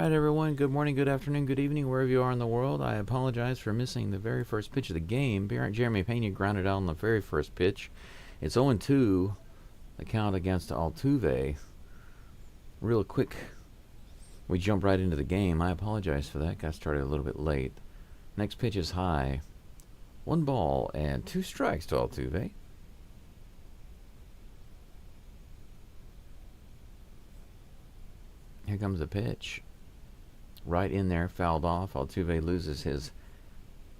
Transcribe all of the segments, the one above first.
right, everyone. Good morning, good afternoon, good evening, wherever you are in the world. I apologize for missing the very first pitch of the game. Jeremy Pena grounded out on the very first pitch. It's 0-2, the count against Altuve. Real quick, we jump right into the game. I apologize for that. Got started a little bit late. Next pitch is high. 1 ball and 2 strikes to Altuve. Here comes the pitch. Right in there, fouled off. Altuve loses his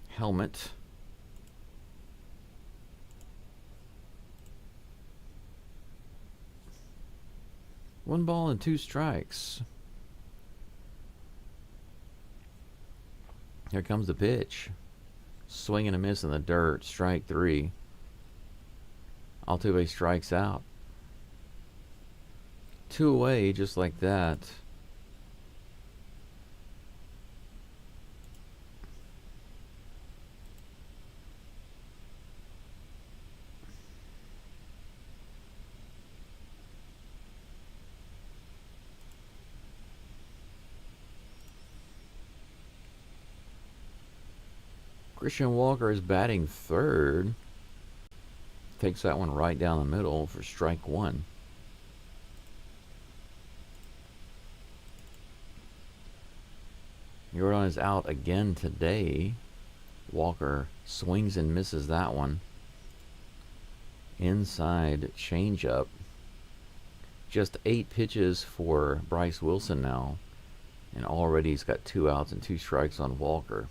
helmet. One ball and 2 strikes. Here comes the pitch. Swing and a miss in the dirt. Strike 3. Altuve strikes out. 2 away, just like that. Christian Walker is batting third. Takes that one right down the middle for strike 1. Jordan is out again today. Walker swings and misses that one. Inside changeup. Just 8 pitches for Bryce Wilson now. And already he's got 2 outs and 2 strikes on Walker.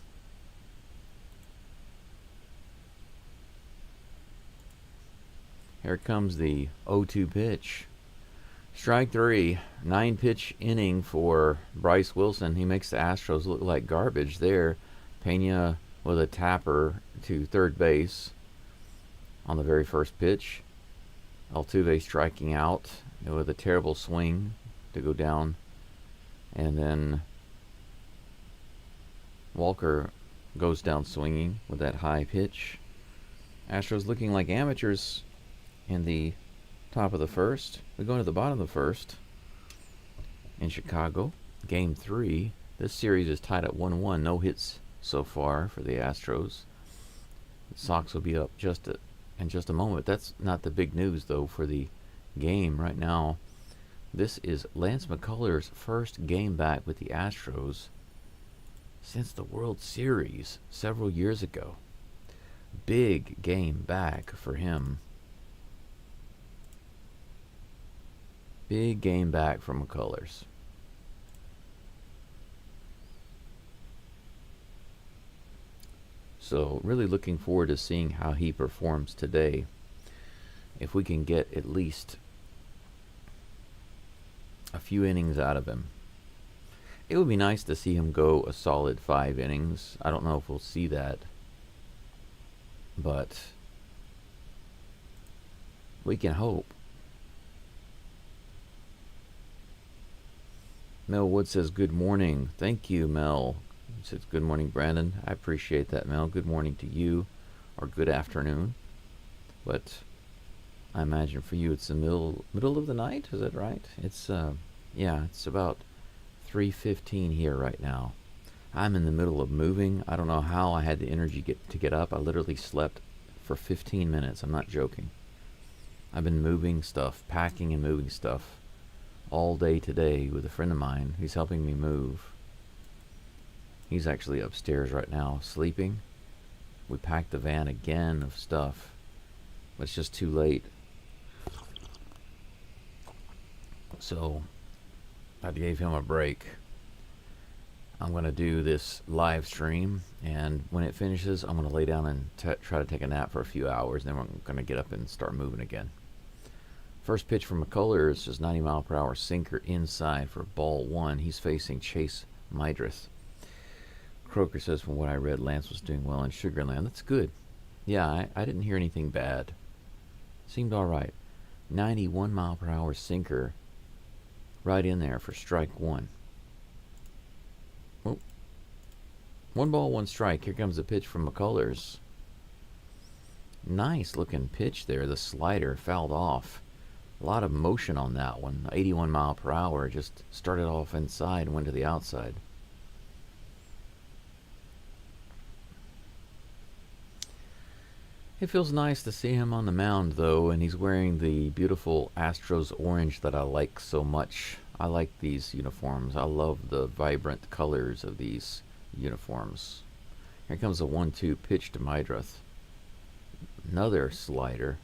Here comes the 0-2 pitch. Strike 3. 9-pitch inning for Bryce Wilson. He makes the Astros look like garbage there. Pena with a tapper to third base on the very first pitch. Altuve striking out with a terrible swing to go down. And then Walker goes down swinging with that high pitch. Astros looking like amateurs in the top of the first. We go to the bottom of the first in Chicago. Game 3. This series is tied at 1-1. No hits so far for the Astros. The Sox will be up in just a moment. That's not the big news, though, for the game right now. This is Lance McCullers' first game back with the Astros since the World Series several years ago. Big game back for him. Big game back from McCullers. So really looking forward to seeing how he performs today. If we can get at least a few innings out of him. It would be nice to see him go a solid 5 innings. I don't know if we'll see that. But we can hope. Mel Wood says, good morning. Thank you, Mel. He says, good morning, Brandon. I appreciate that, Mel. Good morning to you, or good afternoon. But I imagine for you it's the middle of the night. Is that right? It's it's about 3:15 here right now. I'm in the middle of moving. I don't know how I had the energy to get up. I literally slept for 15 minutes. I'm not joking. I've been moving stuff, packing and moving stuff all day today with a friend of mine. He's helping me move. He's actually upstairs right now sleeping. We packed the van again of stuff, but it's just too late. So I gave him a break. I'm going to do this live stream, and when it finishes, I'm going to lay down and try to take a nap for a few hours, and then we're going to get up and start moving again. First pitch from McCullers is 90-mile-per-hour sinker inside for ball 1. He's facing Chase Midrith. Croker says, from what I read, Lance was doing well in Sugarland. That's good. Yeah, I didn't hear anything bad. Seemed all right. 91-mile-per-hour sinker right in there for strike 1. Oh. 1 ball, 1 strike. Here comes the pitch from McCullers. Nice looking pitch there. The slider fouled off. A lot of motion on that one. 81 mile per hour. Just started off inside and went to the outside. It feels nice to see him on the mound, though, and he's wearing the beautiful Astros orange that I like so much. I like these uniforms. I love the vibrant colors of these uniforms. Here comes a 1-2 pitch to Mydruth. Another slider.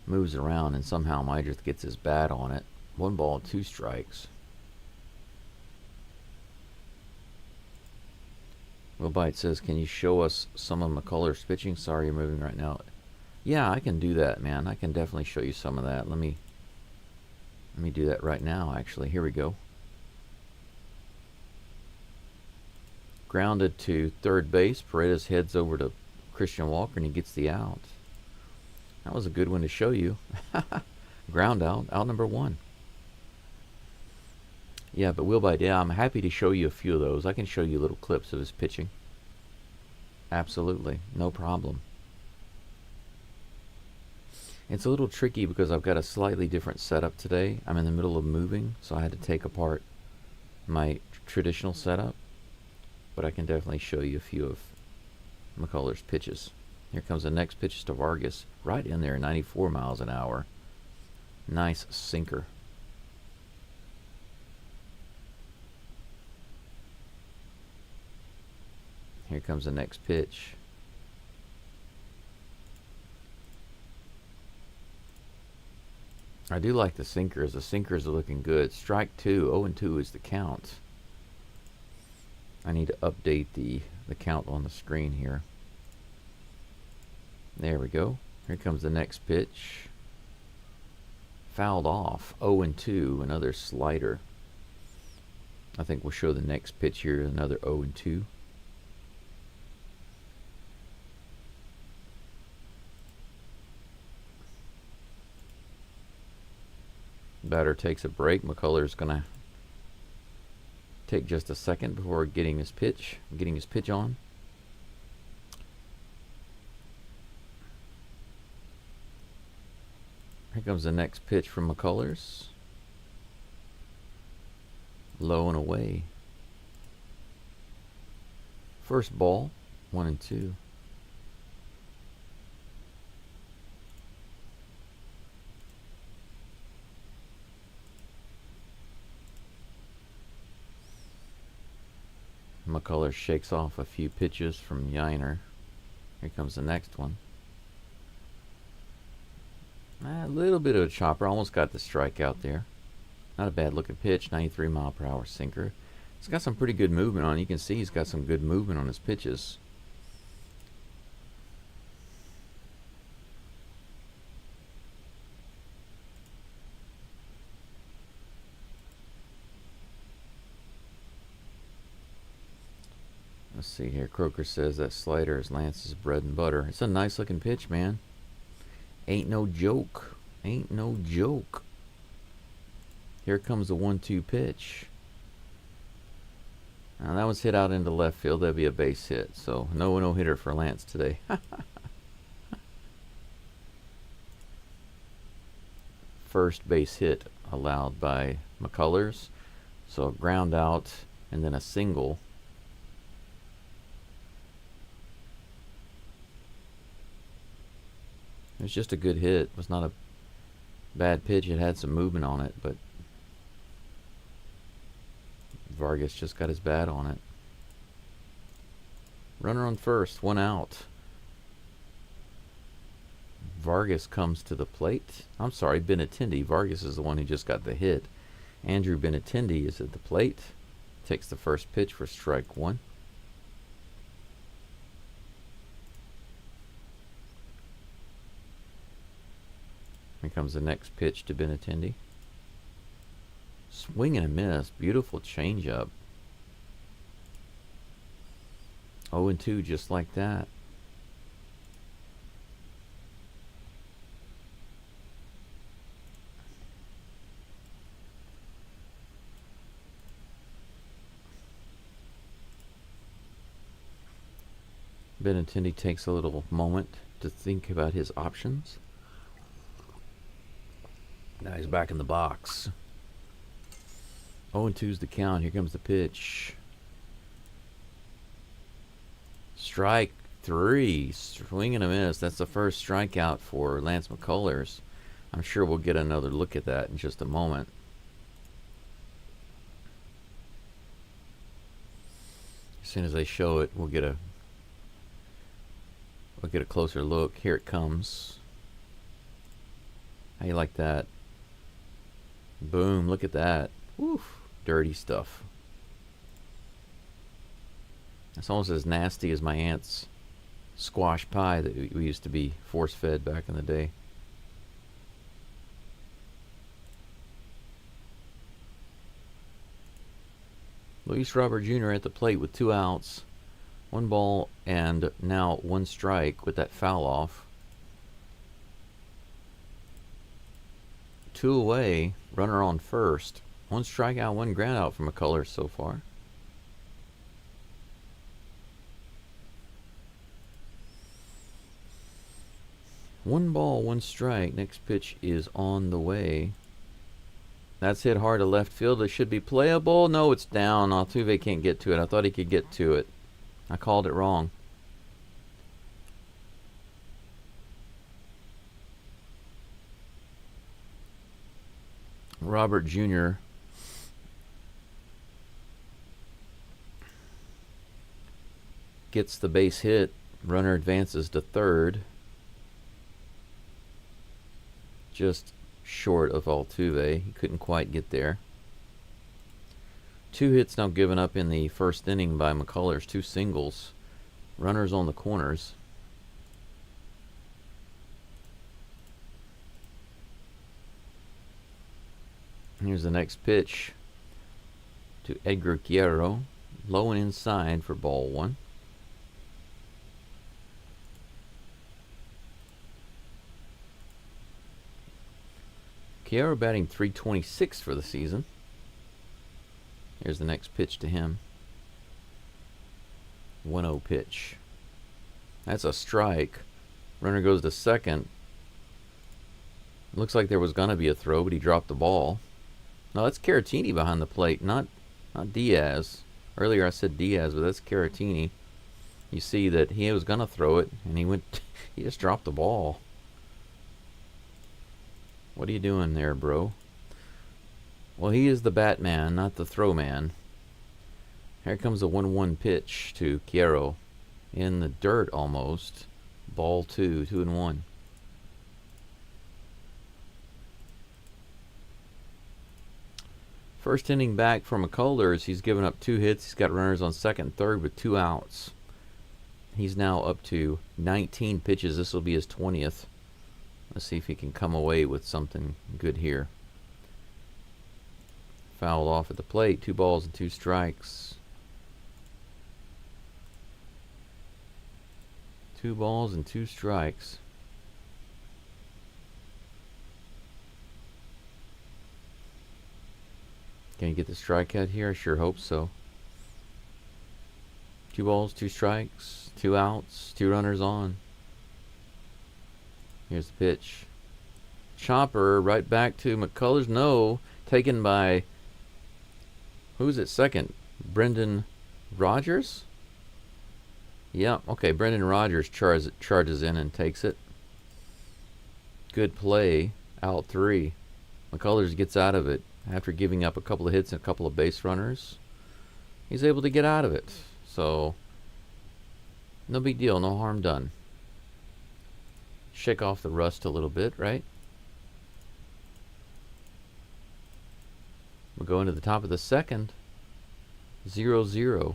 Moves around, and somehow Mydruth gets his bat on it. 1 ball, 2 strikes. Will Bite says, can you show us some of McCullers' pitching? Sorry you're moving right now. Yeah, I can do that, man. I can definitely show you some of that. Let me do that right now, actually. Here we go. Grounded to third base. Paredes heads over to Christian Walker, and he gets the out. That was a good one to show you. Ground out. Out number 1. Yeah, but Will Bite, yeah, I'm happy to show you a few of those. I can show you little clips of his pitching. Absolutely. No problem. It's a little tricky because I've got a slightly different setup today. I'm in the middle of moving, so I had to take apart my traditional setup. But I can definitely show you a few of McCullers' pitches. Here comes the next pitch to Vargas. Right in there, 94 miles an hour. Nice sinker. Here comes the next pitch. I do like the sinkers. The sinkers are looking good. Strike 2. 0-2 is the count. I need to update the count on the screen here. There we go. Here comes the next pitch. Fouled off. 0-2. Another slider. I think we'll show the next pitch here. Another 0-2. Batter takes a break. McCullers going to take just a second before getting his pitch on. Here comes the next pitch from McCullers. Low and away. First ball, 1-2. McCullers shakes off a few pitches from Yiner. Here comes the next one. A little bit of a chopper. Almost got the strikeout there. Not a bad looking pitch. 93 mile per hour sinker. It's got some pretty good movement on it. You can see he's got some good movement on his pitches. Let's see here. Croker says that slider is Lance's bread and butter. It's a nice looking pitch, man. Ain't no joke. Ain't no joke. Here comes the 1-2 pitch. Now that was hit out into left field. That'd be a base hit. So no hitter for Lance today. First base hit allowed by McCullers. So a ground out and then a single. It was just a good hit. It was not a bad pitch. It had some movement on it, but Vargas just got his bat on it. Runner on first, 1 out. Vargas comes to the plate. I'm sorry, Benintendi. Vargas is the one who just got the hit. Andrew Benintendi is at the plate. Takes the first pitch for strike 1. Here comes the next pitch to Benintendi. Swing and a miss. Beautiful changeup. 0-2 just like that. Benintendi takes a little moment to think about his options. Now he's back in the box. 0-2's the count. Here comes the pitch. Strike 3. Swing and a miss. That's the first strikeout for Lance McCullers. I'm sure we'll get another look at that in just a moment. As soon as they show it, we'll get a closer look. Here it comes. How you like that? Boom, look at that. Woof, dirty stuff. It's almost as nasty as my aunt's squash pie that we used to be force-fed back in the day. Luis Robert Jr. at the plate with 2 outs, 1 ball, and now 1 strike with that foul off. 2 away, runner on first. 1 strikeout, 1 ground out for McCullers so far. One ball, 1 strike. Next pitch is on the way. That's hit hard to left field. It should be playable. No, it's down. Altuve can't get to it. I thought he could get to it. I called it wrong. Robert Jr. gets the base hit. Runner advances to third. Just short of Altuve. He couldn't quite get there. 2 hits now given up in the first inning by McCullers. 2 singles. Runners on the corners. Here's the next pitch to Edgar Guerrero. Low and inside for ball 1. Guerrero batting .326 for the season. Here's the next pitch to him. 1-0 pitch. That's a strike. Runner goes to second. Looks like there was going to be a throw, but he dropped the ball. No, that's Caratini behind the plate, not Diaz. Earlier I said Diaz, but that's Caratini. You see that he was going to throw it, and he just dropped the ball. What are you doing there, bro? Well, he is the Batman, not the throw man. Here comes a 1-1 pitch to Guerrero. In the dirt almost. Ball 2, 2-1. First inning back for McCullers. He's given up 2 hits. He's got runners on second and third with 2 outs. He's now up to 19 pitches. This will be his 20th. Let's see if he can come away with something good here. Fouled off at the plate. 2 balls and 2 strikes. 2 balls and 2 strikes. Can he get the strikeout here? I sure hope so. 2 balls, 2 strikes, 2 outs, 2 runners on. Here's the pitch. Chopper right back to McCullers. No. Taken by, who's at second? Brendan Rodgers? Yeah, okay. Brendan Rodgers charges in and takes it. Good play. Out 3. McCullers gets out of it. After giving up a couple of hits and a couple of base runners, he's able to get out of it. So, no big deal. No harm done. Shake off the rust a little bit, right? We'll go into the top of the second. 0-0.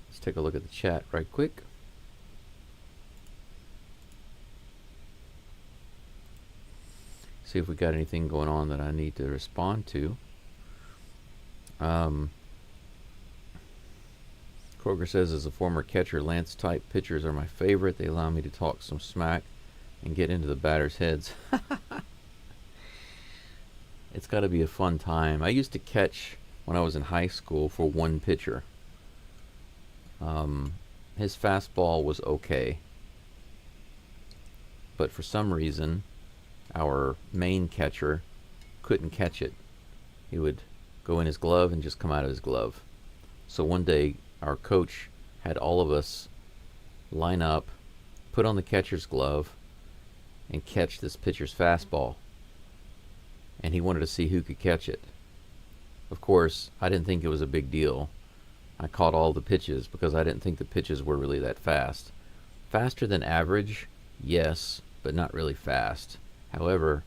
Let's take a look at the chat right quick. See if we got anything going on that I need to respond to. Kroger says, as a former catcher, Lance-type pitchers are my favorite. They allow me to talk some smack and get into the batters' heads. It's got to be a fun time. I used to catch when I was in high school for one pitcher. And his fastball was okay. But for some reason, our main catcher couldn't catch it. He would go in his glove and just come out of his glove. So one day, our coach had all of us line up, put on the catcher's glove, and catch this pitcher's fastball. And he wanted to see who could catch it. Of course, I didn't think it was a big deal. I caught all the pitches because I didn't think the pitches were really that fast. Faster than average, yes, but not really fast. However,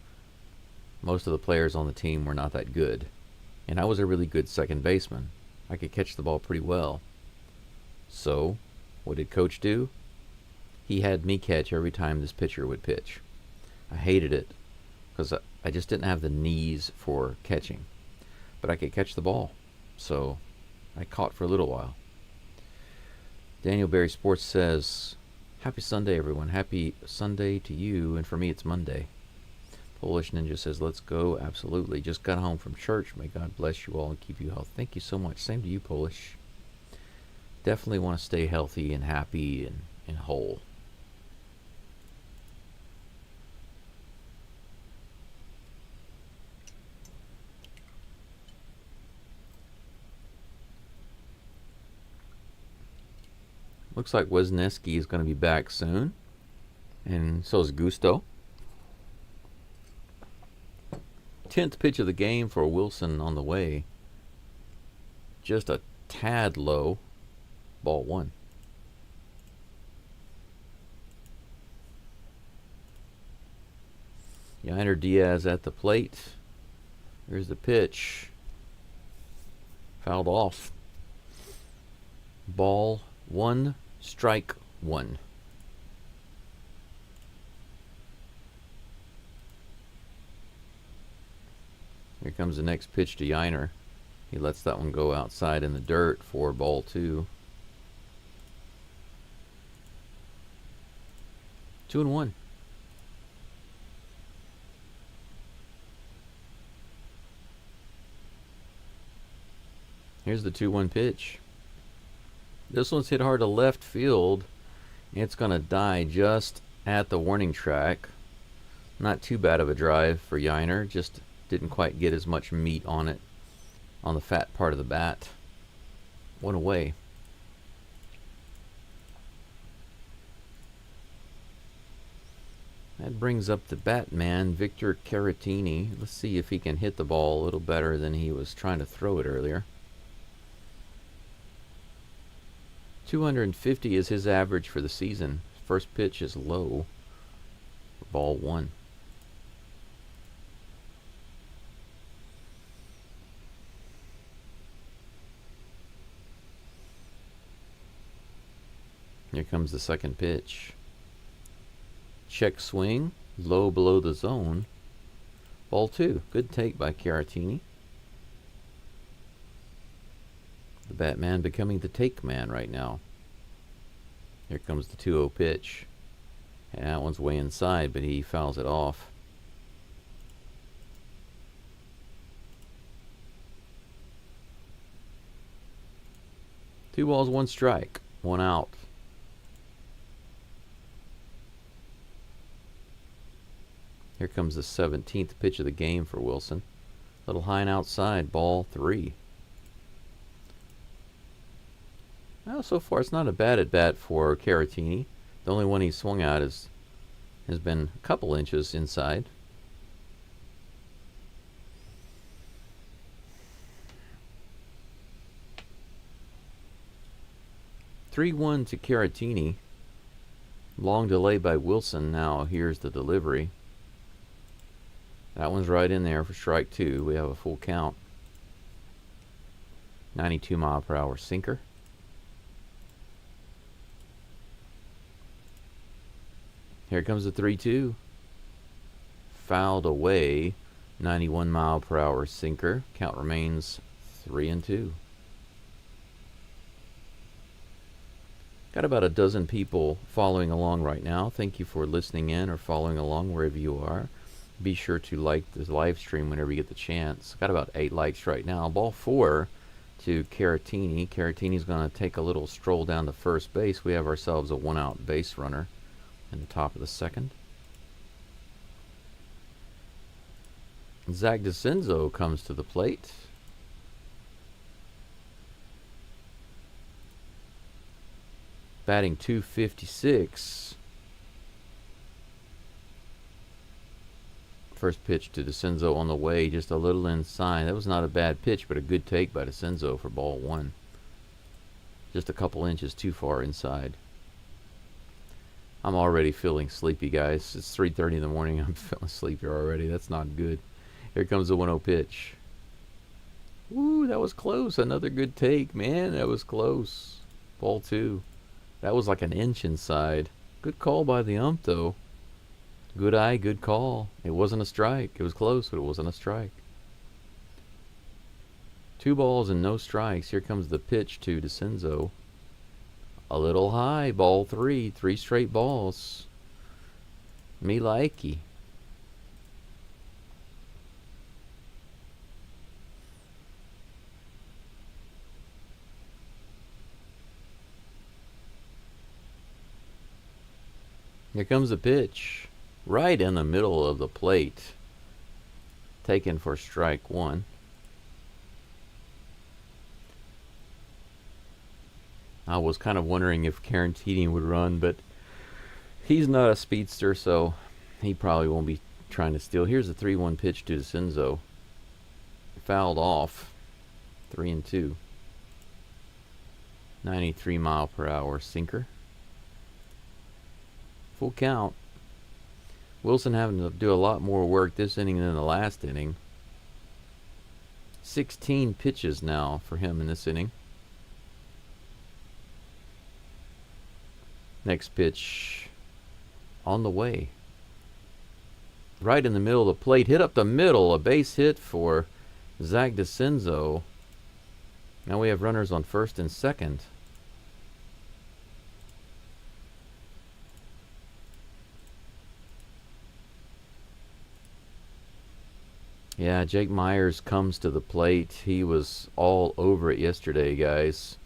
most of the players on the team were not that good. And I was a really good second baseman. I could catch the ball pretty well. So, what did coach do? He had me catch every time this pitcher would pitch. I hated it because I just didn't have the knees for catching. But I could catch the ball. So, I caught for a little while. Daniel Berry Sports says, happy Sunday, everyone. Happy Sunday to you, and for me it's Monday. Polish Ninja says, let's go. Absolutely. Just got home from church. May God bless you all and keep you healthy. Thank you so much. Same to you, Polish. Definitely want to stay healthy and happy and whole. Looks like Wisniewski is going to be back soon. And so is Gusto. 10th pitch of the game for Wilson on the way. Just a tad low. Ball 1. Yainer Diaz at the plate. Here's the pitch. Fouled off. Ball 1, strike 1. Here comes the next pitch to Yainer. He lets that one go outside in the dirt for ball 2. 2-1. Here's the 2-1 pitch. This one's hit hard to left field. It's going to die just at the warning track. Not too bad of a drive for Yainer. Just didn't quite get as much meat on it on the fat part of the bat. One away. That brings up the Batman, Victor Caratini. Let's see if he can hit the ball a little better than he was trying to throw it earlier. 250 is his average for the season. First pitch is low. Ball 1. Here comes the second pitch. Check swing, low below the zone. Ball 2. Good take by Caratini. The Batman becoming the take man right now. Here comes the 2-0 pitch. And that one's way inside, but he fouls it off. Two balls, one strike, one out. Here comes the 17th pitch of the game for Wilson. Little high and outside, ball 3. Well, so far it's not a bad at bat for Caratini. The only one he swung at has been a couple inches inside. (3-1) to Caratini. Long delay by Wilson. Now here's the delivery. That one's right in there for strike 2. We have a full count. 92-mile-per-hour sinker. Here comes the 3-2. Fouled away. 91-mile-per-hour sinker. Count remains 3-2. Got about a dozen people following along right now. Thank you for listening in or following along wherever you are. Be sure to like this live stream whenever you get the chance. Got about 8 likes right now. Ball 4 to Caratini. Caratini's going to take a little stroll down to first base. We have ourselves a one-out base runner in the top of the second. Zach DeCenzo comes to the plate. Batting .256. First pitch to DeCenzo on the way, just a little inside. That was not a bad pitch, but a good take by DeCenzo for ball one. Just a couple inches too far inside. I'm already feeling sleepy, guys. It's 3:30 in the morning. I'm feeling sleepy already. That's not good. Here comes the 1-0 pitch. Woo, that was close. Another good take, man. That was close. Ball two. That was like an inch inside. Good call by the ump, though. Good eye, good call. It wasn't a strike. It was close, but it wasn't a strike. 2 balls and no strikes. Here comes the pitch to DeCenzo. A little high. Ball 3. 3 straight balls. Me likey. Here comes the pitch. Right in the middle of the plate. Taken for strike 1. I was kind of wondering if Caratini would run, but he's not a speedster, so he probably won't be trying to steal. Here's the 3-1 pitch to DeCenzo. Fouled off. 3-2. 93 mile per hour sinker. Full count. Wilson having to do a lot more work this inning than the last inning. 16 pitches now for him in this inning. Next pitch on the way. Right in the middle of the plate. Hit up the middle. A base hit for Zach DeCenzo. Now we have runners on first and second. Yeah, Jake Myers comes to the plate. He was all over it yesterday, guys.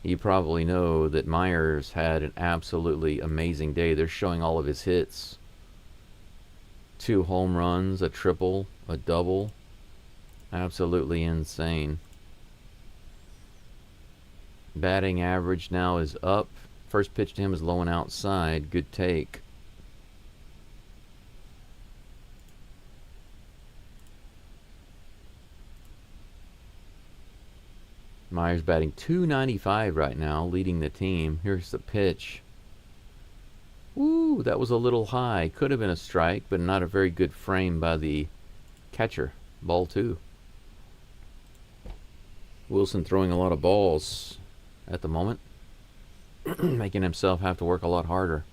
You probably know that Myers had an absolutely amazing day. They're showing all of his hits. 2 home runs, a triple, a double. Absolutely insane. Batting average now is up. First pitch to him is low and outside. Good take. Myers batting .295 right now, leading the team. Here's the pitch. Woo, that was a little high. Could have been a strike, but not a very good frame by the catcher. Ball 2. Wilson throwing a lot of balls at the moment, making himself have to work a lot harder.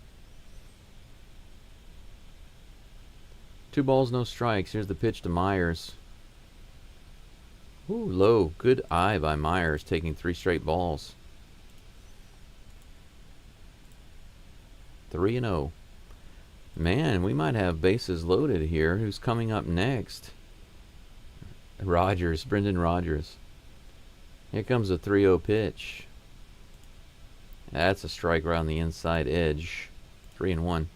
2 balls, no strikes. Here's the pitch to Myers. Ooh, low. Good eye by Myers, taking 3 straight balls. 3-0. Man, we might have bases loaded here. Who's coming up next? Rogers, Brendan Rogers. Here comes a 3-0 pitch. That's a strike right on the inside edge. 3-1.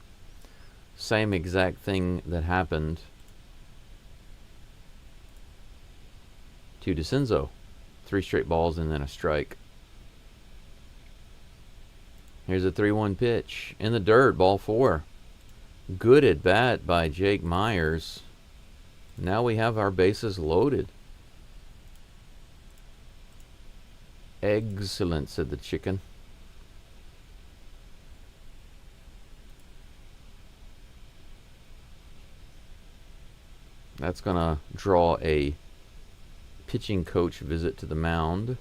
Same exact thing that happened to DeCenzo. 3 straight balls and then a strike. Here's a 3-1 pitch. In the dirt, ball 4. Good at bat by Jake Myers. Now we have our bases loaded. Excellent, said the chicken. That's going to draw a pitching coach visit to the mound.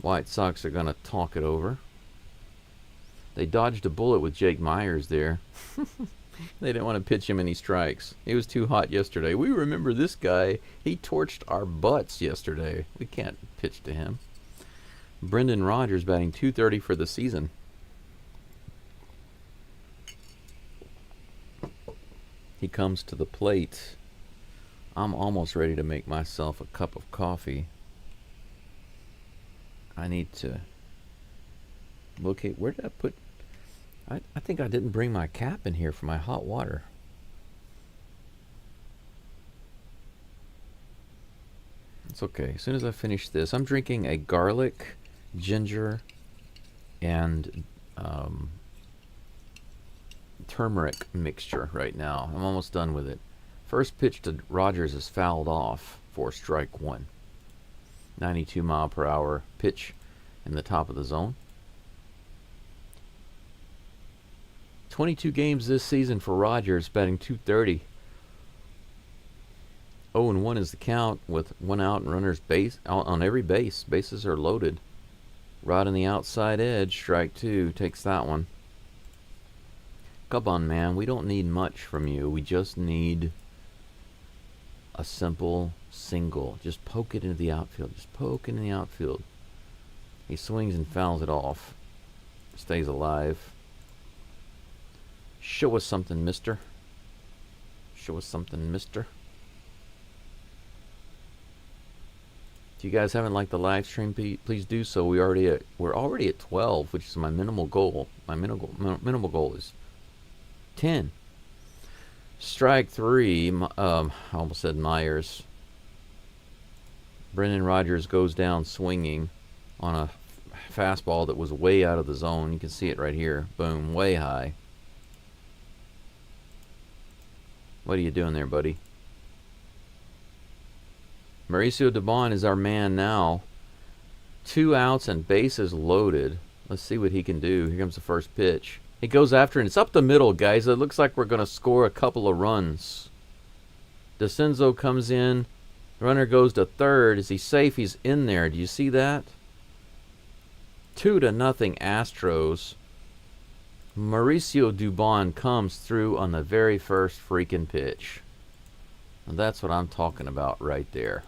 White Sox are going to talk it over. They dodged a bullet with Jake Myers there. They didn't want to pitch him any strikes. He was too hot yesterday. We remember this guy. He torched our butts yesterday. We can't pitch to him. Brendan Rogers batting .230 for the season. He comes to the plate. I'm almost ready to make myself a cup of coffee. I need to locate. Where did I put? I think I didn't bring my cap in here for my hot water. It's okay. As soon as I finish this, I'm drinking a garlic, ginger, and turmeric mixture right now. I'm almost done with it. First pitch to Rogers is fouled off for strike one. 92 mile per hour pitch in the top of the zone. 22 games this season for Rogers, batting .230. 0-1 is the count with one out and runners base out on every base. Bases are loaded. Right on the outside edge, strike two, takes that one. Come on, man, we don't need much from you. We just need a simple single. Just poke it into the outfield. Just poke it in the outfield. He swings and fouls it off. Stays alive. Show us something, mister. Show us something, mister. If you guys haven't liked the live stream, please do so. We're already at 12, which is my minimal goal. My minimal goal is 10. Strike three. I almost said Myers. Brendan Rodgers goes down swinging on a fastball that was way out of the zone. You can see it right here. Boom, way high. What are you doing there, buddy? Mauricio Dubon is our man now. 2 outs and bases loaded. Let's see what he can do. Here comes the first pitch. He goes after it. It's up the middle, guys. It looks like we're going to score a couple of runs. DeCenzo comes in. The runner goes to third. Is he safe? He's in there. Do you see that? 2-0 Astros. Mauricio Dubon comes through on the very first freaking pitch. And that's what I'm talking about right there.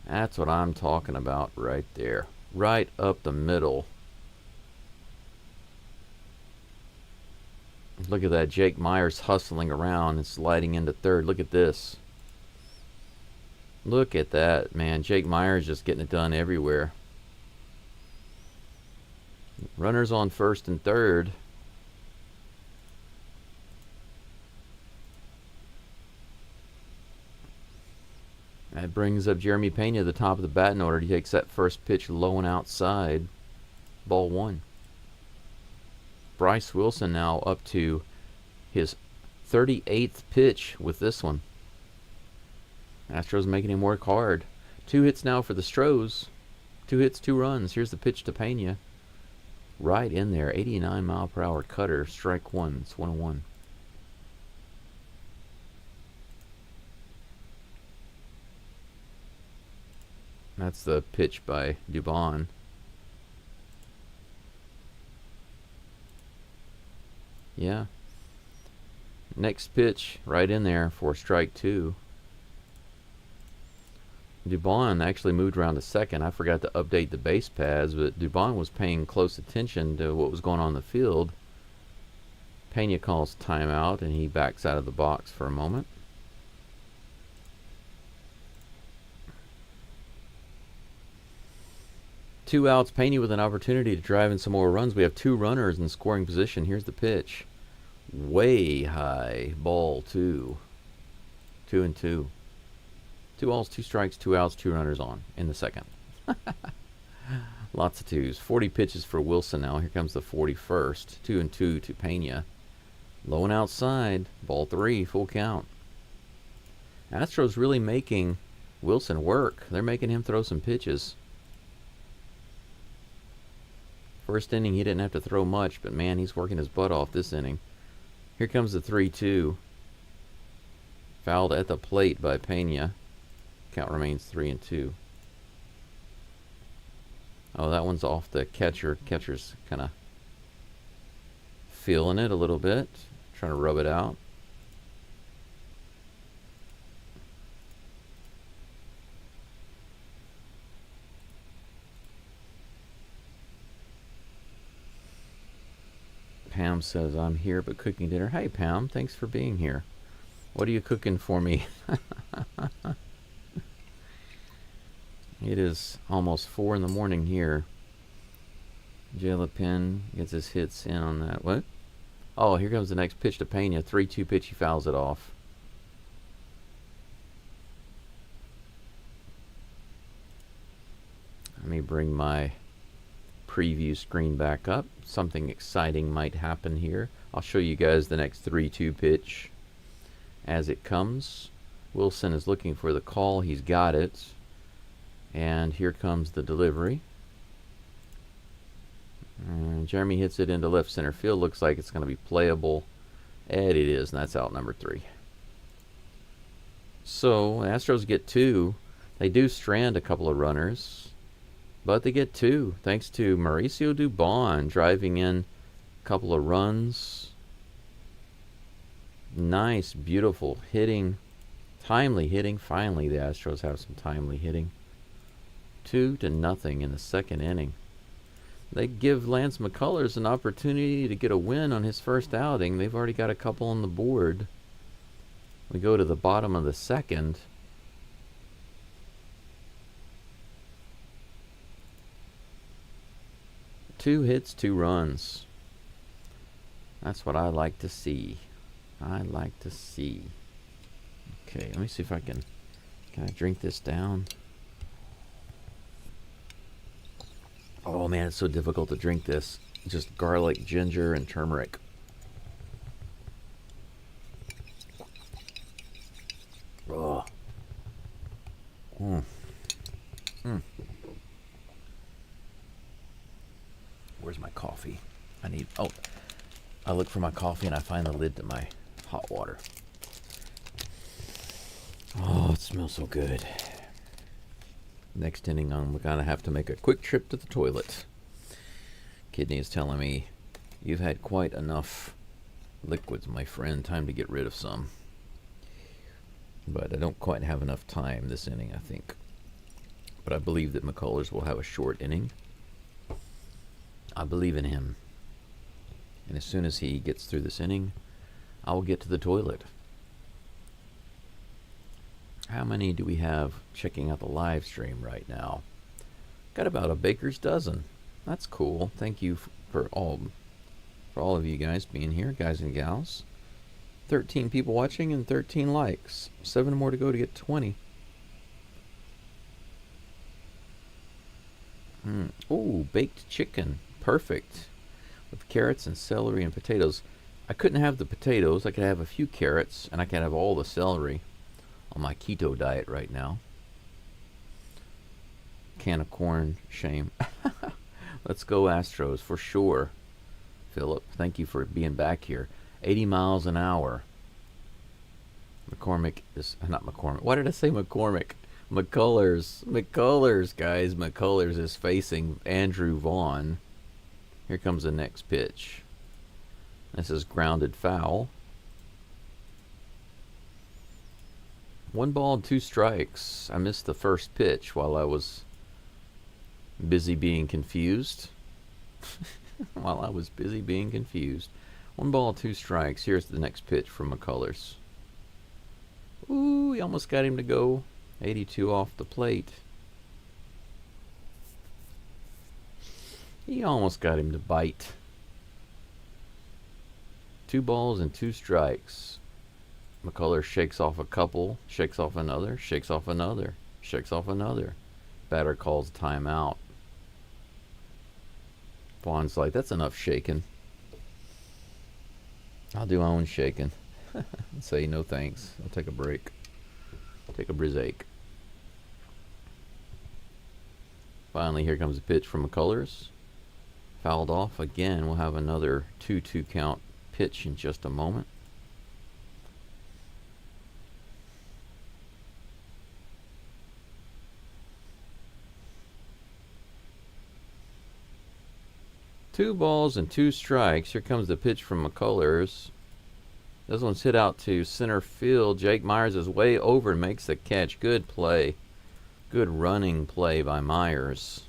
That's what I'm talking about right there. Right up the middle. Look at that. Jake Myers hustling around and sliding into third. Look at this. Look at that, man. Jake Myers just getting it done everywhere. Runners on first and third. That brings up Jeremy Pena to the top of the batting order. He takes that first pitch low and outside. Ball one. Bryce Wilson now up to his 38th pitch with this one. Astros making him work hard. 2 hits now for the Stros. 2 hits, 2 runs. Here's the pitch to Pena. Right in there. 89 mile per hour cutter. Strike one. It's 1-1. That's the pitch by Dubon. Yeah. Next pitch right in there for strike two. Dubon actually moved around to second. I forgot to update the base pads, but Dubon was paying close attention to what was going on in the field. Pena calls timeout, and he backs out of the box for a moment. Two outs, Pena with an opportunity to drive in some more runs. We have 2 runners in scoring position. Here's the pitch. Way high. Ball 2. 2-2. 2 balls, 2 strikes, 2 outs, 2 runners on in the second. Lots of 2s. 40 pitches for Wilson now. Here comes the 41st. 2-2 to Pena. Low and outside. Ball 3. Full count. Astros really making Wilson work. They're making him throw some pitches. First inning, he didn't have to throw much, but man, he's working his butt off this inning. Here comes the 3-2. Fouled at the plate by Pena. Count remains 3-2. Oh, that one's off the catcher. Catcher's kind of feeling it a little bit, trying to rub it out. Pam says, I'm here but cooking dinner. Hey, Pam, thanks for being here. What are you cooking for me? It is almost 4 in the morning here. Jalapin gets his hits in on that. What? Oh, here comes the next pitch to Pena. 3-2 pitch. He fouls it off. Let me bring my preview screen back up. Something exciting might happen here. I'll show you guys the next 3-2 pitch as it comes. Wilson is looking for the call. He's got it. And here comes the delivery. And Jeremy hits it into left center field. Looks like it's going to be playable. And it is, and that's out number 3. So, Astros get 2. They do strand a couple of runners, but they get 2 thanks to Mauricio Dubon driving in a couple of runs. Nice, beautiful hitting. Timely hitting. Finally, the Astros have some timely hitting. 2-0 in the second inning. They give Lance McCullers an opportunity to get a win on his first outing. They've already got a couple on the board. We go to the bottom of the second. Two hits, 2 runs. That's what I like to see. I like to see. Okay, let me see if I can I drink this down? Oh man, it's so difficult to drink this. Just garlic, ginger, and turmeric. Oh. Where's my coffee? I look for my coffee and I find the lid to my hot water. Oh, it smells so good. Next inning, we're gonna have to make a quick trip to the toilet. Kidney is telling me, you've had quite enough liquids, my friend. Time to get rid of some. But I don't quite have enough time this inning, I think. But I believe that McCullers will have a short inning. I believe in him. And as soon as he gets through this inning, I will get to the toilet. How many do we have checking out the live stream right now? Got about a baker's dozen. That's cool. Thank you for all of you guys being here, guys and gals. 13 people watching and 13 likes. 7 more to go to get 20. Ooh, baked chicken. Perfect. With carrots and celery and potatoes. I couldn't have the potatoes. I could have a few carrots, and I could have all the celery on my keto diet right now. Can of corn, shame. Let's go Astros for sure. Philip, thank you for being back here. 80 miles an hour. McCormick is not McCormick. Why did I say McCormick? McCullers. McCullers, guys. McCullers is facing Andrew Vaughn. Here comes the next pitch. This is grounded foul. 1 ball and 2 strikes. I missed the first pitch while I was busy being confused. 1 ball, 2 strikes. Here's the next pitch from McCullers. Ooh, he almost got him to go. 82 off the plate. He almost got him to bite. 2 balls and 2 strikes. McCullers shakes off a couple, shakes off another, shakes off another, shakes off another. Batter calls timeout. Vaughn's like, that's enough shaking. I'll do my own shaking. Say no thanks. I'll take a break. Take a break. Finally, here comes a pitch from McCullers. Fouled off again. We'll have another 2-2 count pitch in just a moment. Two balls and 2 strikes. Here comes the pitch from McCullers. This one's hit out to center field. Jake Myers is way over and makes the catch. Good play. Good running play by Myers.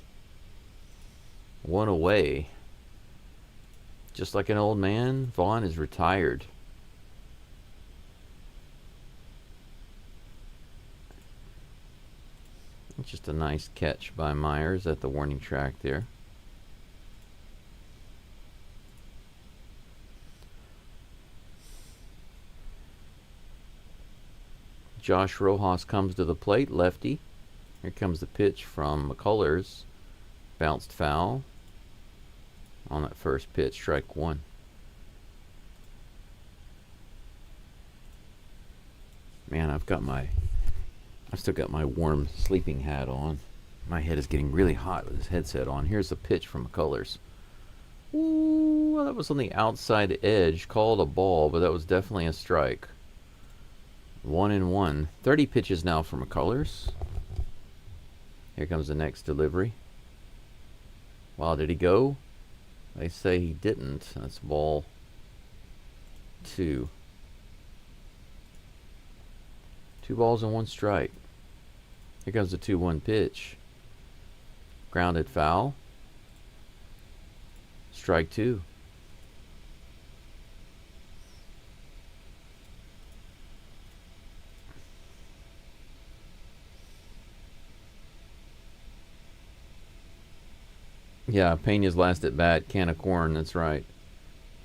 1 away. Just like an old man, Vaughn is retired. Just a nice catch by Myers at the warning track there. Josh Rojas comes to the plate, lefty. Here comes the pitch from McCullers. Bounced foul on that first pitch, strike one. Man, I've still got my warm sleeping hat on. My head is getting really hot with this headset on. Here's the pitch from McCullers. Ooh, well, that was on the outside edge. Called a ball, but that was definitely a strike. 1-1. 30 pitches now for McCullers. Here comes the next delivery. Wow, did he go? They say he didn't. That's ball 2. 2 balls and 1 strike. Here comes the 2-1 pitch. Grounded foul. Strike 2. Yeah, Pena's last at bat, can of corn, that's right.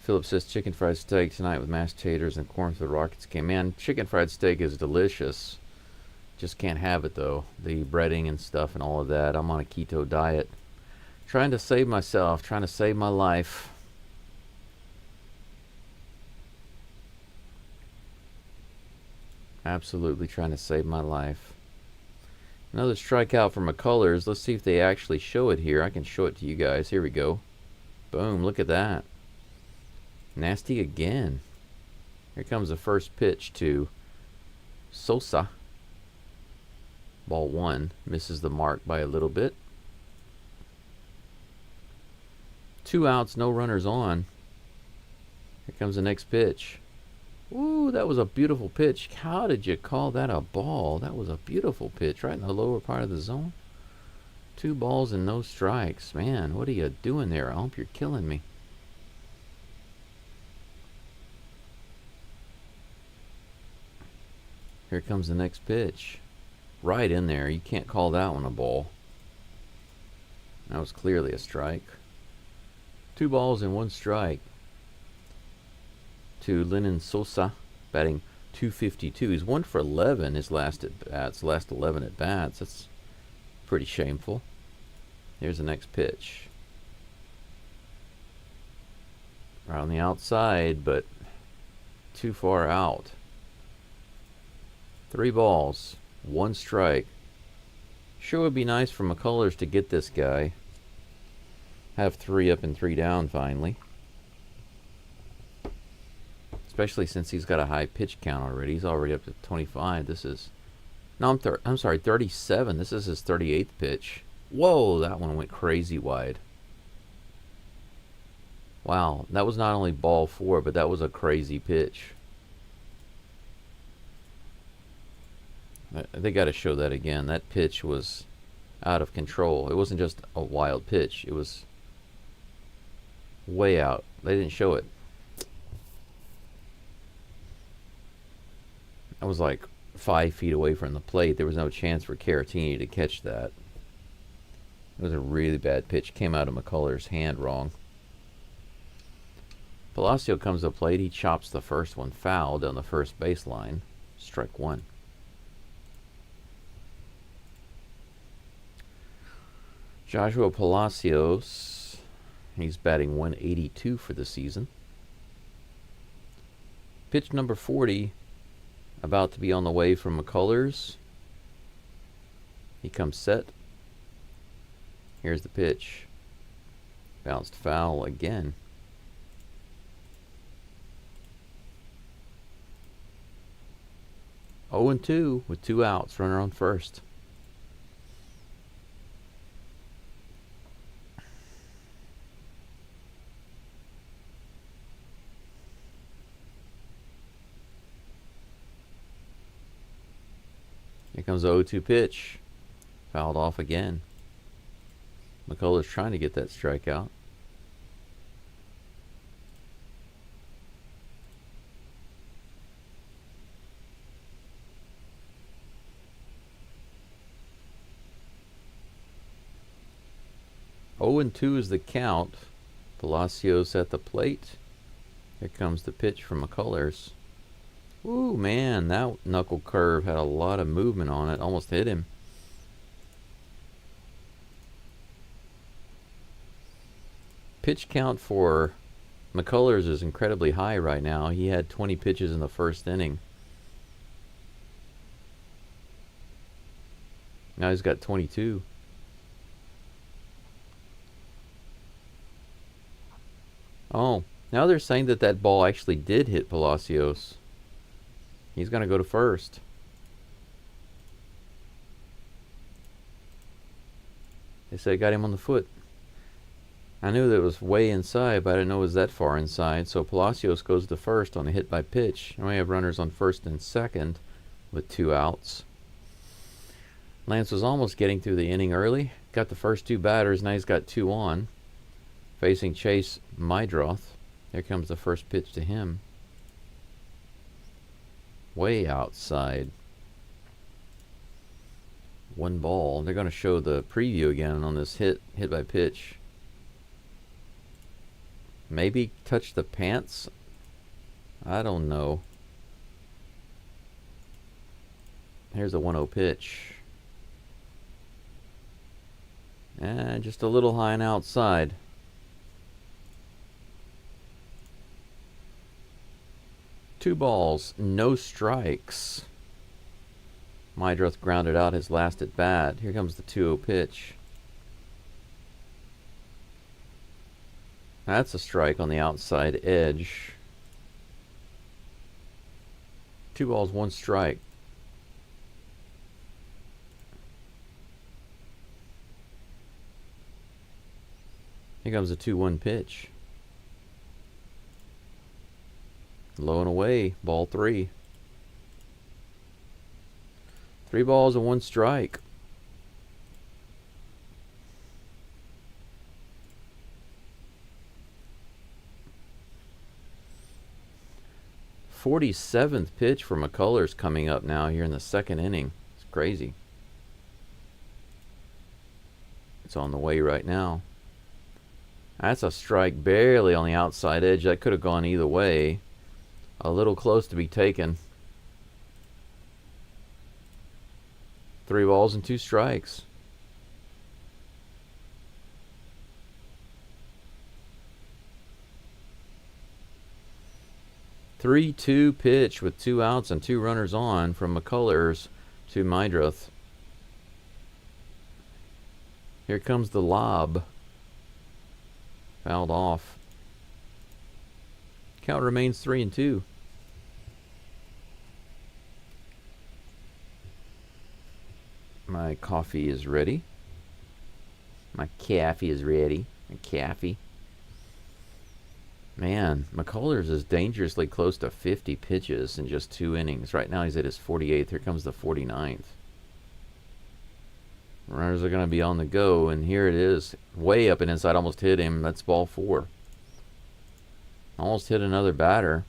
Philip says chicken fried steak tonight with mashed taters and corn for the Rockets game. Man, chicken fried steak is delicious. Just can't have it, though. The breading and stuff and all of that. I'm on a keto diet. Trying to save myself, trying to save my life. Absolutely trying to save my life. Another strikeout for McCullers. Let's see if they actually show it here. I can show it to you guys. Here we go. Boom, look at that. Nasty again. Here comes the first pitch to Sosa. Ball 1. Misses the mark by a little bit. 2 outs, no runners on. Here comes the next pitch. Ooh, that was a beautiful pitch. How did you call that a ball? That was a beautiful pitch right in the lower part of the zone. 2 balls and no strikes. Man, what are you doing there, Ump? You're killing me. Here comes the next pitch. Right in there. You can't call that one a ball. That was clearly a strike. 2 balls and 1 strike. To Lennon Sosa, batting .252. He's 1 for 11 his last at bats, last 11 at bats. That's pretty shameful. Here's the next pitch. Right on the outside, but too far out. 3 balls, 1 strike. Sure would be nice for McCullers to get this guy. Have 3 up and 3 down finally. Especially since he's got a high pitch count already. He's already up to 25. This is... No, I'm sorry, 37. This is his 38th pitch. Whoa, that one went crazy wide. Wow, that was not only ball 4, but that was a crazy pitch. They got to show that again. That pitch was out of control. It wasn't just a wild pitch. It was way out. They didn't show it. I was like 5 feet away from the plate. There was no chance for Caratini to catch that. It was a really bad pitch. Came out of McCullers' hand wrong. Palacio comes to the plate. He chops the first one foul down the first baseline. Strike 1. Joshua Palacios. He's batting .182 for the season. Pitch number 40. About to be on the way from McCullers. He comes set. Here's the pitch. Bounced foul again. 0-2 with 2 outs. Runner on first. Here comes the 0-2 pitch. Fouled off again. McCullers trying to get that strikeout. 0-2 is the count. Palacios at the plate. Here comes the pitch from McCullers. Ooh, man, that knuckle curve had a lot of movement on it. Almost hit him. Pitch count for McCullers is incredibly high right now. He had 20 pitches in the first inning. Now he's got 22. Oh, now they're saying that that ball actually did hit Palacios. He's going to go to first. They said it got him on the foot. I knew that it was way inside, but I didn't know it was that far inside. So Palacios goes to first on a hit by pitch. And we have runners on first and second with 2 outs. Lance was almost getting through the inning early. Got the first 2 batters. Now he's got 2 on. Facing Chase Mydroth. Here comes the first pitch to him. Way outside. 1 ball. They're going to show the preview again on this hit by pitch. Maybe touch the pants? I don't know. Here's a 1-0 pitch. And just a little high and outside. Two balls, no strikes. Mydroth grounded out his last at bat. Here comes the 2-0 pitch. That's a strike on the outside edge. 2 balls, 1 strike. Here comes the 2-1 pitch. Low and away, ball 3. 3 balls and 1 strike. .47th pitch for McCullers coming up now here in the second inning. It's crazy. It's on the way right now. That's a strike barely on the outside edge. That could have gone either way. A little close to be taken. 3 balls and 2 strikes. .32 pitch with 2 outs and 2 runners on from McCullers to Mydroth. Here comes the lob. Fouled off. Count remains 3-2. My coffee is ready. My caffee is ready. My caffee. Man, McCullers is dangerously close to 50 pitches in just 2 innings. Right now he's at his 48th. Here comes the 49th. Runners are going to be on the go, and here it is. Way up and inside, almost hit him. That's ball 4. Almost hit another batter.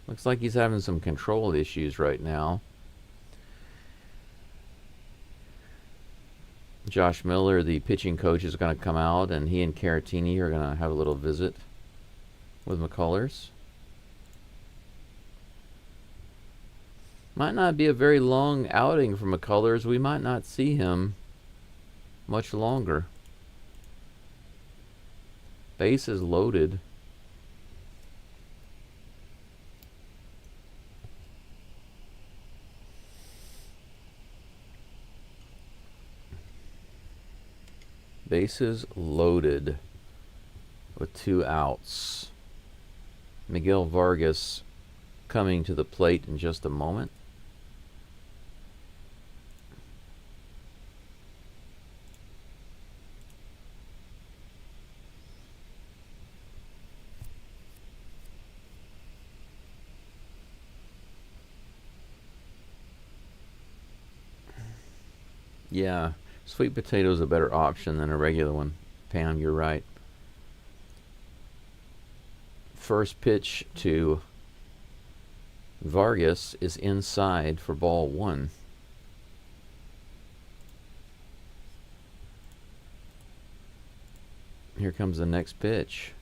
Looks like he's having some control issues right now. Josh Miller, the pitching coach, is going to come out, and he and Caratini are going to have a little visit with McCullers. Might not be a very long outing for McCullers. We might not see him much longer. Base is loaded. Bases loaded with 2 outs. Miguel Vargas coming to the plate in just a moment. Yeah, sweet potato is a better option than a regular one. Pam, you're right. First pitch to Vargas is inside for ball 1. Here comes the next pitch.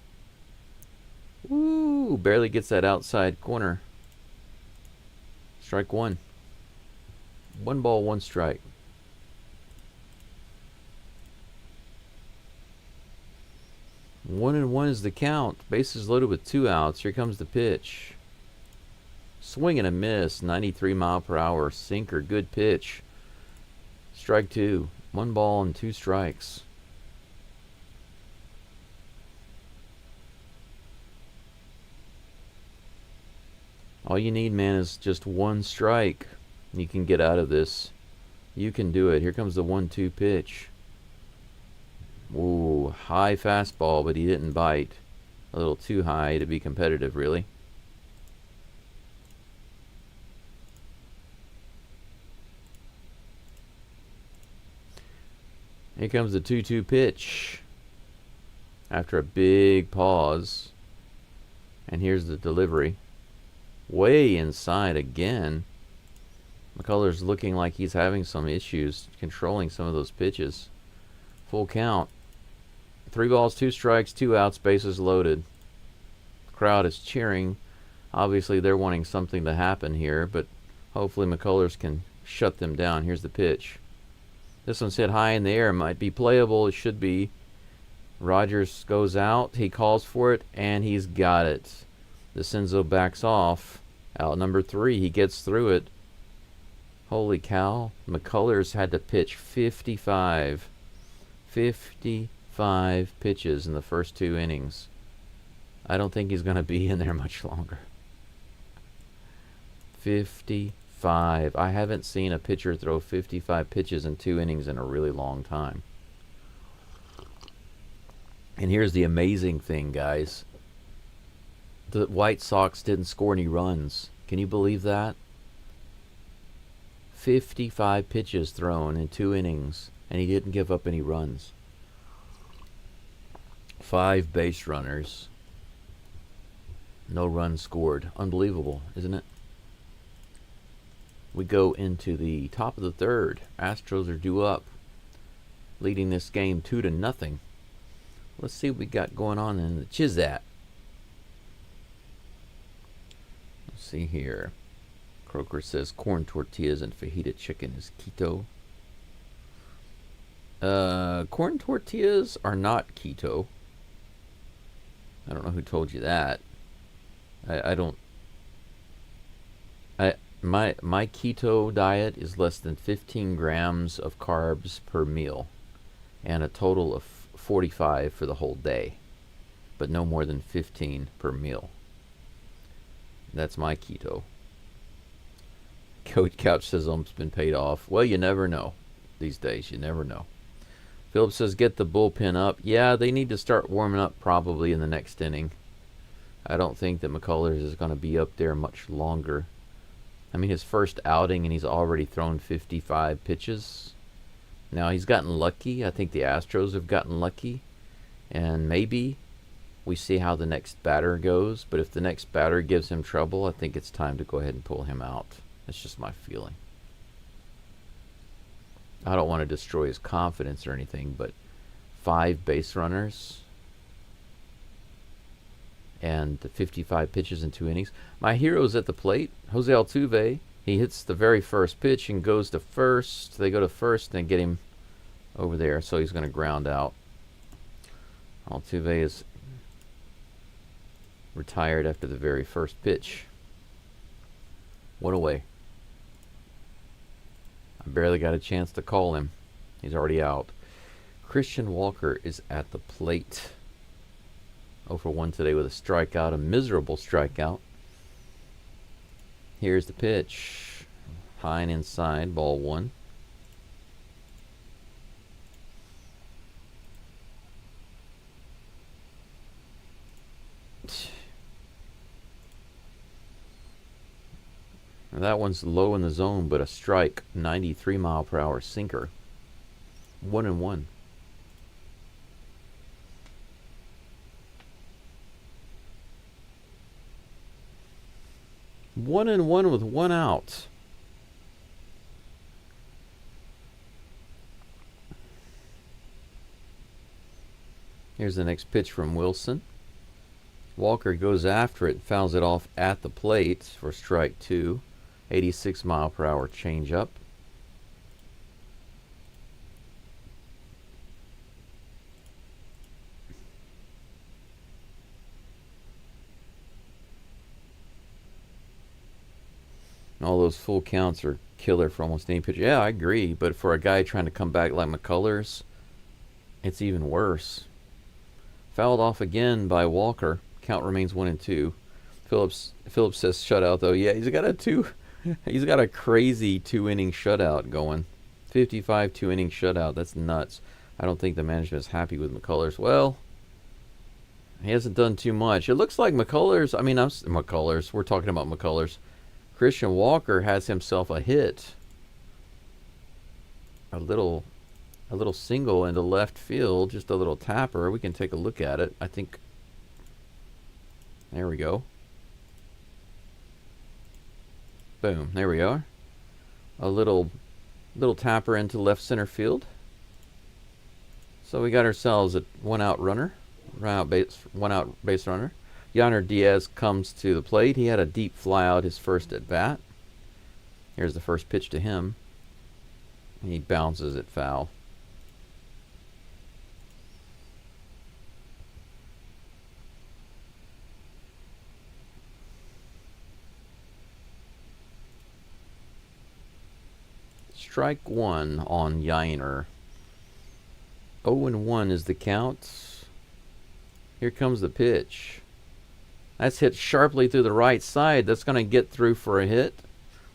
Woo! Barely gets that outside corner. Strike one. 1 ball, 1 strike. One and one is the count. Bases loaded with 2 outs. Here comes the pitch. Swing and a miss. 93 mile per hour sinker. Good pitch. Strike 2. 1 ball and 2 strikes. All you need, man, is just 1 strike. You can get out of this. You can do it. Here comes the 1-2 pitch. Ooh, high fastball, but he didn't bite. A little too high to be competitive, really. Here comes the 2-2 pitch. After a big pause. And here's the delivery. Way inside again. McCullers looking like he's having some issues controlling some of those pitches. Full count. 3 balls, 2 strikes, 2 outs, bases loaded. The crowd is cheering. Obviously, they're wanting something to happen here, but hopefully McCullers can shut them down. Here's the pitch. This one's hit high in the air. Might be playable. It should be. Rogers goes out. He calls for it, and he's got it. DeCenzo backs off. Out number 3. He gets through it. Holy cow. McCullers had to pitch 55 pitches in the first 2 innings. I don't think he's going to be in there much longer. 55. I haven't seen a pitcher throw 55 pitches in 2 innings in a really long time. And here's the amazing thing, guys. The White Sox didn't score any runs. Can you believe that? 55 pitches thrown in 2 innings, and he didn't give up any runs. 5 base runners. No runs scored. Unbelievable, isn't it? We go into the top of the 3rd. Astros are due up, leading this game 2-0. Let's see what we got going on in the Chizat. Let's see here. Croker says corn tortillas and fajita chicken is keto. Corn tortillas are not keto. I don't know who told you that. My keto diet is less than 15 grams of carbs per meal, and a total of 45 for the whole day, but no more than 15 per meal. That's my keto. Coach Couch says Ump's been paid off. Well, you never know these days. You never know. Phillips says get the bullpen up. Yeah, they need to start warming up probably in the next inning. I don't think that McCullers is going to be up there much longer. I mean, his first outing and he's already thrown 55 pitches. Now, he's gotten lucky. I think the Astros have gotten lucky. And maybe we see how the next batter goes. But if the next batter gives him trouble, I think it's time to go ahead and pull him out. That's just my feeling. I don't want to destroy his confidence or anything, but 5 base runners and 55 pitches in 2 innings. My hero's at the plate, Jose Altuve. He hits the very first pitch and goes to first. They go to first and get him over there, so he's going to ground out. Altuve is retired after the very first pitch. What a way. I barely got a chance to call him. He's already out. Christian Walker is at the plate. 0 for 1 today with a strikeout, a miserable strikeout. Here's the pitch. High and inside, ball 1. That one's low in the zone, but a strike. 93 mile per hour sinker. 1-1. One and one with 1 out. Here's the next pitch from Wilson. Walker goes after it, fouls it off at the plate for strike 2. 86-mile-per-hour changeup. All those full counts are killer for almost any pitcher. Yeah, I agree. But for a guy trying to come back like McCullers, it's even worse. Fouled off again by Walker. Count remains 1-2. Phillips says shutout though. Yeah, he's got a crazy 2-inning shutout going. 55 2-inning shutout. That's nuts. I don't think the management is happy with McCullers. Well, he hasn't done too much. It looks like McCullers. I mean, McCullers. We're talking about McCullers. Christian Walker has himself a hit. A little single into left field, just a little tapper. We can take a look at it. I think. There we go. Boom. There we are. A little tapper into left center field. So we got ourselves a one-out runner, one-out base runner. Yainer Diaz comes to the plate. He had a deep fly out his first at bat. Here's the first pitch to him. He bounces it foul. Strike 1 on Yainer. 0-1 is the count. Here comes the pitch. That's hit sharply through the right side. That's going to get through for a hit.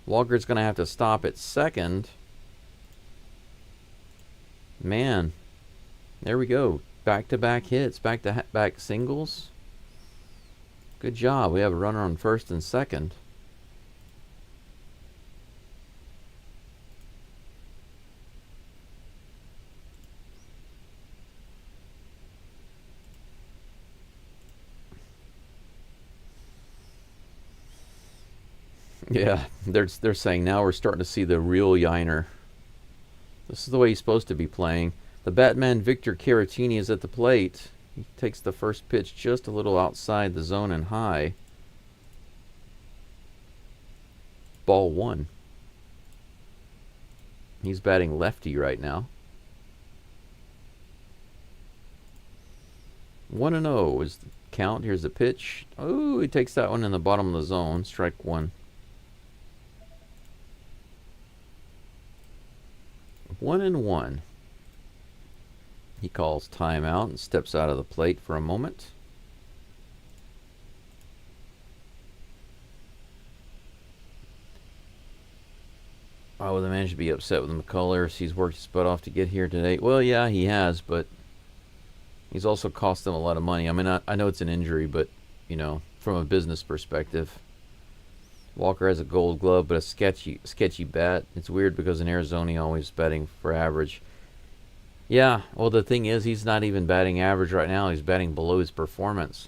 Walker's going to have to stop at second. Man, there we go. Back-to-back hits, back-to-back singles. Good job. We have a runner on first and second. Yeah, they're saying now we're starting to see the real Yainer. This is the way he's supposed to be playing. The Batman Victor Caratini is at the plate. He takes the first pitch just a little outside the zone and high. Ball 1. He's batting lefty right now. 1-0 is the count. Here's the pitch. Oh, he takes that one in the bottom of the zone. Strike 1. 1-1. He calls timeout and steps out of the plate for a moment. Why would the manager be upset with McCullers? He's worked his butt off to get here today. Well, yeah, he has, but he's also cost them a lot of money. I mean, I know it's an injury, but, you know, from a business perspective, Walker has a gold glove, but a sketchy bat. It's weird because in Arizona, he's always batting for average. Yeah, well, the thing is, he's not even batting average right now. He's batting below his performance.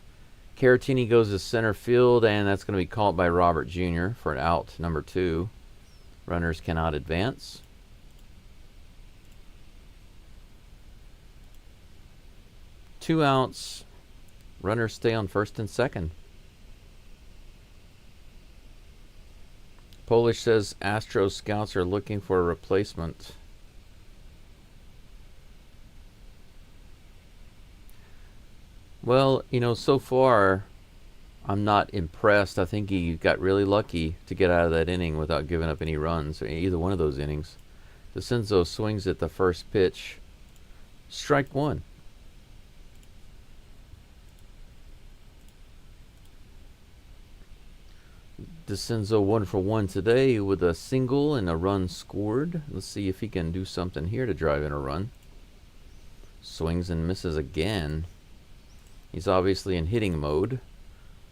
Caratini goes to center field, and that's going to be called by Robert Jr. for an out, number 2. Runners cannot advance. Two outs. Runners stay on first and second. Polish says Astros scouts are looking for a replacement. Well, you know, so far, I'm not impressed. I think he got really lucky to get out of that inning without giving up any runs, or either one of those innings. DeCenzo swings at the first pitch. Strike 1. DeCenzo 1 for 1 today with a single and a run scored. Let's see if he can do something here to drive in a run. Swings and misses again. He's obviously in hitting mode.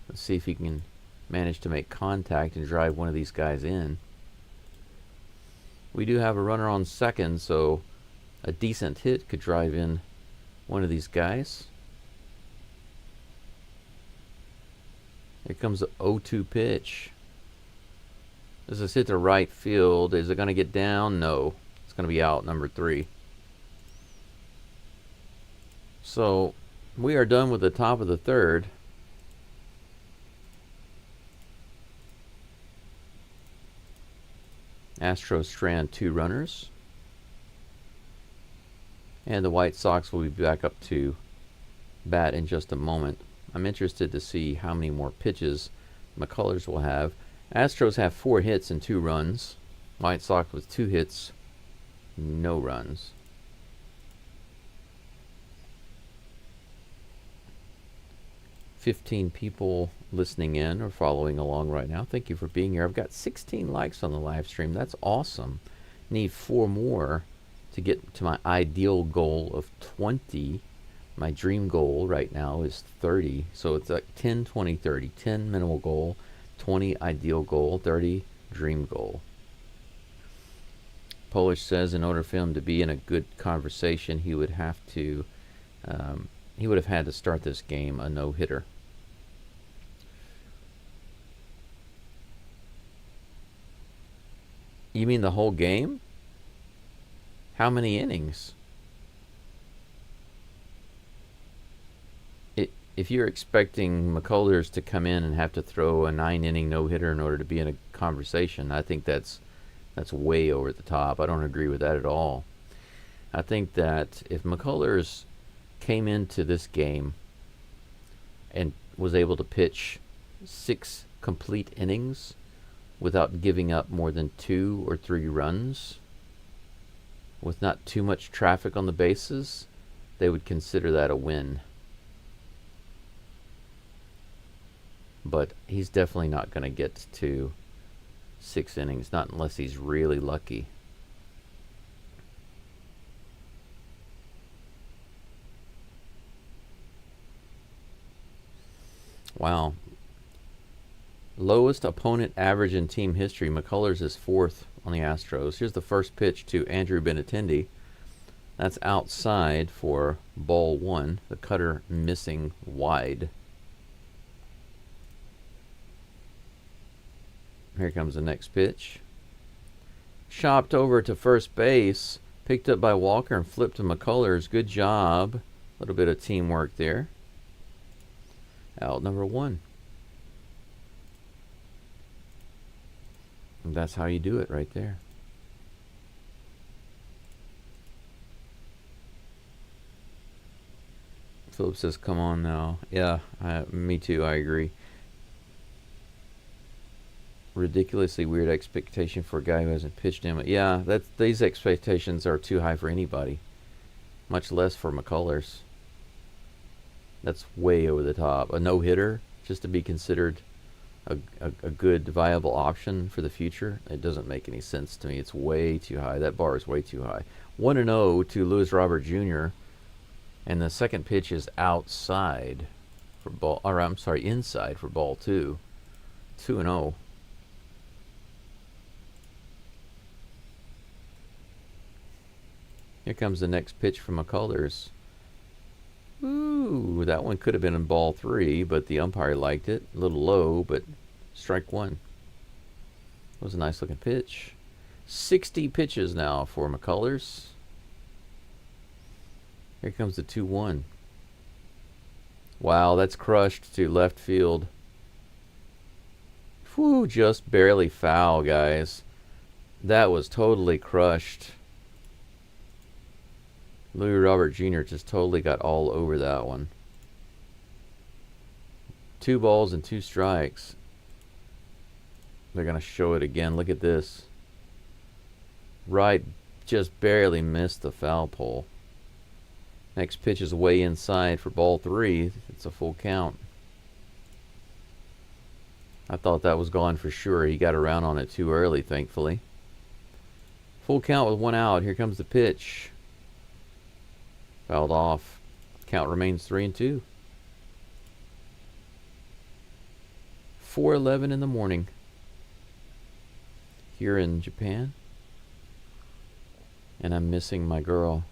Let's see if he can manage to make contact and drive one of these guys in. We do have a runner on second, so a decent hit could drive in one of these guys. Here comes the 0-2 pitch. This is hit to right field. Is it going to get down? No. It's going to be out, number 3. So We are done with the top of the third. Astros strand 2 runners. And the White Sox will be back up to bat in just a moment. I'm interested to see how many more pitches McCullers will have. Astros have 4 hits and 2 runs. White Sox with 2 hits, no runs. $15 people listening in or following along right now. Thank you for being here. I've got 16 likes on the live stream. That's awesome. Need 4 more to get to my ideal goal of 20. My dream goal right now is 30. So it's like 10, 20, 30. 10 minimal goal, 20 ideal goal, 30 dream goal. Polish says in order for him to be in a good conversation, he would have had to start this game a no-hitter. You mean the whole game? How many innings? If you're expecting McCullers to come in and have to throw a 9-inning no-hitter in order to be in a conversation, I think that's way over the top. I don't agree with that at all. I think that if McCullers came into this game and was able to pitch 6 complete innings without giving up more than 2 or 3 runs, with not too much traffic on the bases, they would consider that a win. But he's definitely not going to get to 6 innings, not unless he's really lucky. Wow. Lowest opponent average in team history. McCullers is 4th on the Astros. Here's the first pitch to Andrew Benintendi. That's outside for ball 1. The cutter missing wide. Here comes the next pitch. Chopped over to first base. Picked up by Walker and flipped to McCullers. Good job. A little bit of teamwork there. Out number 1. And that's how you do it right there. Philip says, come on now. Yeah, me too. I agree. Ridiculously weird expectation for a guy who hasn't pitched him. Yeah, these expectations are too high for anybody, much less for McCullers. That's way over the top. A no-hitter, just to be considered a good, viable option for the future, it doesn't make any sense to me. It's way too high. That bar is way too high. 1-0 to Luis Robert Jr., and the second pitch is outside for ball, or I'm sorry, inside for ball 2. 2-0. Here comes the next pitch from McCullers. Ooh, that one could have been in ball 3, but the umpire liked it. A little low, but strike 1. That was a nice looking pitch. 60 pitches now for McCullers. Here comes the 2-1. Wow, that's crushed to left field. Whew, just barely foul, guys. That was totally crushed. Louis Robert Jr. just totally got all over that one. 2 balls and 2 strikes. They're going to show it again. Look at this. Right, just barely missed the foul pole. Next pitch is way inside for ball 3. It's a full count. I thought that was gone for sure. He got around on it too early, thankfully. Full count with 1 out. Here comes the pitch. Fouled off. Count remains 3-2. 4:11 in the morning here in Japan, and I'm missing my girl.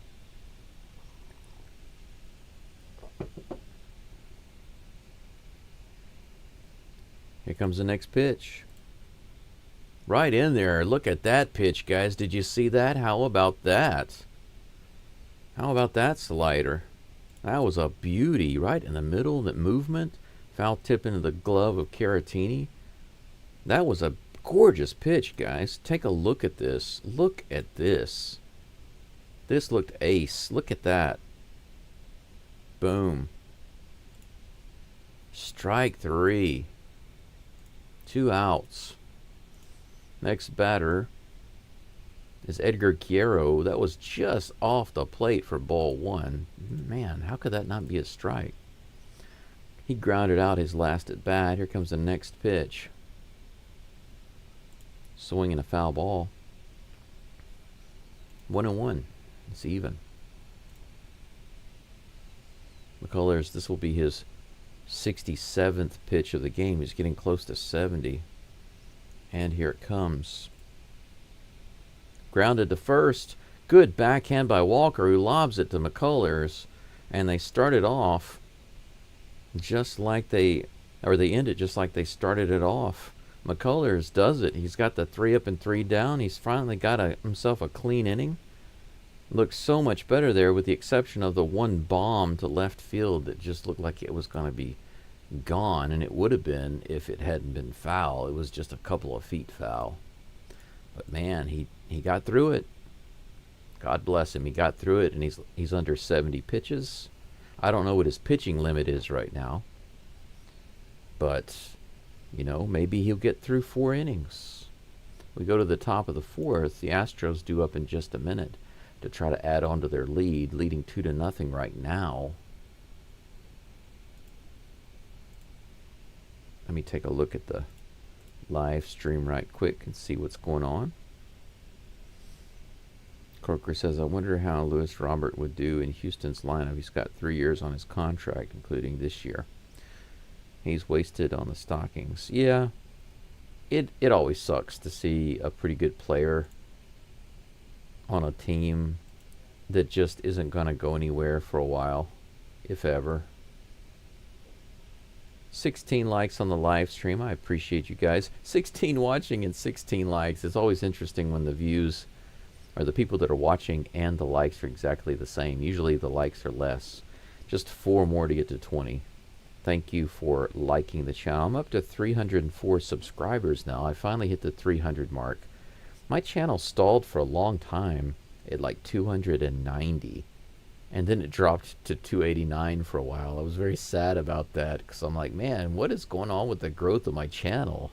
Here comes the next pitch. Right in there. Look at that pitch, guys. Did you see that? How about that? How about that slider? That was a beauty right in the middle of the movement. Foul tip into the glove of Caratini. That was a gorgeous pitch, guys. Take a look at this. Look at this. This looked ace. Look at that. Boom. Strike 3. 2 outs. Next batter is Edgar Guerrero. That was just off the plate for ball 1. Man, how could that not be a strike? He grounded out his last at bat. Here comes the next pitch. Swinging a foul ball. 1-1. It's even. McCullers, this will be his 67th pitch of the game. He's getting close to 70. And here it comes. Grounded to first. Good backhand by Walker, who lobs it to McCullers. And they started off just like they end it just like they started it off. McCullers does it. He's got the 3 up and 3 down. He's finally got himself a clean inning. Looks so much better there, with the exception of the one bomb to left field that just looked like it was going to be gone, and it would have been if it hadn't been foul. It was just a couple of feet foul. But man, he got through it. God bless him. He got through it, and he's under 70 pitches. I don't know what his pitching limit is right now, but you know, maybe he'll get through 4 innings. We go to the top of the 4th. The Astros due up in just a minute to try to add on to their lead, leading 2-0 right now. Let me take a look at the live stream right quick and see what's going on. Corker says, I wonder how Lewis Robert would do in Houston's lineup. He's got 3 years on his contract, including this year. He's wasted on the stockings. Yeah, it always sucks to see a pretty good player on a team that just isn't going to go anywhere for a while, if ever. 16 likes on the live stream. I appreciate you guys. 16 watching and 16 likes. It's always interesting when the views or the people that are watching and the likes are exactly the same. Usually the likes are less. Just 4 more to get to 20. Thank you for liking the channel. I'm up to 304 subscribers now. I finally hit the 300 mark. My channel stalled for a long time at like 290. And then it dropped to 289 for a while. I was very sad about that because I'm like, man, what is going on with the growth of my channel?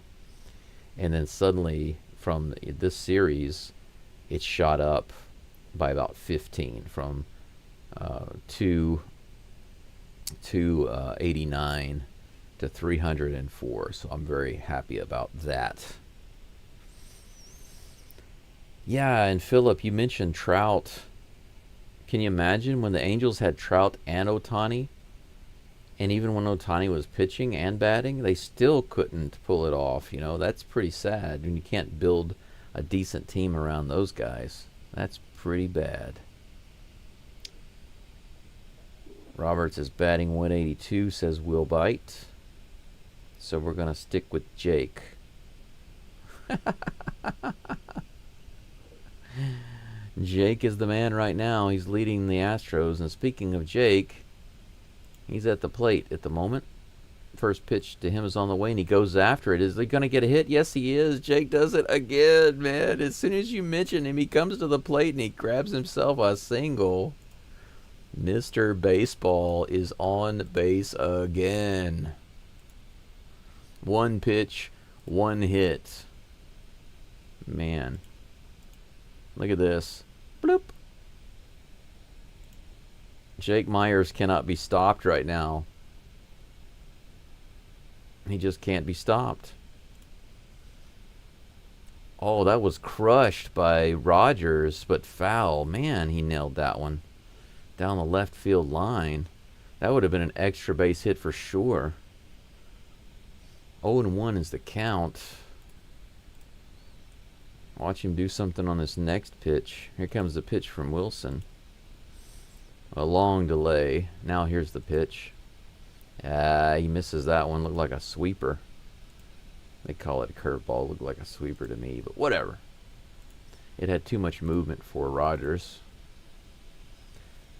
And then suddenly from this series, it shot up by about 15 from 289 to 304. So I'm very happy about that. Yeah, and Philip, you mentioned Trout. Can you imagine when the Angels had Trout and Ohtani? And even when Ohtani was pitching and batting, they still couldn't pull it off. You know, that's pretty sad when you can't build a decent team around those guys. That's pretty bad. Roberts is batting 182, says Will Bite. So we're going to stick with Jake. Jake is the man right now. He's leading the Astros. And speaking of Jake, he's at the plate at the moment. First pitch to him is on the way, and he goes after it. Is he going to get a hit? Yes, he is. Jake does it again, man. As soon as you mention him, he comes to the plate, and he grabs himself a single. Mr. Baseball is on base again. 1 pitch, 1 hit. Man. Look at this. Bloop. Jake Myers cannot be stopped right now. He just can't be stopped. Oh, that was crushed by Rogers, but foul. Man, he nailed that one down the left field line. That would have been an extra base hit for sure. 0-1 is the count. Watch him do something on this next pitch. Here comes the pitch from Wilson. A long delay. Now here's the pitch. He misses that one. Looked like a sweeper. They call it a curveball. Looked like a sweeper to me, but whatever. It had too much movement for Rogers.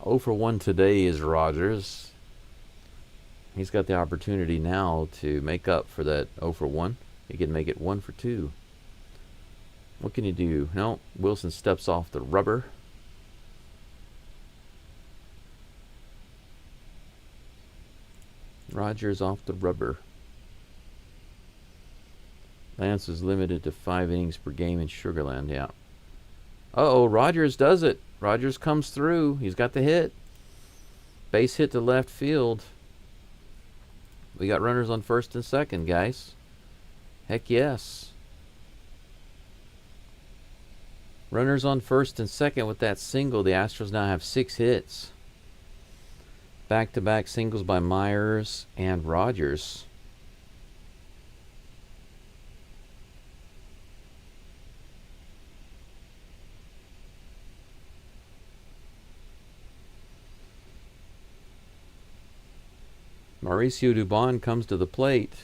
0 for 1 today is Rogers. He's got the opportunity now to make up for that 0 for 1. He can make it 1 for 2. What can you do? No, Wilson steps off the rubber. Rogers off the rubber. Lance is limited to 5 innings per game in Sugarland, yeah. Uh-oh, Rogers does it. Rogers comes through. He's got the hit. Base hit to left field. We got runners on first and second, guys. Heck yes. Runners on first and second with that single. The Astros now have 6 hits. Back-to-back singles by Myers and Rogers. Mauricio Dubon comes to the plate.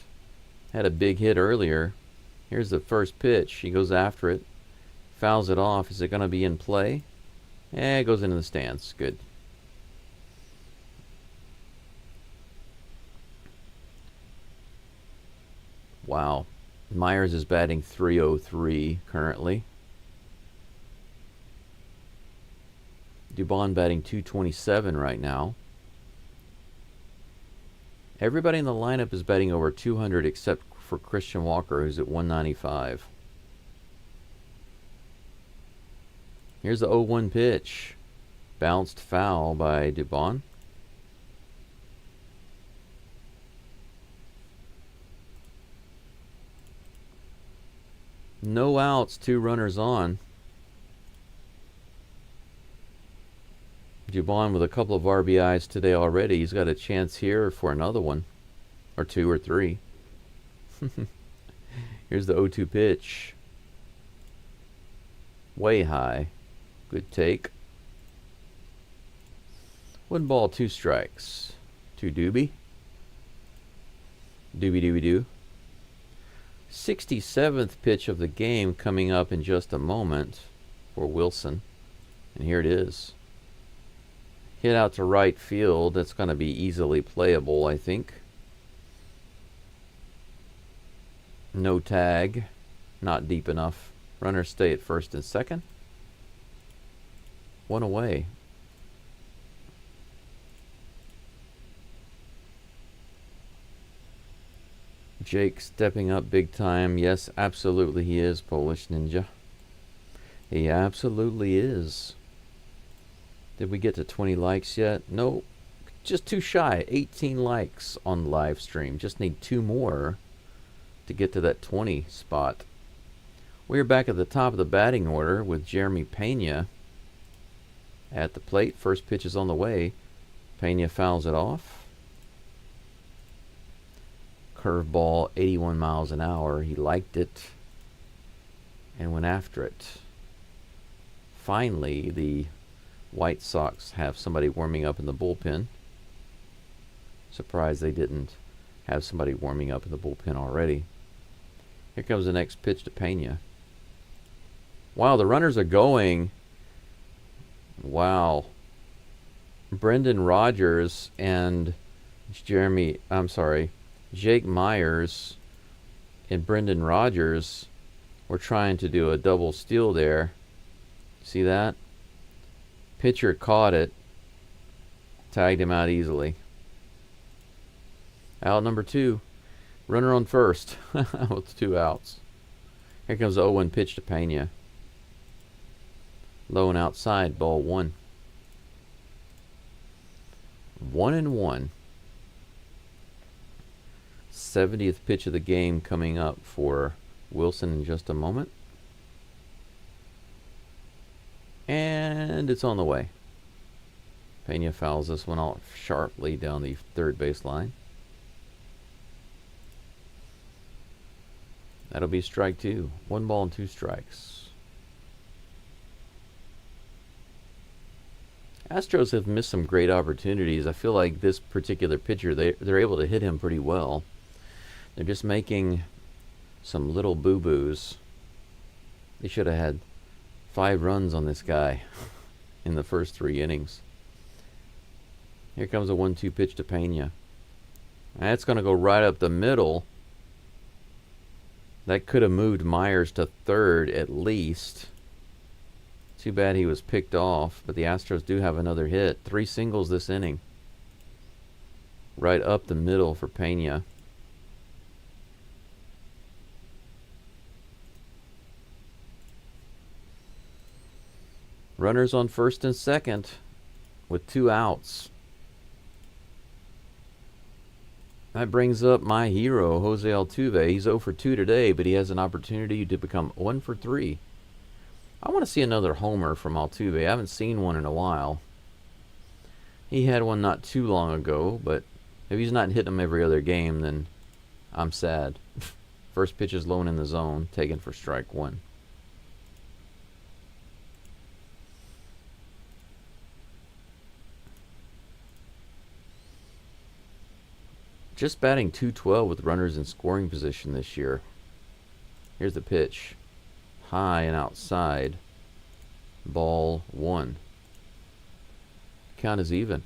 Had a big hit earlier. Here's the first pitch. He goes after it. Fouls it off. Is it going to be in play? It goes into the stands. Good. Wow. Myers is batting .303 currently. Dubon batting .227 right now. Everybody in the lineup is batting over 200 except for Christian Walker, who's at 195. Here's the 0-1 pitch. Bounced foul by Dubon. No outs, 2 runners on. Dubon with a couple of RBIs today already. He's got a chance here for another one. Or 2 or 3. Here's the 0-2 pitch. Way high. Good take. 1 ball, 2 strikes. 2 Doobie. Doobie-doobie-doo. 67th pitch of the game coming up in just a moment for Wilson. And here it is. Hit out to right field. That's going to be easily playable, I think. No tag. Not deep enough. Runners stay at first and second. 1 away. Jake stepping up big time. Yes, absolutely he is, Polish Ninja. He absolutely is. Did we get to 20 likes yet? No, just too shy. 18 likes on the live stream. Just need 2 more to get to that 20 spot. We're back at the top of the batting order with Jeremy Pena at the plate. First pitch is on the way. Pena fouls it off. Curveball, 81 miles an hour. He liked it and went after it. Finally, the White Sox have somebody warming up in the bullpen. Surprised they didn't have somebody warming up in the bullpen already. Here comes the next pitch to Pena. Wow, the runners are going. Wow. Brendan Rodgers and Jake Myers and Brendan Rodgers were trying to do a double steal there. See that? Pitcher caught it. Tagged him out easily. Out number 2. Runner on first with 2 outs. Here comes the 0-1 pitch to Pena. Low and outside, ball 1. 1-1. 70th pitch of the game coming up for Wilson in just a moment. And it's on the way. Pena fouls this one off sharply down the third base line. That'll be strike 2. 1 ball and 2 strikes. Astros have missed some great opportunities. I feel like this particular pitcher, they're able to hit him pretty well. They're just making some little boo-boos. They should have had 5 runs on this guy in the first 3 innings. Here comes a 1-2 pitch to Pena. That's going to go right up the middle. That could have moved Myers to third at least. Too bad he was picked off, but the Astros do have another hit. 3 singles this inning. Right up the middle for Pena. Runners on first and second with 2 outs. That brings up my hero, Jose Altuve. He's 0 for 2 today, but he has an opportunity to become 1 for 3. I want to see another homer from Altuve. I haven't seen one in a while. He had one not too long ago, but if he's not hitting them every other game, then I'm sad. First pitch is low and in the zone, taken for strike 1. Just batting .212 with runners in scoring position this year. Here's the pitch. High and outside. Ball 1. Count is even.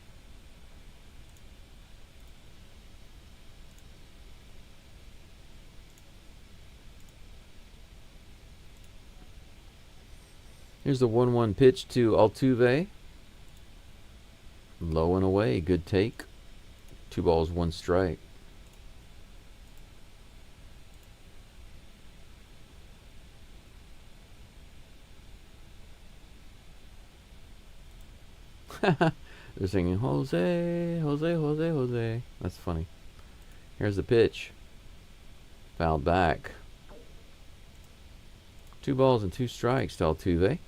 Here's the 1-1 pitch to Altuve. Low and away. Good take. 2 balls, 1 strike. They're singing Jose, Jose, Jose, Jose. That's funny. Here's the pitch. Fouled back. 2 balls and 2 strikes to Altuve.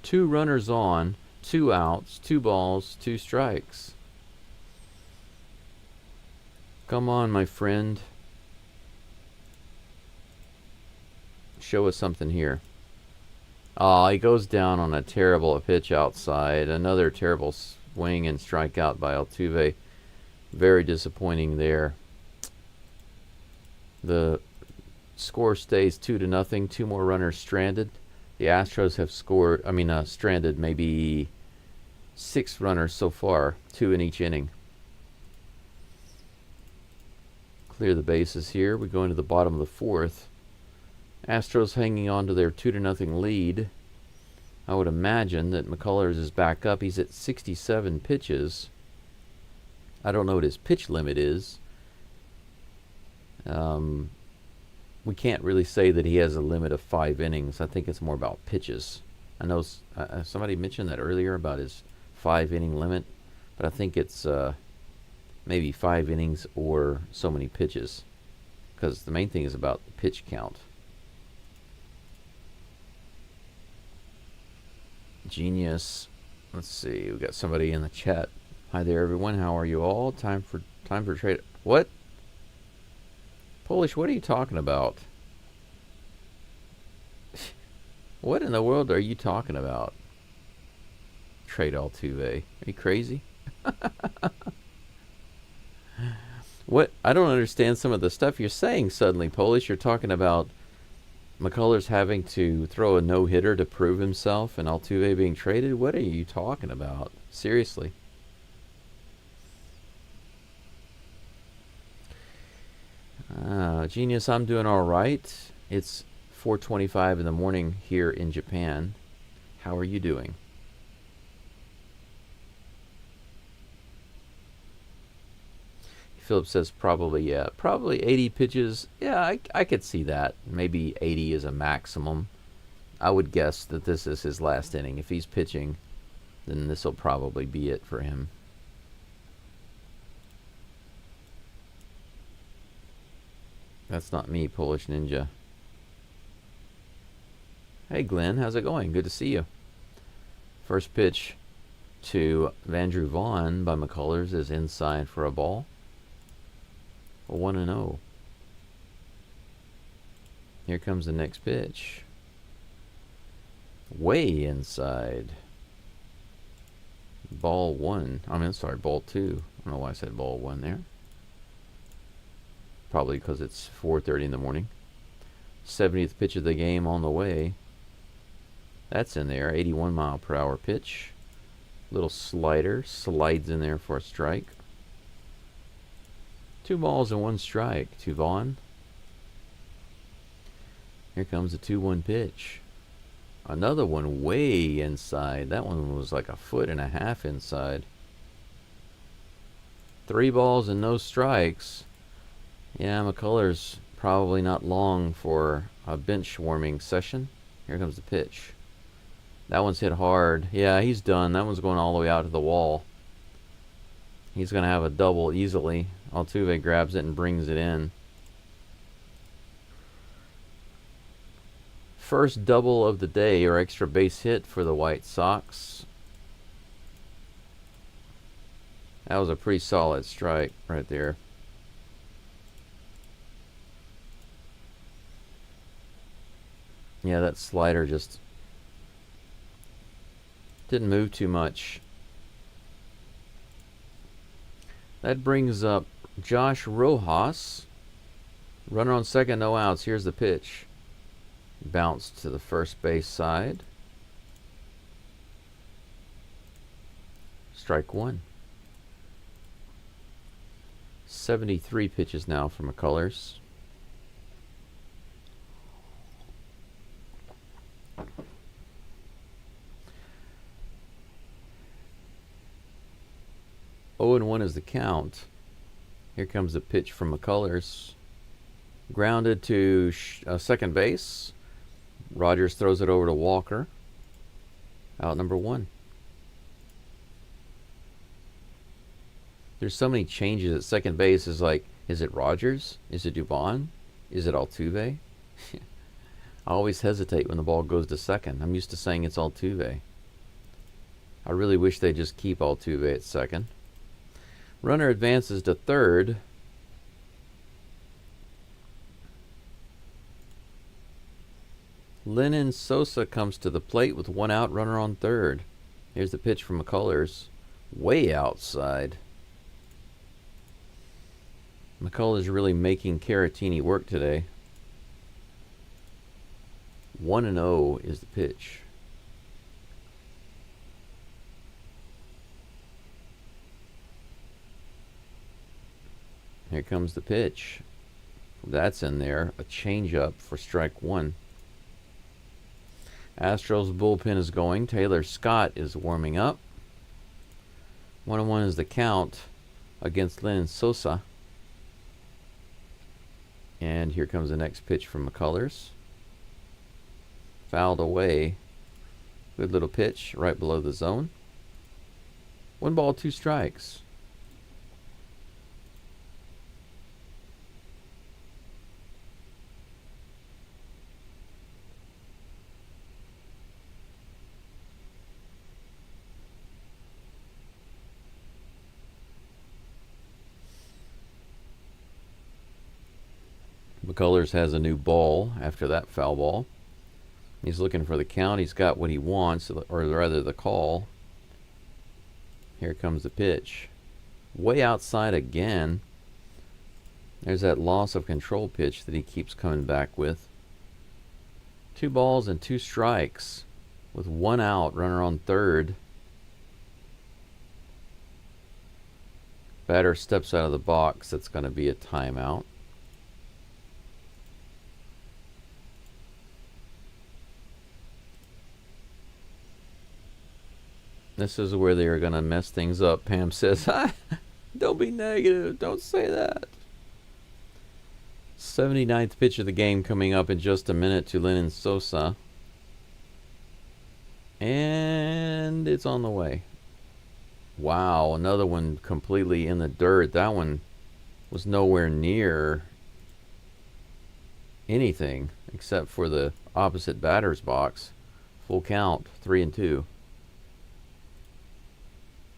Two runners on, 2 outs, 2 balls, 2 strikes. Come on, my friend. Show us something here. Oh, he goes down on a terrible pitch outside. Another terrible swing and strikeout by Altuve. Very disappointing there. The score stays 2-0. 2 more runners stranded. The Astros have stranded maybe 6 runners so far, 2 in each inning. Clear the bases here. We go into the bottom of the 4th. Astros hanging on to their 2-0 lead. I would imagine that McCullers is back up. He's at 67 pitches. I don't know what his pitch limit is. We can't really say that he has a limit of 5 innings. I think it's more about pitches. I know somebody mentioned that earlier about his 5-inning limit, but I think it's maybe 5 innings or so many pitches, because the main thing is about the pitch count. Genius. Let's see. We got somebody in the chat. Hi there, everyone. How are you all? Time for trade. What? Polish, what are you talking about? What in the world are you talking about? Trade Altuve. Are you crazy? What? I don't understand some of the stuff you're saying suddenly, Polish. You're talking about McCullers having to throw a no-hitter to prove himself and Altuve being traded? What are you talking about? Seriously. Genius, I'm doing all right. It's 4:25 in the morning here in Japan. How are you doing? Philip says probably, yeah. Probably 80 pitches. Yeah, I could see that. Maybe 80 is a maximum. I would guess that this is his last inning. If he's pitching, then this will probably be it for him. That's not me, Polish Ninja. Hey, Glenn. How's it going? Good to see you. First pitch to Vandrew Vaughn by McCullers is inside for a ball. 1-0. Here comes the next pitch. Way inside. Ball 1. Ball 2. I don't know why I said ball 1 there. Probably because it's 4:30 in the morning. 70th pitch of the game on the way. That's in there. 81 mph pitch. Little slider. Slides in there for a strike. 2 balls and 1 strike to Vaughn. Here comes a 2-1 pitch. Another one way inside. That one was like 1.5 feet inside. 3 balls and no strikes. Yeah, McCullers probably not long for a bench warming session. Here comes the pitch. That one's hit hard. Yeah, he's done. That one's going all the way out to the wall. He's going to have a double easily. Altuve grabs it and brings it in. First double of the day, or extra base hit for the White Sox. That was a pretty solid strike right there. Yeah, that slider just didn't move too much. That brings up Josh Rojas. Runner on second, no outs. Here's the pitch. Bounced to the first base side. Strike 1. 73 pitches now for McCullers. Oh and 1 is the count. Here comes the pitch from McCullers. Grounded to second base. Rogers throws it over to Walker. Out number 1. There's so many changes at second base. Is like, is it Rogers? Is it Dubon? Is it Altuve? I always hesitate when the ball goes to second. I'm used to saying it's Altuve. I really wish they'd just keep Altuve at second. Runner advances to third. Lennon Sosa comes to the plate with 1 out, runner on third. Here's the pitch from McCullers. Way outside. McCullers really making Caratini work today. 1-0 is the pitch. Here comes the pitch. That's in there. A changeup for strike 1. Astros bullpen is going. Taylor Scott is warming up. 1-1 is the count against Lennon Sosa. And here comes the next pitch from McCullers. Fouled away. Good little pitch right below the zone. 1 ball, 2 strikes. McCullers has a new ball after that foul ball. He's looking for the count. He's got what he wants, or rather the call. Here comes the pitch. Way outside again. There's that loss of control pitch that he keeps coming back with. 2 balls and 2 strikes with 1 out, runner on third. Batter steps out of the box. That's going to be a timeout. This is where they are going to mess things up. Pam says, don't be negative. Don't say that. 79th pitch of the game coming up in just a minute to Lennon Sosa. And it's on the way. Wow, another one completely in the dirt. That one was nowhere near anything except for the opposite batter's box. Full count, 3-2.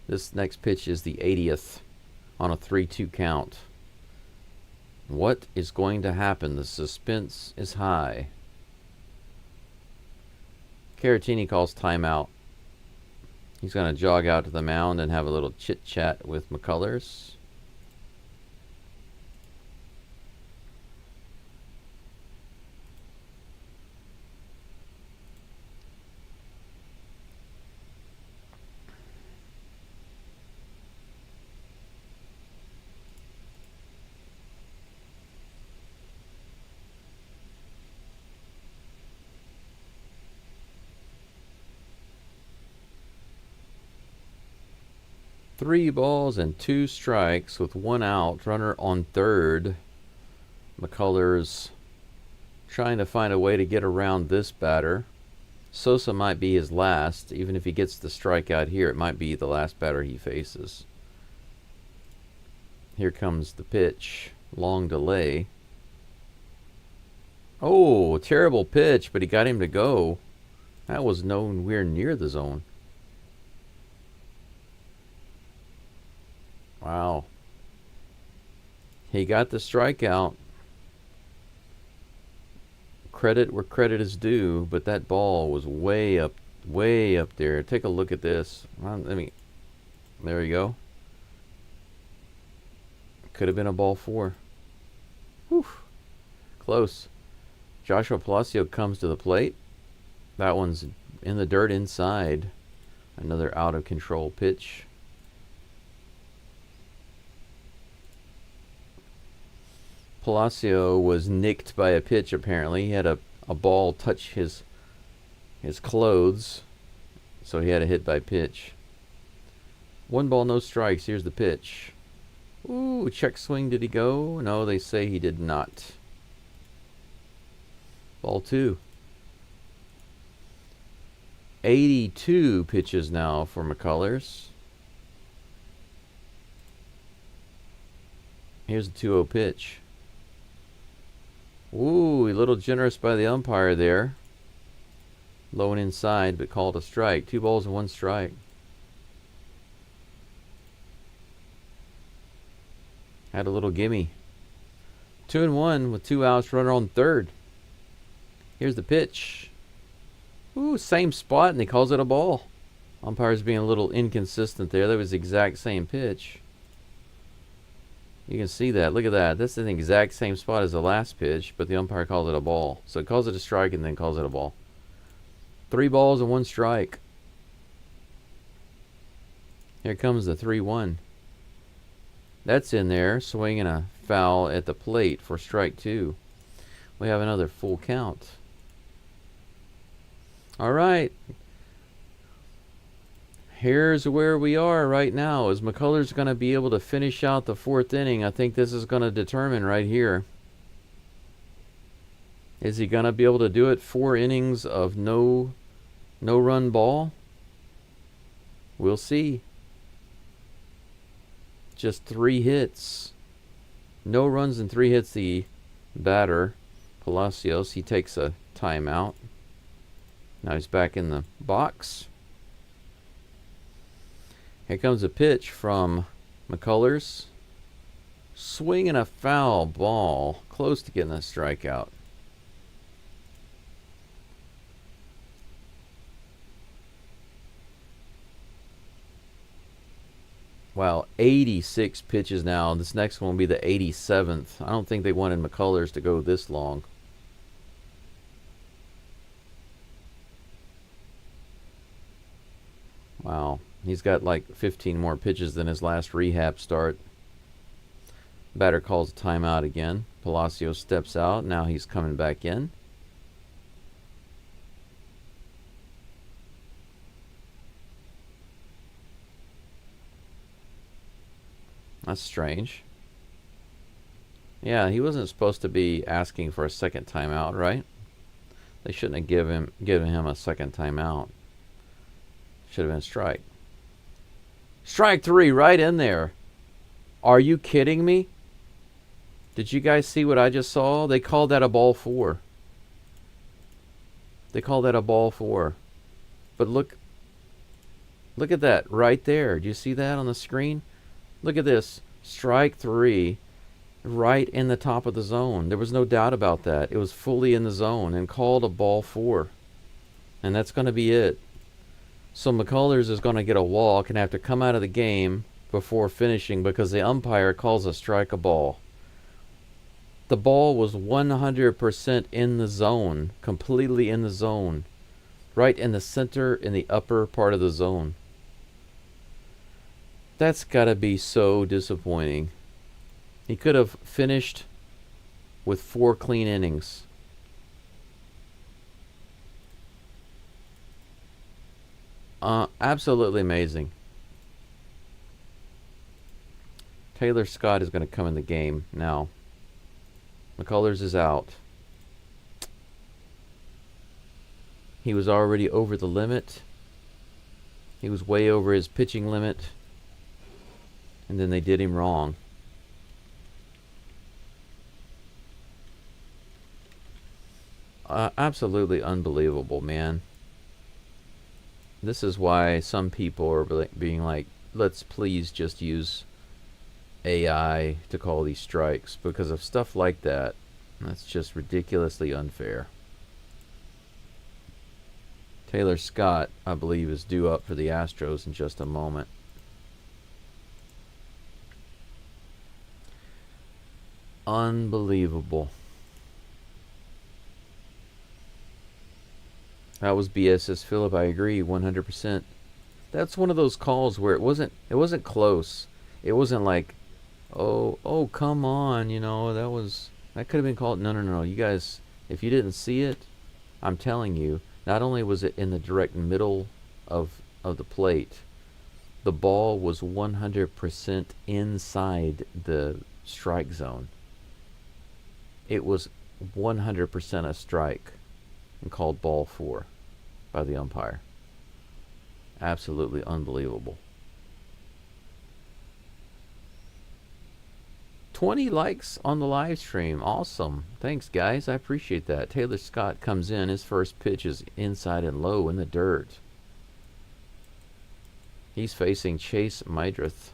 This next pitch is the 80th on a 3-2 count. What is going to happen? The suspense is high. Caratini calls timeout. He's going to jog out to the mound and have a little chit-chat with McCullers. 3 balls and 2 strikes with 1 out. Runner on third. McCullers trying to find a way to get around this batter. Sosa might be his last. Even if he gets the strikeout here, it might be the last batter he faces. Here comes the pitch. Long delay. Oh, terrible pitch, but he got him to go. That was nowhere near the zone. Wow. He got the strikeout. Credit where credit is due, but that ball was way up there. Take a look at this. There you go. Could have been a ball 4. Whew. Close. Joshua Palacio comes to the plate. That one's in the dirt inside. Another out of control pitch. Palacio was nicked by a pitch apparently. He had a ball touch his clothes, so he had a hit by pitch. 1 ball, no strikes. Here's the pitch. Ooh, check swing. Did he go? No, they say he did not. Ball 2. 82 pitches now for McCullers. Here's the 2-0 pitch. Ooh, a little generous by the umpire there. Low and inside, but called a strike. 2 balls and 1 strike. Had a little gimme. 2-1 with 2 outs, runner on third. Here's the pitch. Ooh, same spot, and he calls it a ball. Umpire's being a little inconsistent there. That was the exact same pitch. You can see that. Look at that. That's the exact same spot as the last pitch, but the umpire calls it a ball. So it calls it a strike and then calls it a ball. 3 balls and 1 strike. Here comes the 3-1. That's in there, swinging a foul at the plate for strike 2. We have another full count. All right. Here's where we are right now. Is McCullers going to be able to finish out the 4th inning? I think this is going to determine right here. Is he going to be able to do it? 4 innings of no run ball? We'll see. Just 3 hits. No runs and 3 hits. The batter, Palacios, he takes a timeout. Now he's back in the box. Here comes a pitch from McCullers. Swinging a foul ball. Close to getting a strikeout. Wow, 86 pitches now. This next one will be the 87th. I don't think they wanted McCullers to go this long. Wow, he's got like 15 more pitches than his last rehab start. Batter calls a timeout again. Palacio steps out. Now he's coming back in. That's strange. Yeah, he wasn't supposed to be asking for a second timeout, right? They shouldn't have given him a second timeout. Should have been a strike. Strike 3 right in there. Are you kidding me? Did you guys see what I just saw? They called that a ball 4. They called that a ball 4. But look at that right there. Do you see that on the screen? Look at this. Strike 3 right in the top of the zone. There was no doubt about that. It was fully in the zone and called a ball 4. And that's going to be it. So McCullers is going to get a walk and have to come out of the game before finishing because the umpire calls a strike a ball. The ball was 100% in the zone, completely in the zone, right in the center, in the upper part of the zone. That's got to be so disappointing. He could have finished with 4 clean innings. Absolutely amazing. Taylor Scott is going to come in the game now. McCullers is out. He was already over the limit. He was way over his pitching limit. And then they did him wrong. Absolutely unbelievable, man. This is why some people are being like, let's please just use AI to call these strikes, because of stuff like that. That's just ridiculously unfair. Taylor Scott, I believe, is due up for the Astros in just a moment. Unbelievable. That was BS, says Philip. I agree 100%. That's one of those calls where it wasn't close. It wasn't like, oh, come on, that could have been called. No. You guys, if you didn't see it, I'm telling you, not only was it in the direct middle of the plate, the ball was 100% inside the strike zone. It was 100% a strike and called ball 4 by the umpire. Absolutely unbelievable. 20 likes on the live stream. Awesome. Thanks, guys. I appreciate that. Taylor Scott comes in. His first pitch is inside and low in the dirt. He's facing Chase Mydrith.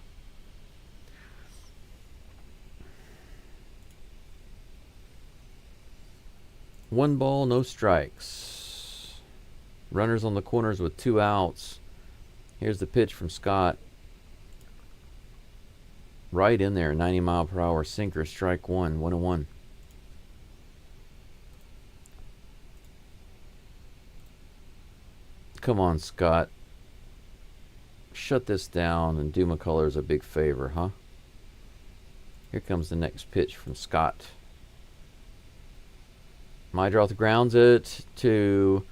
One ball, no strikes. Runners on the corners with 2 outs. Here's the pitch from Scott. Right in there, 90-mile-per-hour sinker, strike 1, 1-1. Come on, Scott. Shut this down and do McCullers a big favor, huh? Here comes the next pitch from Scott. Mydroth grounds it to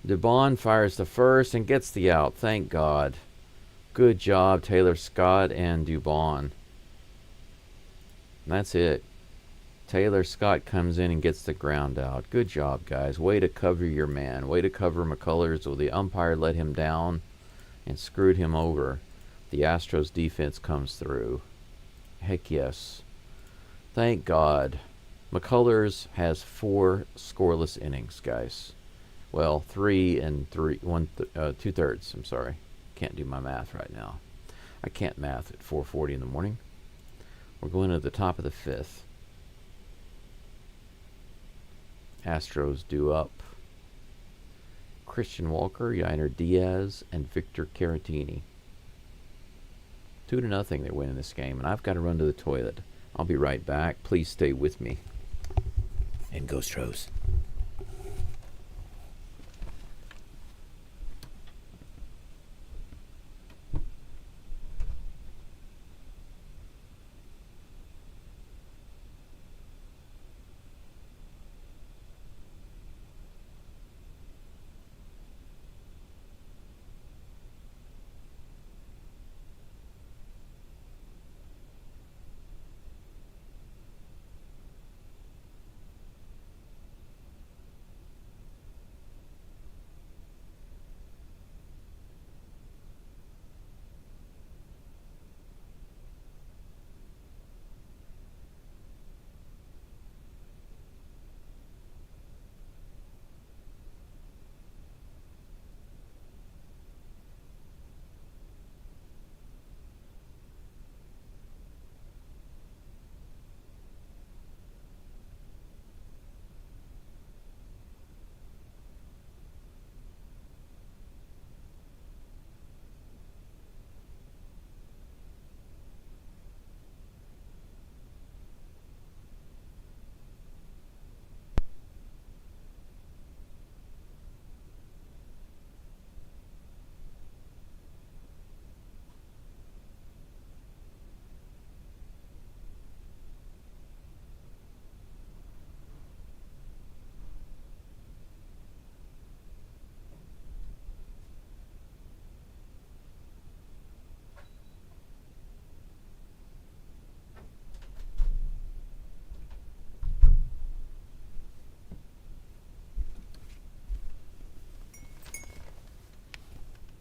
DeBon, fires the first and gets the out. Thank God. Good job, Taylor Scott and DuBon. That's it. Taylor Scott comes in and gets the ground out. Good job, guys. Way to cover your man. Way to cover McCullers. Well, the umpire let him down and screwed him over. The Astros defense comes through. Heck yes. Thank God. McCullers has 4 scoreless innings, guys. Well, 3 and 2/3. I'm sorry. Can't do my math right now. I can't math at 4:40 in the morning. We're going to the top of the 5th. Astros due up. Christian Walker, Yainer Diaz, and Victor Caratini. 2-0 they're winning this game, and I've got to run to the toilet. I'll be right back. Please stay with me. And go Astros.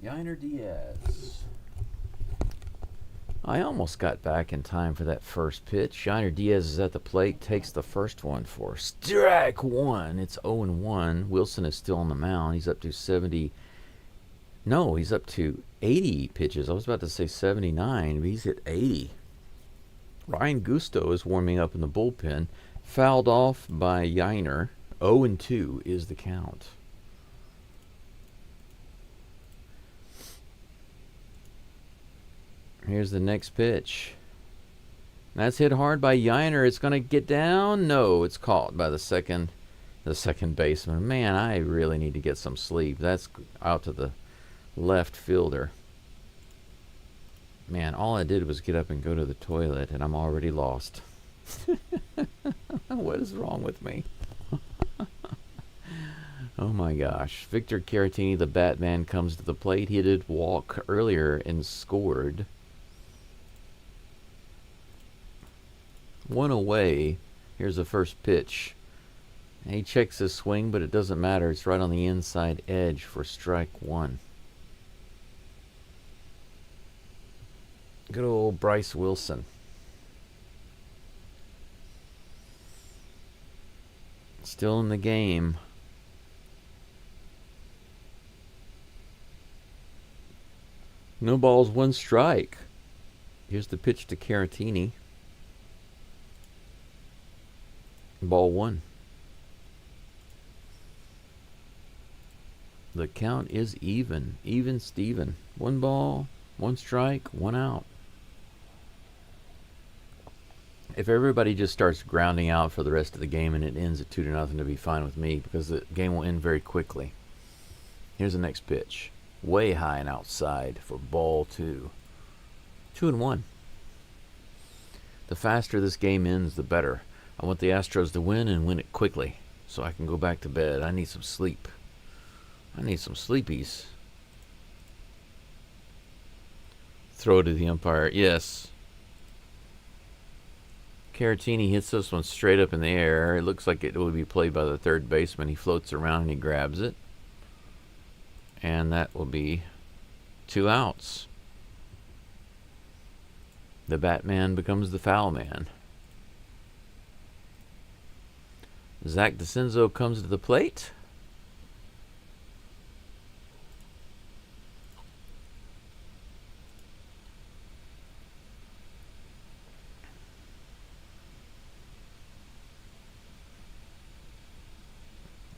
Yainer Diaz. I almost got back in time for that first pitch. Yainer Diaz is at the plate, takes the first one for strike one. It's 0-1. Wilson is still on the mound. He's up to 70. No, he's up to 80 pitches. I was about to say 79, but he's at 80. Ryan Gusto is warming up in the bullpen. Fouled off by Yainer. 0-2 is the count. Here's the next pitch. That's hit hard by Yainer. It's going to get down. No, it's caught by the second baseman. Man, I really need to get some sleep. That's out to the left fielder. Man, all I did was get up and go to the toilet, and I'm already lost. What is wrong with me? Oh my gosh. Victor Caratini, the Batman, comes to the plate. He did walk earlier and scored. One away. Here's the first pitch. He checks his swing, but it doesn't matter. It's right on the inside edge for strike one. Good old Bryce Wilson. Still in the game. No balls, one strike. Here's the pitch to Caratini. Ball one. The count is even. Even Steven. One ball, one strike, one out. If everybody just starts grounding out for the rest of the game and it ends at 2-0, to be fine with me, because the game will end very quickly. Here's the next pitch. Way high and outside for ball two. 2-1. The faster this game ends, the better. I want the Astros to win and win it quickly so I can go back to bed. I need some sleep. I need some sleepies. Throw to the umpire. Yes. Caratini hits this one straight up in the air. It looks like it will be played by the third baseman. He floats around and he grabs it. And that will be 2 outs. The Batman becomes the foul man. Zach DeCenzo comes to the plate.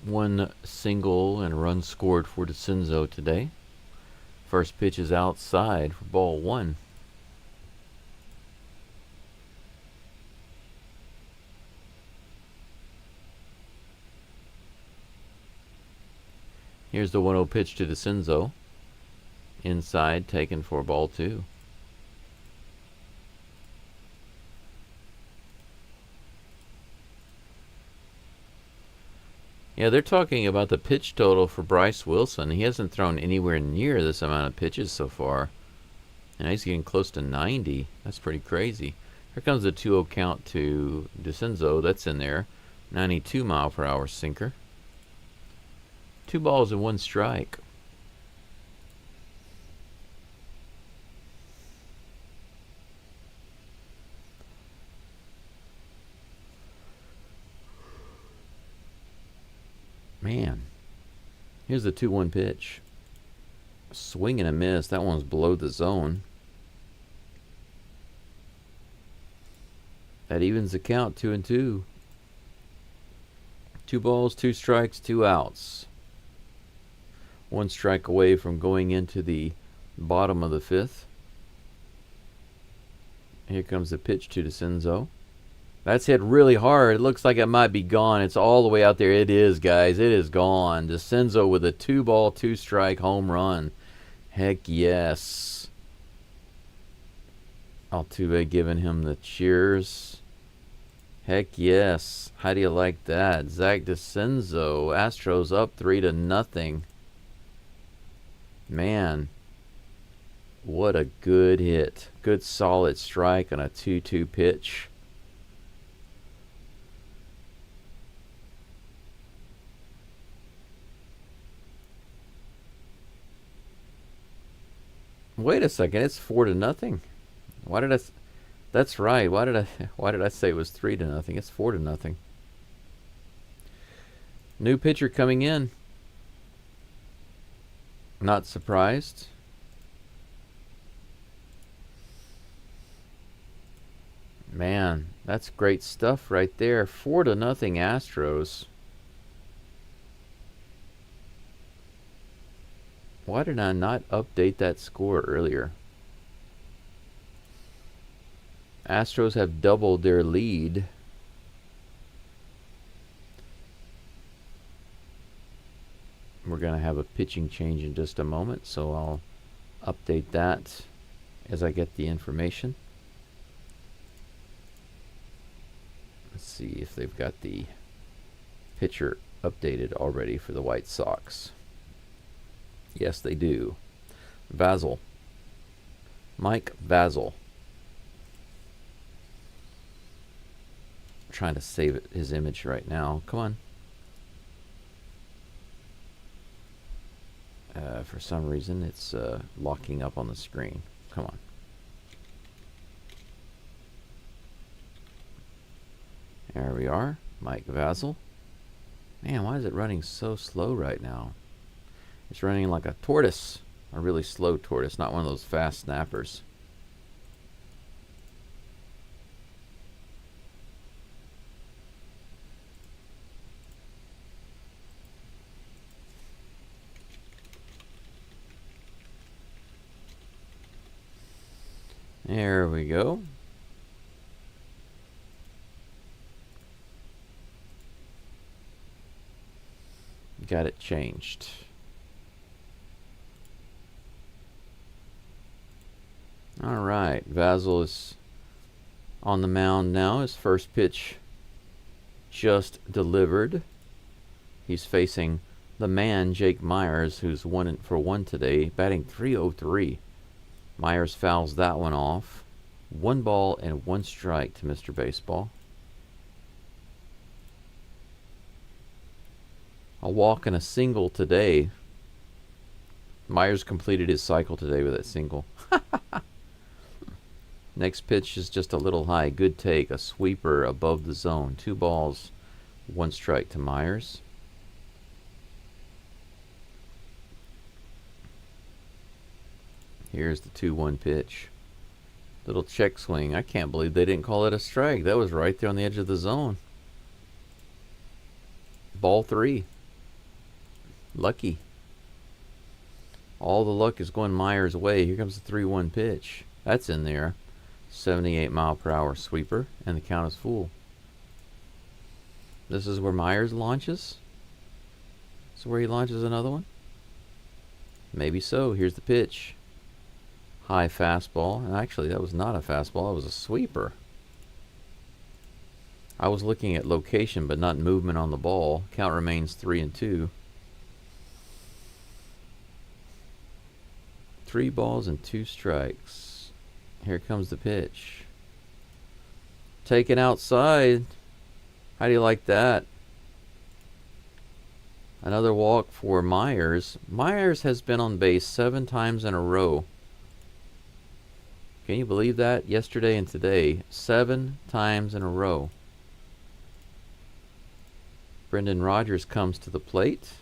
One single and a run scored for DeCenzo today. First pitch is outside for ball one. Here's the 1-0 pitch to DeCenzo. Inside, taken for ball two. Yeah, they're talking about the pitch total for Bryce Wilson. He hasn't thrown anywhere near this amount of pitches so far. And he's getting close to 90. That's pretty crazy. Here comes the 2-0 count to DeCenzo. That's in there. 92 mile per hour sinker. 2 balls and 1 strike. Man. Here's the 2-1 pitch. Swing and a miss. That one's below the zone. That evens the count, 2-2. 2 balls, 2 strikes, 2 outs. 1 strike away from going into the bottom of the 5th. Here comes the pitch to DeCenzo. That's hit really hard. It looks like it might be gone. It's all the way out there. It is, guys. It is gone. DeCenzo with a 2-ball, 2-strike home run. Heck yes. Altuve giving him the cheers. Heck yes. How do you like that? Zach DeCenzo. Astros up 3-0. Man. What a good hit. Good solid strike on a 2-2 pitch. Wait a second. It's 4-0. Why did I? That's right. Why did I say it was 3-0? It's 4-0. New pitcher coming in. Not surprised. Man, that's great stuff right there. 4-0 Astros. Why did I not update that score earlier? Astros have doubled their lead. We're going to have a pitching change in just a moment, so I'll update that as I get the information. Let's see if they've got the pitcher updated already for the White Sox. Yes, they do. Vasil. Mike Vasil. Trying to save his image right now. Come on. For some reason, it's locking up on the screen. Come on. There we are. Mike Vasil. Man, why is it running so slow right now? It's running like a tortoise. A really slow tortoise, not one of those fast snappers. There we go. Got it changed. All right, Vasil is on the mound now. His first pitch just delivered. He's facing the man, Jake Myers, who's 1-for-1 today, batting .303. Myers fouls that one off. 1 ball and 1 strike to Mr. Baseball. A walk and a single today. Myers completed his cycle today with that single. Next pitch is just a little high. Good take. A sweeper above the zone. 2 balls, 1 strike to Myers. Here's the 2-1 pitch. Little check swing. I can't believe they didn't call it a strike. That was right there on the edge of the zone. Ball 3. Lucky. All the luck is going Myers' way. Here comes the 3-1 pitch. That's in there. 78-mile-per-hour sweeper, and the count is full. This is where Myers launches. This is where he launches another one. Maybe so. Here's the pitch. High fastball. And actually, that was not a fastball. That was a sweeper. I was looking at location, but not movement on the ball. Count remains 3-2. 3 balls and 2 strikes. Here comes the pitch. Taken outside. How do you like that? Another walk for Myers. Myers has been on base 7 times in a row. Can you believe that? Yesterday and today. 7 times in a row. Brendan Rodgers comes to the plate.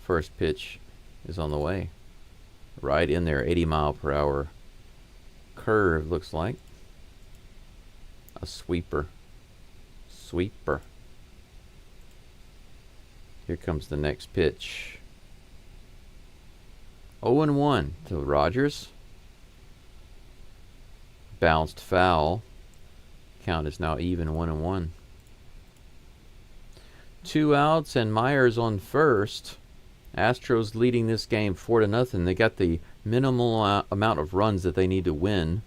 First pitch is on the way. Right in there, 80-mile-per-hour curve, looks like. A sweeper. Sweeper. Here comes the next pitch. 0-1 to Rodgers. Bounced foul. Count is now even, 1-1. 2 outs and Myers on first. Astros leading this game 4-0. They got the minimal amount of runs that they need to win.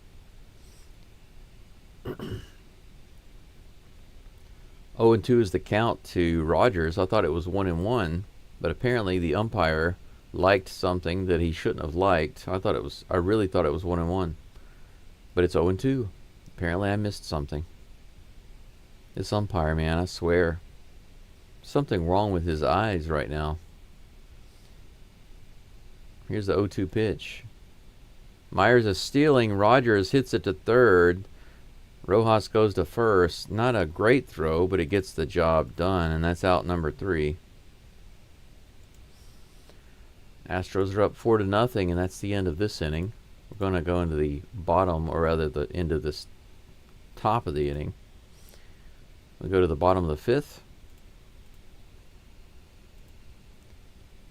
0-2 is the count to Rodgers. I thought it was 1-1, but apparently the umpire liked something that he shouldn't have liked. I really thought it was 1-1, but it's 0-2. Apparently I missed something. This umpire, man, I swear, something wrong with his eyes right now. Here's the 0-2 pitch. Myers is stealing. Rogers hits it to third. Rojas goes to first. Not a great throw, but it gets the job done, and that's out number 3. Astros are up 4-0, and that's the end of this inning. We're going to go into the bottom, or rather the end of this top of the inning. We'll go to the bottom of the 5th.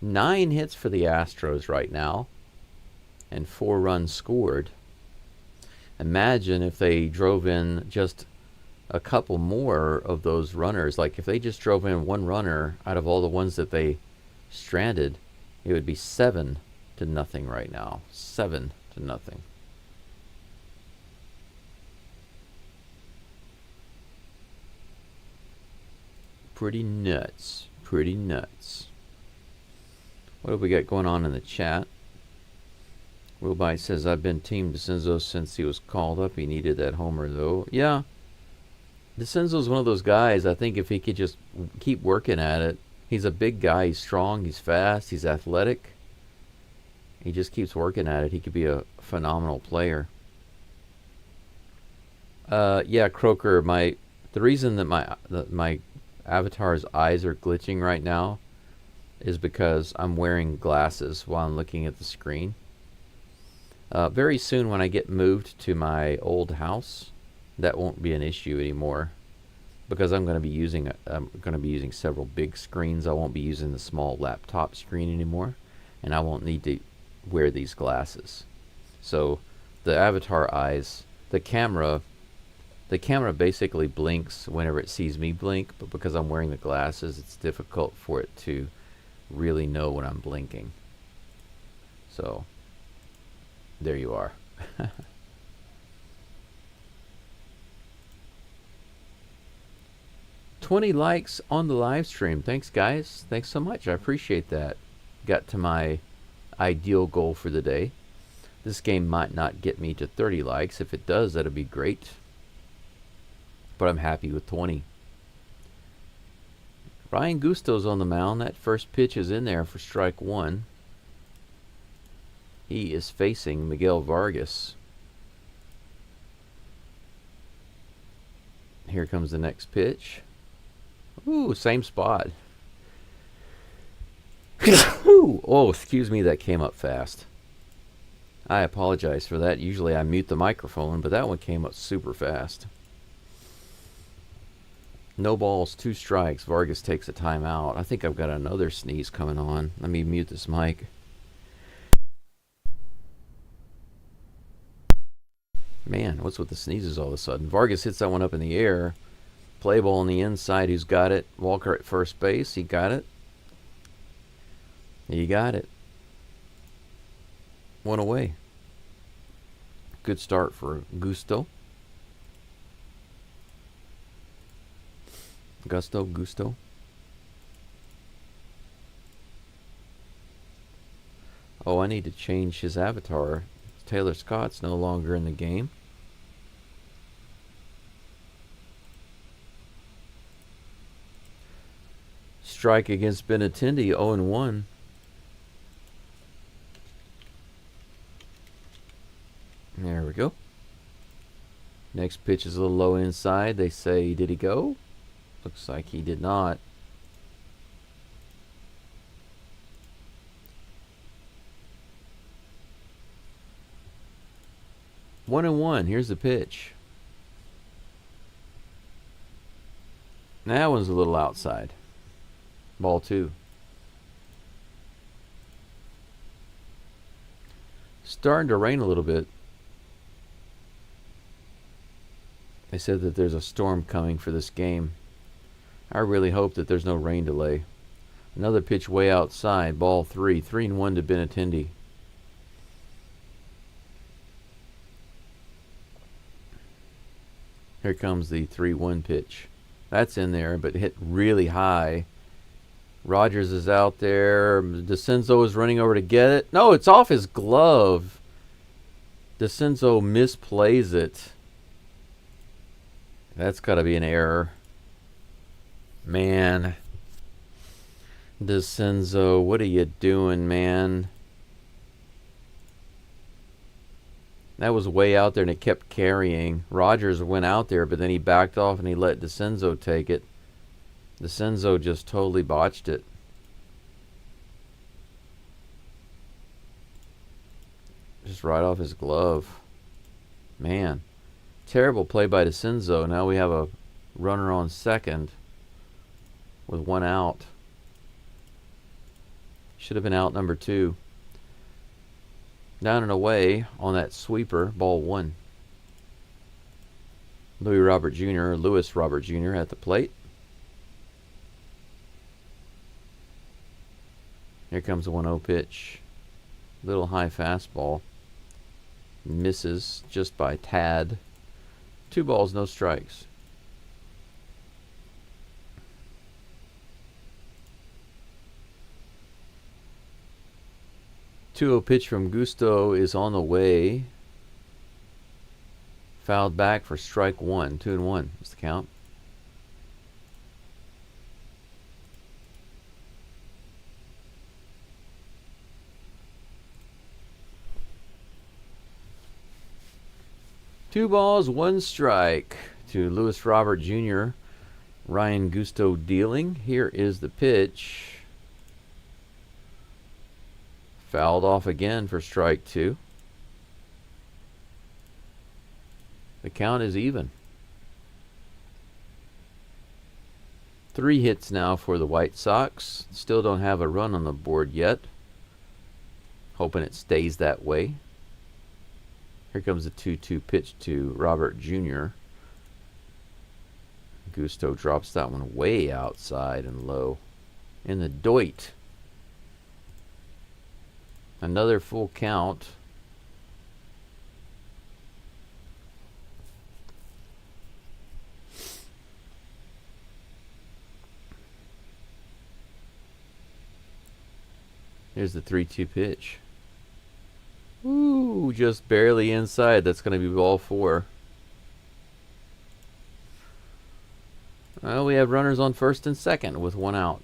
9 hits for the Astros right now, and 4 runs scored. Imagine if they drove in just a couple more of those runners. Like if they just drove in 1 runner out of all the ones that they stranded, it would be 7-0 right now. 7-0. Pretty nuts. Pretty nuts. What have we got going on in the chat? Wilbite says, I've been Team DeCenzo since he was called up. He needed that homer, though. Yeah. DeCenzo's one of those guys, I think if he could just keep working at it. He's a big guy. He's strong. He's fast. He's athletic. He just keeps working at it. He could be a phenomenal player. Yeah, Croker, the reason that my avatar's eyes are glitching right now is because I'm wearing glasses while I'm looking at the screen. Very soon when I get moved to my old house, that won't be an issue anymore, because I'm going to be using several big screens. I won't be using the small laptop screen anymore, and I won't need to wear these glasses. So the avatar eyes, the camera basically blinks whenever it sees me blink, but because I'm wearing the glasses, it's difficult for it to really know when I'm blinking. So there you are. 20 likes on the live stream. Thanks, guys. Thanks so much. I appreciate that. Got to my ideal goal for the day. This game might not get me to 30 likes. If it does, that'd be great. But I'm happy with 20. Ryan Gusto's on the mound. That first pitch is in there for strike 1. He is facing Miguel Vargas. Here comes the next pitch. Ooh, same spot. Oh, excuse me, that came up fast. I apologize for that. Usually I mute the microphone, but that one came up super fast. No balls, 2 strikes. Vargas takes a timeout. I think I've got another sneeze coming on. Let me mute this mic. Man, what's with the sneezes all of a sudden? Vargas hits that one up in the air. Play ball on the inside. Who's got it? Walker at first base. He got it. He got it. 1 away. Good start for Gusto. Gusto. Oh, I need to change his avatar. Taylor Scott's no longer in the game. Strike against Benintendi, 0-1. There we go. Next pitch is a little low inside. They say, did he go? Looks like he did not. One and one. Here's the pitch. That one's a little outside. Ball 2. Starting to rain a little bit. They said that there's a storm coming for this game. I really hope that there's no rain delay. Another pitch way outside. Ball 3. 3-1 to Benintendi. Here comes the 3-1 pitch. That's in there, but hit really high. Rogers is out there. DeCenzo is running over to get it. No, it's off his glove. DeCenzo misplays it. That's got to be an error. Man. DeCenzo, what are you doing, man? That was way out there, and it kept carrying. Rogers went out there, but then he backed off and he let DeCenzo take it. DeCenzo just totally botched it. Just right off his glove. Man. Terrible play by DeCenzo. Now we have a runner on second with one out. Should have been out number 2. Down and away on that sweeper, ball 1. Louis Robert Jr. at the plate. Here comes a 1-0 pitch. Little high fastball. Misses just by tad. 2 balls, no strikes. Two-0 pitch from Gusto is on the way. Fouled back for strike 1. 2-1 is the count. Two balls, one strike to Louis Robert Jr. Ryan Gusto dealing. Here is the pitch. Fouled off again for strike 2. The count is even. 3 hits now for the White Sox. Still don't have a run on the board yet. Hoping it stays that way. Here comes the 2-2 pitch to Robert Jr. Gusto drops that one way outside and low. In the doit. Another full count. Here's the 3-2 pitch. Ooh, just barely inside. That's going to be ball 4. Well, we have runners on first and second with 1 out.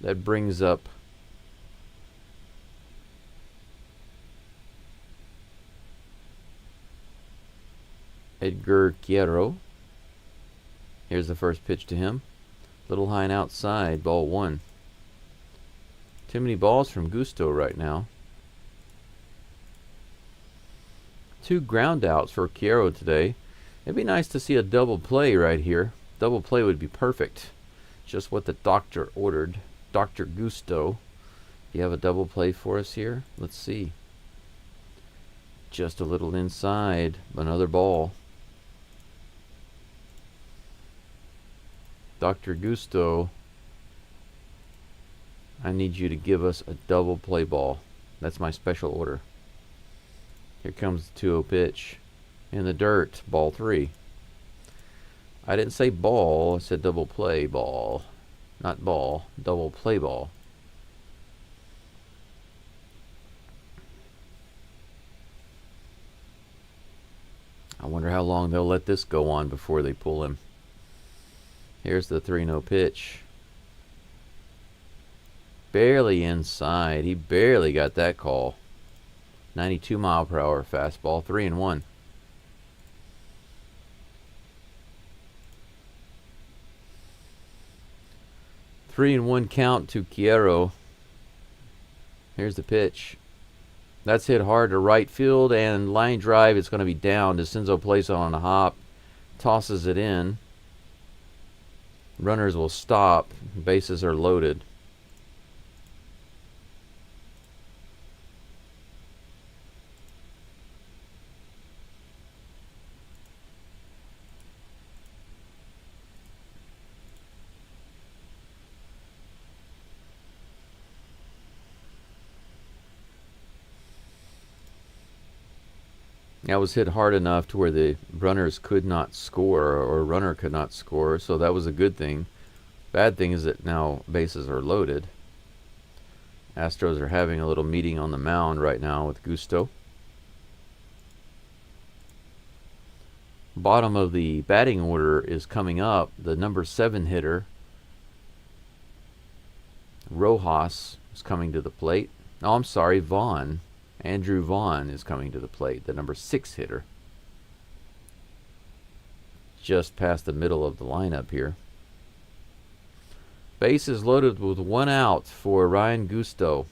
That brings up Edgar Quiero. Here's the first pitch to him. Little high and outside, ball 1. Too many balls from Gusto right now. 2 ground outs for Quiero today. It'd be nice to see a double play right here. Double play would be perfect. Just what the doctor ordered. Dr. Gusto. Do you have a double play for us here? Let's see. Just a little inside. Another ball. Dr. Gusto, I need you to give us a double play ball. That's my special order. Here comes the 2-0 pitch. In the dirt, ball 3. I didn't say ball, I said double play ball. Not ball, double play ball. I wonder how long they'll let this go on before they pull him. Here's the 3-0 pitch. Barely inside. He barely got that call. 92 mile per hour fastball. 3-1. Three and 1 count to Quiero. Here's the pitch. That's hit hard to right field, and line drive is going to be down. DeCenzo plays it on a hop. Tosses it in. Runners will stop. Bases are loaded. That was hit hard enough to where the runners could not score, or runner could not score, so that was a good thing. Bad thing is that now bases are loaded. Astros are having a little meeting on the mound right now with Gusto. bottom of the batting order is coming up. The number 7 hitter, Rojas, is coming to the plate. Oh, I'm sorry, Vaughn. Andrew Vaughn is coming to the plate, the number 6 hitter. Just past the middle of the lineup here. Bases loaded with 1 out for Ryan Gusto.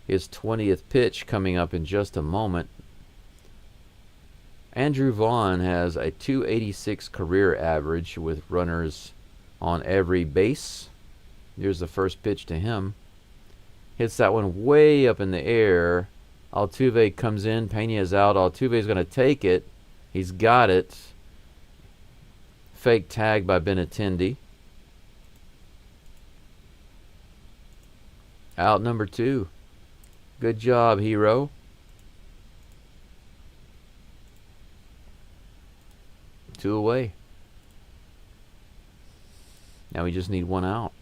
His 20th pitch coming up in just a moment. Andrew Vaughn has a .286 career average with runners on every base. Here's the first pitch to him. Hits that one way up in the air. Altuve comes in. Pena's out. Altuve's going to take it. He's got it. Fake tag by Benintendi. Out number 2. Good job, hero. Two away. Now we just need 1 out.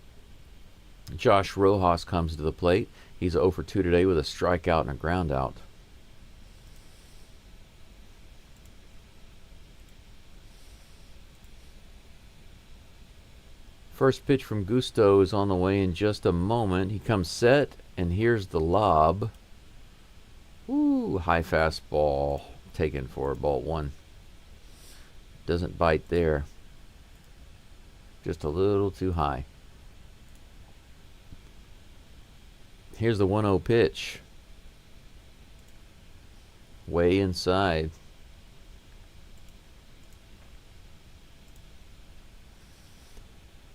Josh Rojas comes to the plate. He's 0 for 2 today with a strikeout and a ground out. First pitch from Gusto is on the way in just a moment. He comes set, and here's the lob. Ooh, high fastball taken for ball 1. Doesn't bite there. Just a little too high. Here's the 1-0 pitch. Way inside.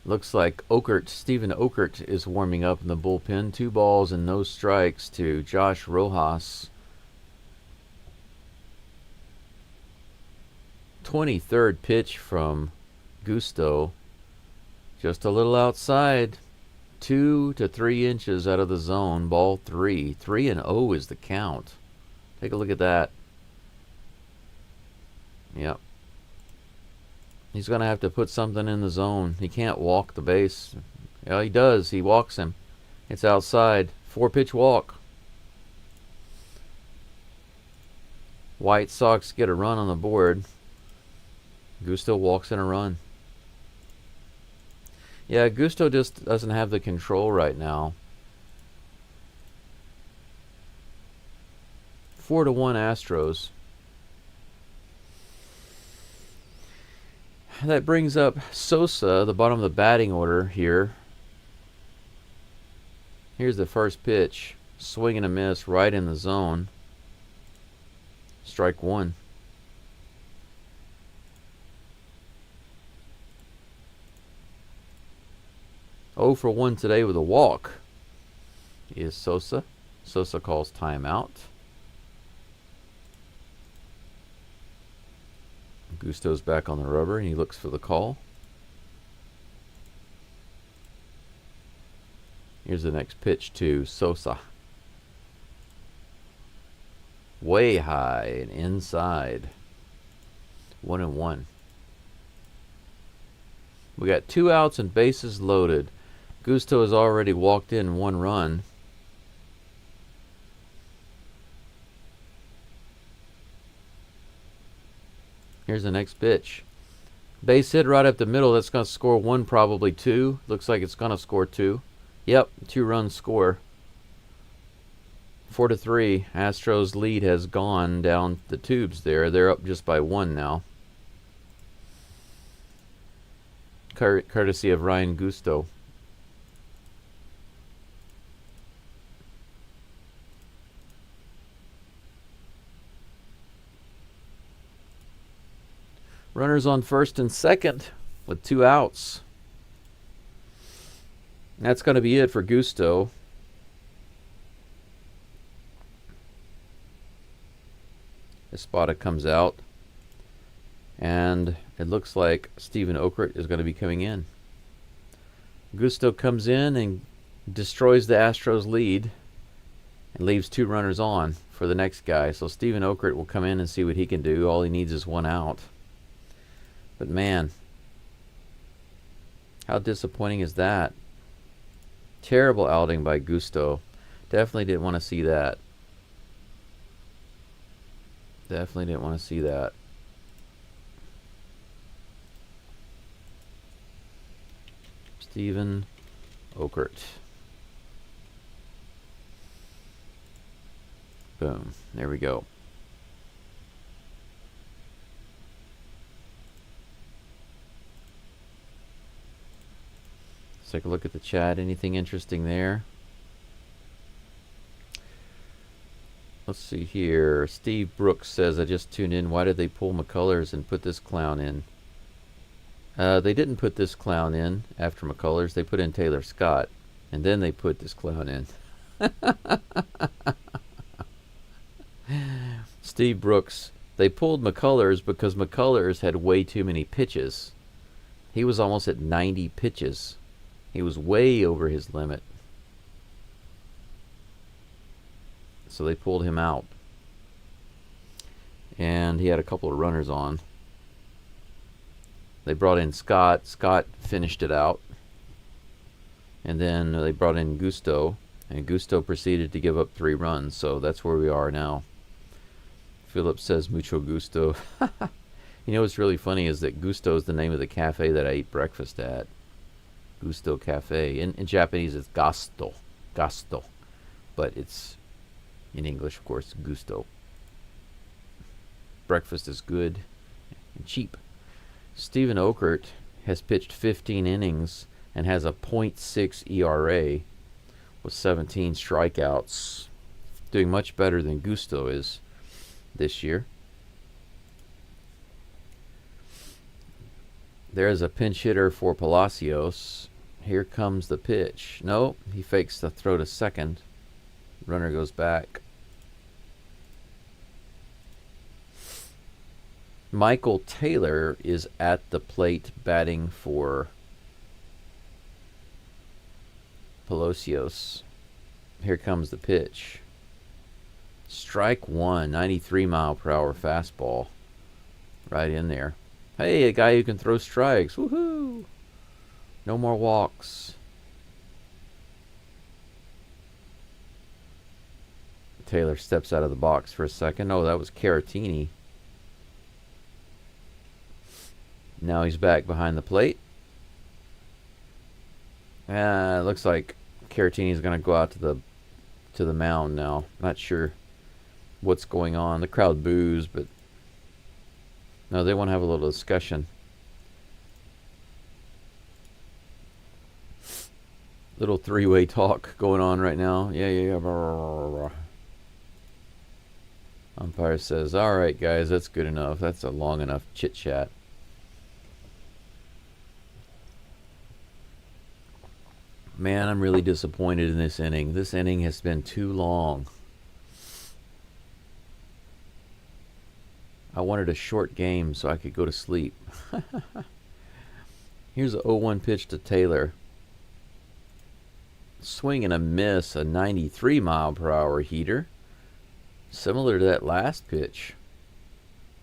Looks like Stephen Okert is warming up in the bullpen. 2 balls and no strikes to Josh Rojas. 23rd pitch from Gusto. Just a little outside. 2 to 3 inches out of the zone. Ball 3. 3-0 is the count. Take a look at that. Yep. He's going to have to put something in the zone. He can't walk the base. Yeah, he does. He walks him. It's outside. 4-pitch walk. White Sox get a run on the board. Gusto walks in a run. Yeah, Gusto just doesn't have the control right now. 4-1 Astros. That brings up Sosa, the bottom of the batting order here. Here's the first pitch. Swing and a miss right in the zone. Strike 1. Oh for 1 today with a walk is Sosa. Sosa calls timeout. Gusto's back on the rubber and he looks for the call. Here's the next pitch to Sosa. Way high and inside. 1-1. We got 2 outs and bases loaded. Gusto has already walked in 1 run. Here's the next pitch. Base hit right up the middle. That's going to score 1, probably 2. Looks like it's going to score 2. Yep, 2-run score. 4-3. Astros lead has gone down the tubes there. They're up just by 1 now. Courtesy of Ryan Gusto. Runners on first and second with 2 outs. That's going to be it for Gusto. Espada comes out. And it looks like Stephen Okert is going to be coming in. Gusto comes in and destroys the Astros lead and leaves 2 runners on for the next guy. So Stephen Okert will come in and see what he can do. All he needs is 1 out. But man, how disappointing is that? Terrible outing by Gusto. Definitely didn't want to see that. Definitely didn't want to see that. Steven Okert. Boom. There we go. Let's take a look at the chat. Anything interesting there? Let's see here. Steve Brooks says, I just tuned in. Why did they pull McCullers and put this clown in? They didn't put this clown in after McCullers. They put in Taylor Scott. And then they put this clown in. Steve Brooks, they pulled McCullers because McCullers had way too many pitches. He was almost at 90 pitches. He was way over his limit. So they pulled him out. And he had a couple of runners on. They brought in Scott. Scott finished it out. And then they brought in Gusto. And Gusto proceeded to give up 3 runs. So that's where we are now. Philip says mucho gusto. You know what's really funny is that Gusto is the name of the cafe that I ate breakfast at. Gusto Cafe. In Japanese it's Gasto. Gasto. But it's, in English, of course, Gusto. Breakfast is good and cheap. Steven Okert has pitched 15 innings and has a .6 ERA with 17 strikeouts. Doing much better than Gusto is this year. There's a pinch hitter for Palacios. Here comes the pitch. No, he fakes the throw to second. Runner goes back. Michael Taylor is at the plate batting for Palacios. Here comes the pitch. Strike one, 93 mile per hour fastball. Right in there. Hey, a guy who can throw strikes. Woohoo! No more walks. Taylor steps out of the box for a second. Oh, that was Caratini. Now he's back behind the plate. It looks like Caratini's going to go out to the mound now. Not sure what's going on. The crowd boos, but no, they want to have a little discussion. Little three-way talk going on right now. Yeah. Umpire says, all right, guys, that's good enough. That's a long enough chit-chat. Man, I'm really disappointed in this inning. This inning has been too long. I wanted a short game so I could go to sleep. Here's a 0-1 pitch to Taylor. Swing and a miss, a 93 mile per hour heater. Similar to that last pitch.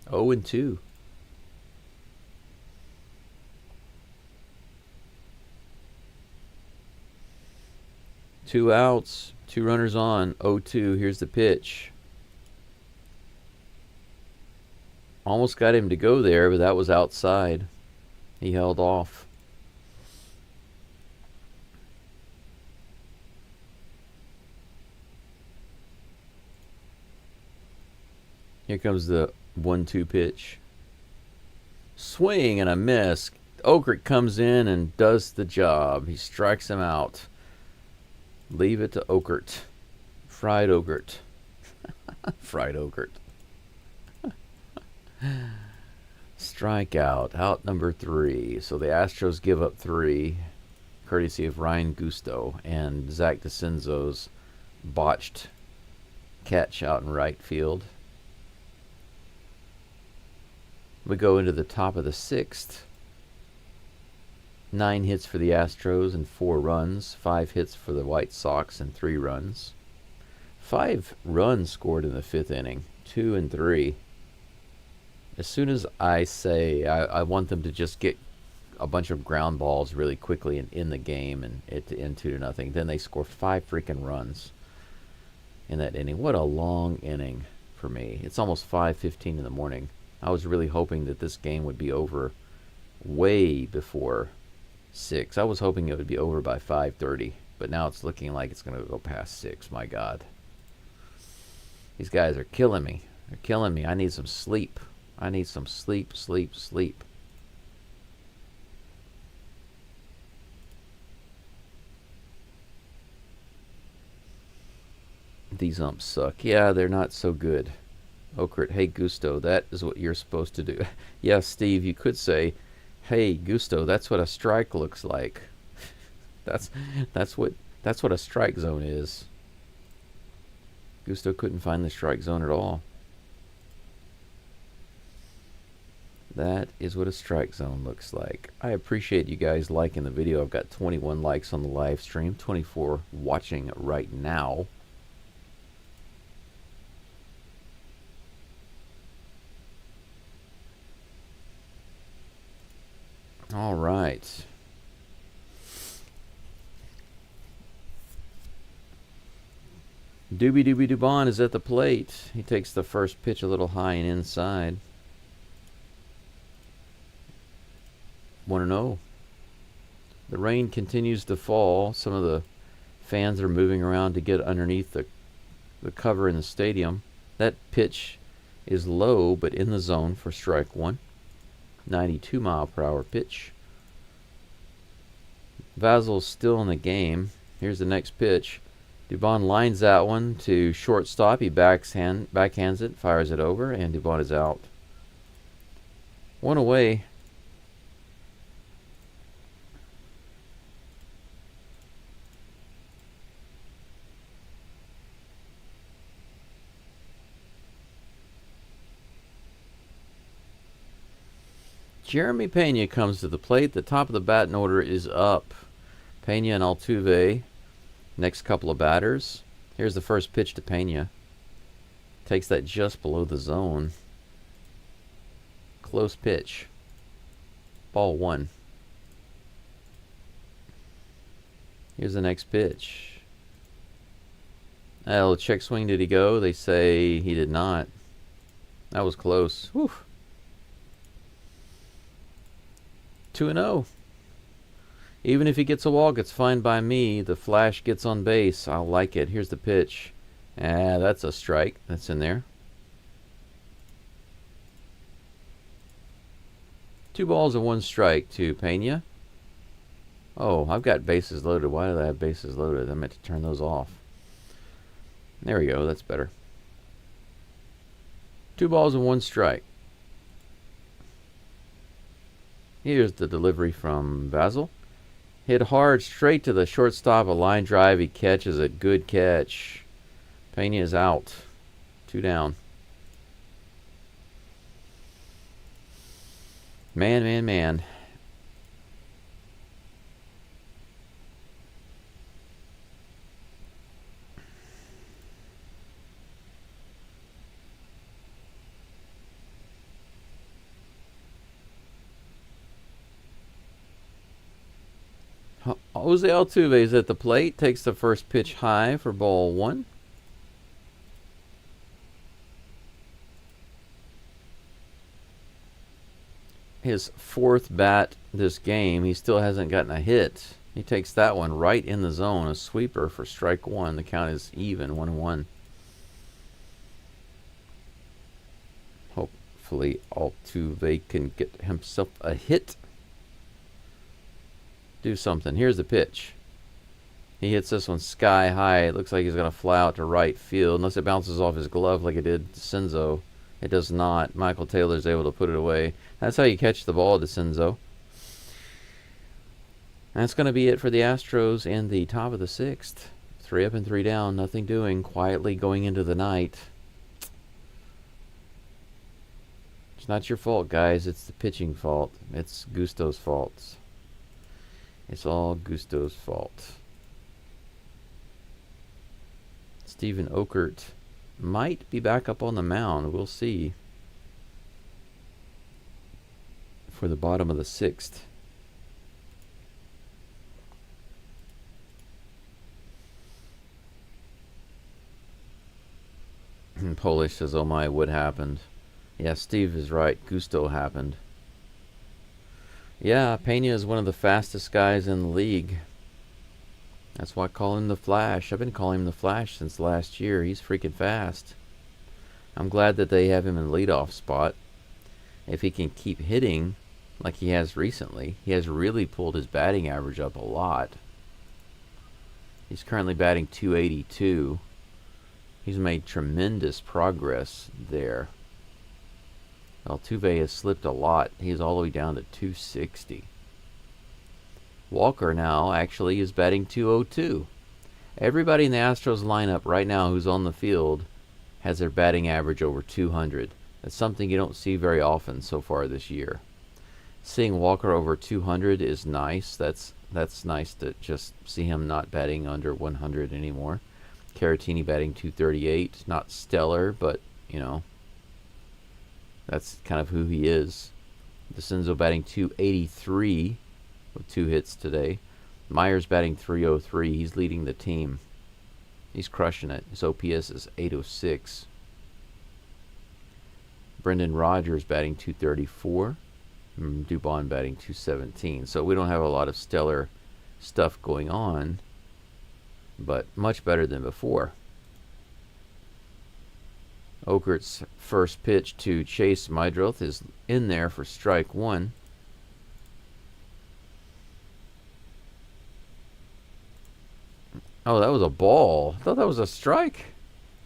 0-2. Two outs, 2 runners on, 0-2. Here's the pitch. Almost got him to go there, but that was outside. He held off. Here comes the 1-2 pitch. Swing and a miss. Okert comes in and does the job. He strikes him out. Leave it to Okert. Fried Okert. Fried Okert. Strikeout. Out number 3. So the Astros give up 3, courtesy of Ryan Gusto and Zach DeCenzo's botched catch out in right field. We go into the top of the 6th. 9 hits for the Astros and 4 runs. 5 hits for the White Sox and 3 runs. 5 runs scored in the 5th inning. 2 and 3. As soon as I say I want them to just get a bunch of ground balls really quickly and in the game and it to end 2-0, then they score 5 freaking runs in that inning. What a long inning for me. It's almost 5:15 in the morning. I was really hoping that this game would be over way before 6. I was hoping it would be over by 5:30, but now it's looking like it's going to go past 6. My God. These guys are killing me. They're killing me. I need some sleep. I need some sleep, sleep, sleep. These umps suck. Yeah, they're not so good. Okert, hey Gusto, that is what you're supposed to do. Yeah, Steve, you could say, hey Gusto, that's what a strike looks like. that's what a strike zone is. Gusto couldn't find the strike zone at all. That is what a strike zone looks like. I appreciate you guys liking the video. I've got 21 likes on the live stream, 24 watching right now. All right. Doobie Doobie Dubon is at the plate. He takes the first pitch a little high and inside. 1-0. The rain continues to fall. Some of the fans are moving around to get underneath the cover in the stadium. That pitch is low but in the zone for strike one. 92-mile-per-hour pitch. Vasil's still in the game. Here's the next pitch. Dubon lines that one to shortstop. He backhands it, fires it over, and Dubon is out. One away. Jeremy Pena comes to the plate. The top of the batting order is up. Pena and Altuve. Next couple of batters. Here's the first pitch to Pena. Takes that just below the zone. Close pitch. Ball one. Here's the next pitch. Oh, check swing, did he go? They say he did not. That was close. Whew. 2-0. Even if he gets a walk, it's fine by me. The flash gets on base. I'll like it. Here's the pitch. That's a strike. That's in there. 2 balls and 1 strike to Pena. Oh, I've got bases loaded. Why did I have bases loaded? I meant to turn those off. There we go. That's better. 2 balls and 1 strike. Here's the delivery from Vasil. Hit hard straight to the shortstop. A line drive. He catches it. Good catch. Pena is out. 2 down. Man. Jose Altuve is at the plate. Takes the first pitch high for ball 1. His 4th bat this game. He still hasn't gotten a hit. He takes that one right in the zone. A sweeper for strike 1. The count is even, 1-1. Hopefully Altuve can get himself a hit. Do something. Here's the pitch. He hits this one sky high. It looks like he's going to fly out to right field. Unless it bounces off his glove like it did to Senzo. It does not. Michael Taylor's able to put it away. That's how you catch the ball to Senzo. That's going to be it for the Astros in the top of the 6th. 3 up and 3 down. Nothing doing. Quietly going into the night. It's not your fault, guys. It's the pitching fault. It's Gusto's fault. It's all Gusto's fault. Stephen Okert might be back up on the mound. We'll see. For the bottom of the 6th. And Polish says, oh my, what happened? Yeah, Steve is right. Gusto happened. Yeah, Pena is one of the fastest guys in the league. That's why I call him the Flash. I've been calling him the Flash since last year. He's freaking fast. I'm glad that they have him in leadoff spot. If he can keep hitting like he has recently, he has really pulled his batting average up a lot. He's currently batting .282. He's made tremendous progress there. Altuve has slipped a lot. He's all the way down to .260. Walker now actually is batting .202. Everybody in the Astros lineup right now who's on the field has their batting average over 200. That's something you don't see very often so far this year. Seeing Walker over 200 is nice. That's nice to just see him not batting under 100 anymore. Caratini batting .238. Not stellar, but, you know, that's kind of who he is. DeCenzo batting .283 with 2 hits today. Myers batting .303. He's leading the team. He's crushing it. His OPS is .806. Brendan Rodgers batting .234. Dubon batting .217. So we don't have a lot of stellar stuff going on, but much better than before. Okert's first pitch to Chase Mydroth is in there for strike one. Oh, that was a ball. I thought that was a strike.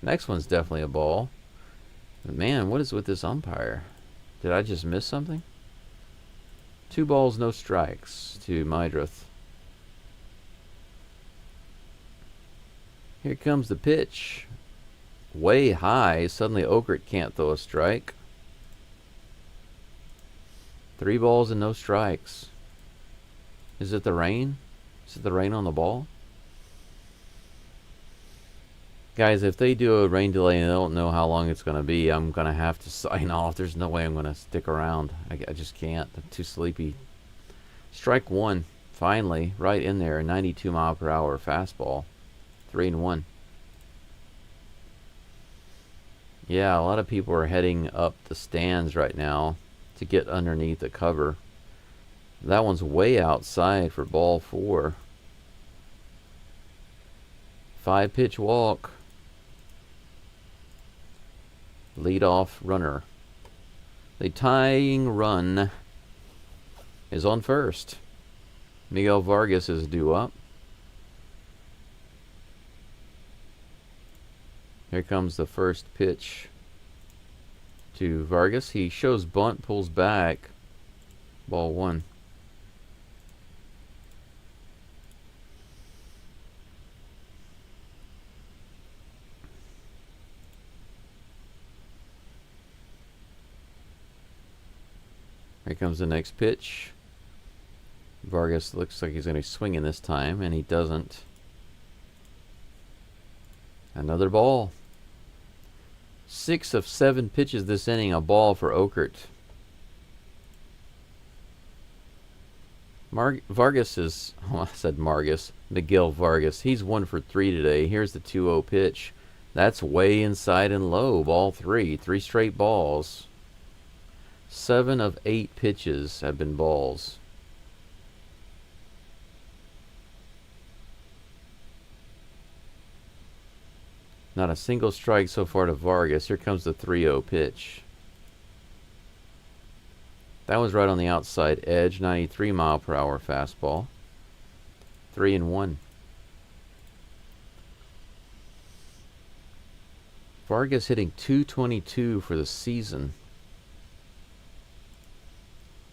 Next one's definitely a ball. But man, what is with this umpire? Did I just miss something? 2 balls, no strikes to Mydroth. Here comes the pitch. Way high. Suddenly Okert can't throw a strike. 3 balls and no strikes. Is it the rain? Is it the rain on the ball? Guys, if they do a rain delay and they don't know how long it's going to be, I'm going to have to sign off. There's no way I'm going to stick around. I just can't. I'm too sleepy. Strike one. Finally, right in there. 92 mile per hour fastball. 3-1. Yeah, a lot of people are heading up the stands right now to get underneath the cover. That one's way outside for ball 4. 5-pitch walk. Leadoff runner. The tying run is on first. Miguel Vargas is due up. Here comes the first pitch to Vargas. He shows bunt, pulls back. Ball 1. Here comes the next pitch. Vargas looks like he's going to be swinging this time, and he doesn't. Another ball. 6 of 7 pitches this inning, a ball for Okert. Vargas is, I said Margus, Miguel Vargas. He's 1 for 3 today. Here's the 2-0 pitch. That's way inside and low. Ball 3. 3 straight balls. 7 of 8 pitches have been balls. Not a single strike so far to Vargas. Here comes the 3-0 pitch. That was right on the outside edge. 93 mile per hour fastball. 3-1. Vargas hitting .222 for the season.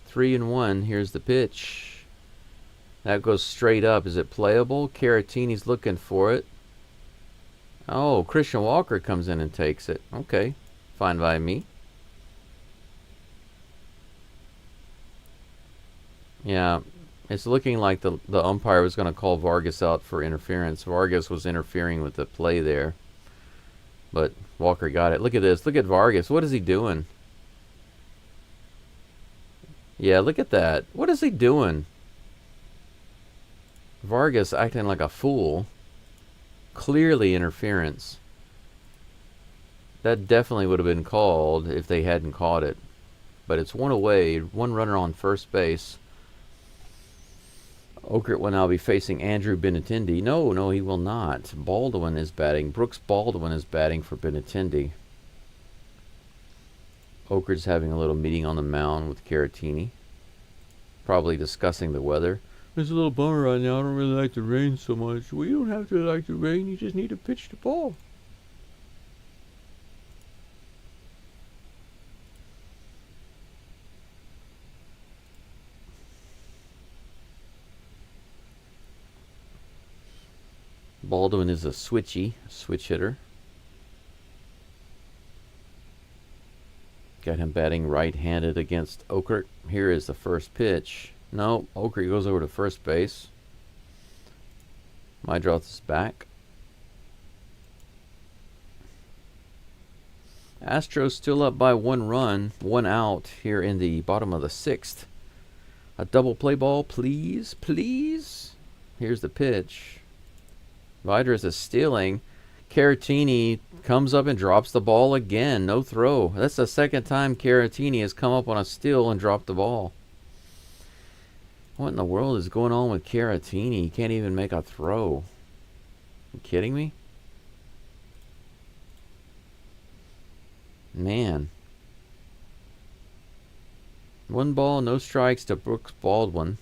3-1. Here's the pitch. That goes straight up. Is it playable? Caratini's looking for it. Oh, Christian Walker comes in and takes it. Okay. Fine by me. Yeah. It's looking like the umpire was going to call Vargas out for interference. Vargas was interfering with the play there. But Walker got it. Look at this. Look at Vargas. What is he doing? Yeah, look at that. What is he doing? Vargas acting like a fool. Clearly interference. That definitely would have been called if they hadn't caught it. But it's 1 away. 1 runner on first base. Okert will now be facing Andrew Benintendi. No, he will not. Baldwin is batting. Brooks Baldwin is batting for Benintendi. Okert's having a little meeting on the mound with Caratini. Probably discussing the weather. It's a little bummer right now. I don't really like the rain so much. Well, you don't have to like the rain. You just need to pitch the ball. Baldwin is a switch hitter. Got him batting right-handed against Okert. Here is the first pitch. No, Okert goes over to first base. Mydroth is back. Astros still up by 1 run, 1 out here in the bottom of the 6th. A double play ball, please, please. Here's the pitch. Vidras is stealing. Caratini comes up and drops the ball again. No throw. That's the second time Caratini has come up on a steal and dropped the ball. What in the world is going on with Caratini? He can't even make a throw. You kidding me? Man. 1 ball, no strikes to Brooks Baldwin.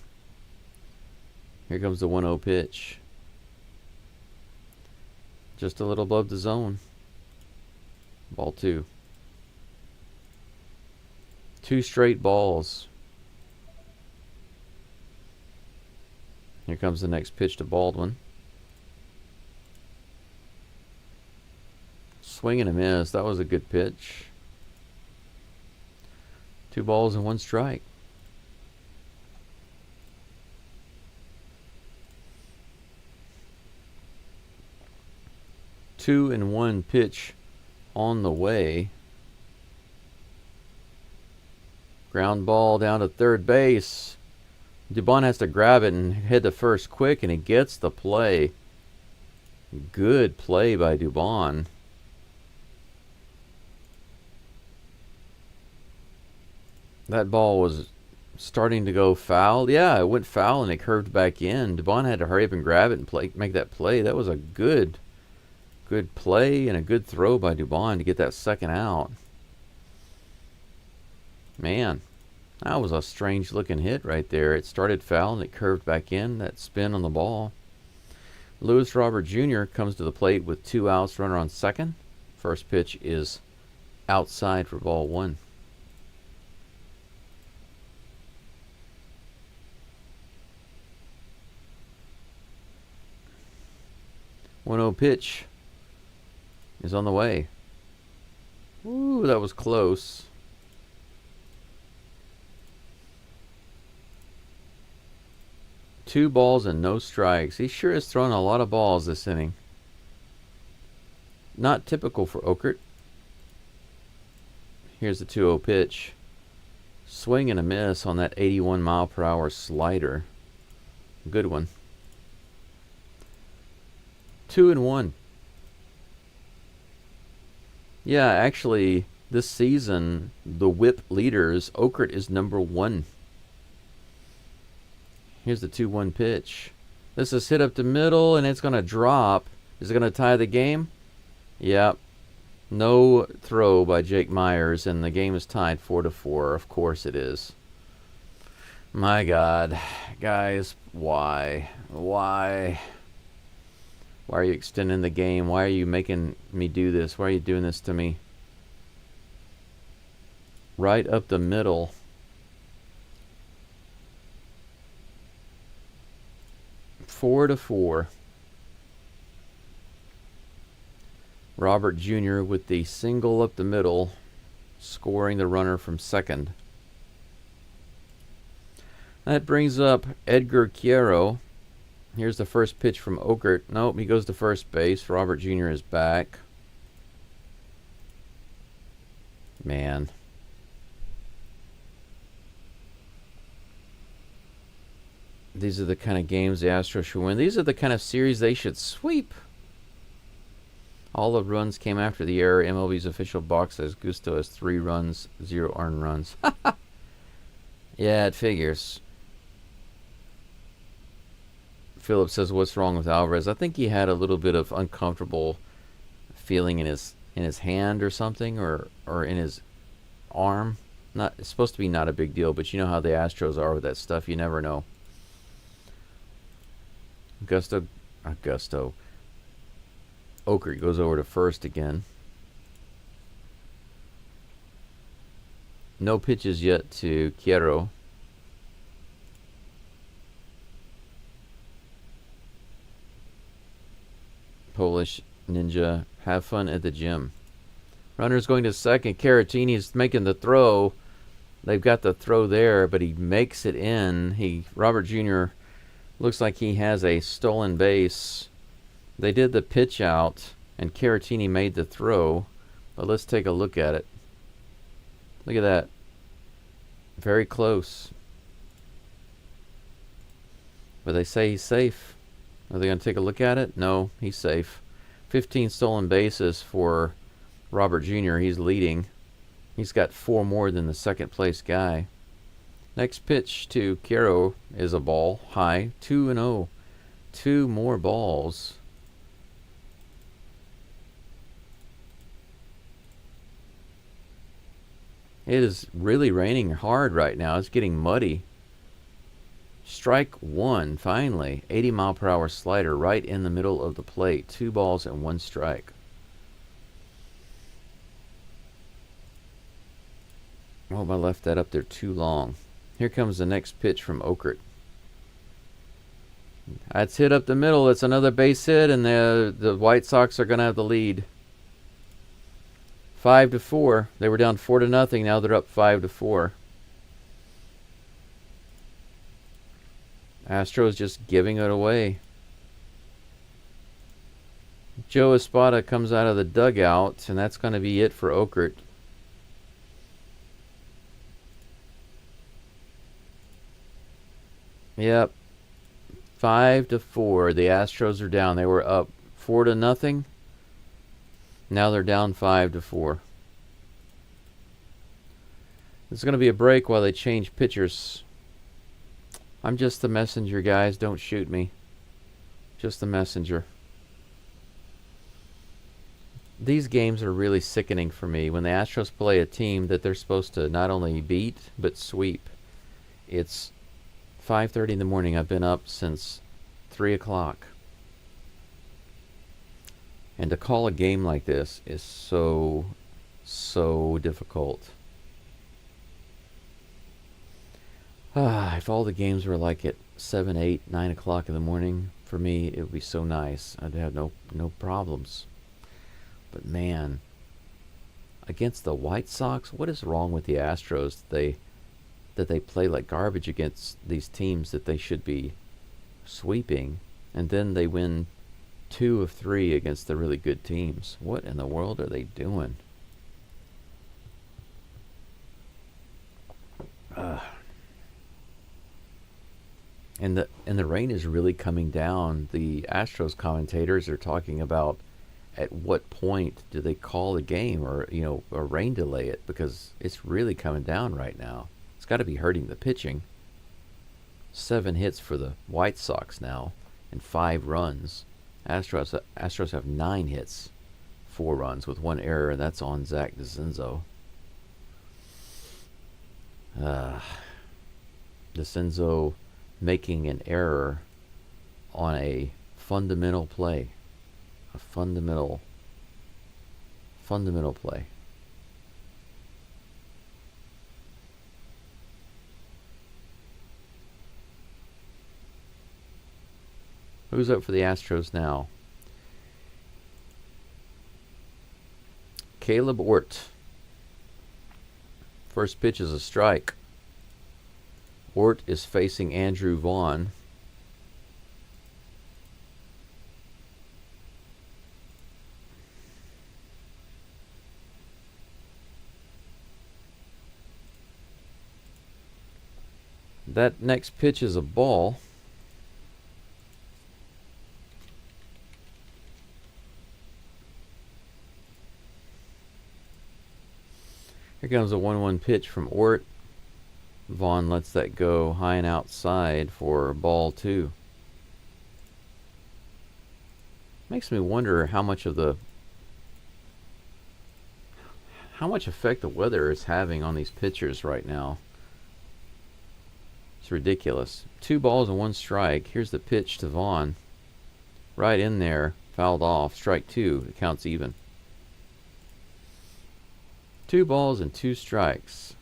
Here comes the 1-0 pitch. Just a little above the zone. Ball 2. 2 straight balls. Here comes the next pitch to Baldwin. Swing and a miss. That was a good pitch. 2 balls and 1 strike. Two and 1 pitch on the way. Ground ball down to third base. Dubon has to grab it and head to first quick, and he gets the play. Good play by Dubon. That ball was starting to go foul. Yeah, it went foul and it curved back in. Dubon had to hurry up and grab it and make that play. That was a good play and a good throw by Dubon to get that second out. Man, that was a strange looking hit right there. It started foul and it curved back in. That spin on the ball. Lewis Robert Jr. comes to the plate with 2 outs, runner on second. First pitch is outside for ball 1. One-0 pitch is on the way. Ooh, that was close. Two balls and no strikes. He sure has thrown a lot of balls this inning. Not typical for Okert. Here's the 2-0 pitch. Swing and a miss on that 81 mile per hour slider. Good one. 2 and 1. Yeah, actually, this season, the whip leaders, Okert is number 1. Here's the 2-1 pitch. This is hit up the middle, and it's going to drop. Is it going to tie the game? Yep. No throw by Jake Myers, and the game is tied 4-4. Of course it is. My God. Guys, why? Why? Why are you extending the game? Why are you making me do this? Why are you doing this to me? Right up the middle. Four to 4. Robert Jr. with the single up the middle, scoring the runner from second. That brings up Edgar Quiero. Here's the first pitch from Okert. Nope, he goes to first base. Robert Jr. is back. Man. These are the kind of games the Astros should win. These are the kind of series they should sweep. All the runs came after the error. MLB's official box says Gusto has 3 runs, 0 earned runs. Yeah, it figures. Phillips says, "What's wrong with Alvarez?" I think he had a little bit of uncomfortable feeling in his hand or something, or in his arm. Not, it's supposed to be not a big deal, but you know how the Astros are with that stuff. You never know. Augusto. Okert goes over to first again. No pitches yet to Quiero. Polish Ninja, have fun at the gym. Runner's going to second. Caratini's making the throw. They've got the throw there, but he makes it in. Robert Jr. looks like he has a stolen base. They did the pitch out, and Caratini made the throw. But let's take a look at it. Look at that. Very close. But they say he's safe. Are they going to take a look at it? No, he's safe. 15 stolen bases for Robert Jr. He's leading. He's got 4 more than the second place guy. Next pitch to Quiero is a ball. High. 2-0. 2 more balls. It is really raining hard right now. It's getting muddy. Strike 1, finally. 80-mile-per-hour slider right in the middle of the plate. 2 balls and 1 strike. Oh, I left that up there too long. Here comes the next pitch from Okert. That's hit up the middle. It's another base hit, and the White Sox are going to have the lead. 5-4. They were down 4-0. Now they're up 5-4. Astros just giving it away. Joe Espada comes out of the dugout, and that's going to be it for Okert. Yep. 5-4. The Astros are down. They were up 4-0. Now they're down 5-4. There's going to be a break while they change pitchers. I'm just the messenger, guys. Don't shoot me. Just the messenger. These games are really sickening for me. When the Astros play a team that they're supposed to not only beat, but sweep. It's 5:30 in the morning. I've been up since 3 o'clock. And to call a game like this is so difficult. If all the games were like at 7, 8, 9 o'clock in the morning, for me, it would be so nice. I'd have no problems. But man, against the White Sox, what is wrong with the Astros that they play like garbage against these teams that they should be sweeping, and then they win 2 of 3 against the really good teams? What in the world are they doing? And the rain is really coming down. The Astros commentators are talking about at what point do they call the game, or a rain delay it, because it's really coming down right now. It's got to be hurting the pitching. 7 hits for the White Sox now, and 5 runs. Astros have 9 hits, 4 runs with 1 error, and that's on Zach DeCenzo. DeCenzo making an error on a fundamental play. A fundamental play. Who's up for the Astros now? Caleb Ort. First pitch is a strike. Ort is facing Andrew Vaughn. That next pitch is a ball. Here comes a 1-1 pitch from Ort. Vaughn lets that go high and outside for ball 2. Makes me wonder how much effect the weather is having on these pitchers right now. It's ridiculous. 2 balls and 1 strike. Here's the pitch to Vaughn. Right in there. Fouled off. Strike 2. It counts even. 2 balls and 2 strikes.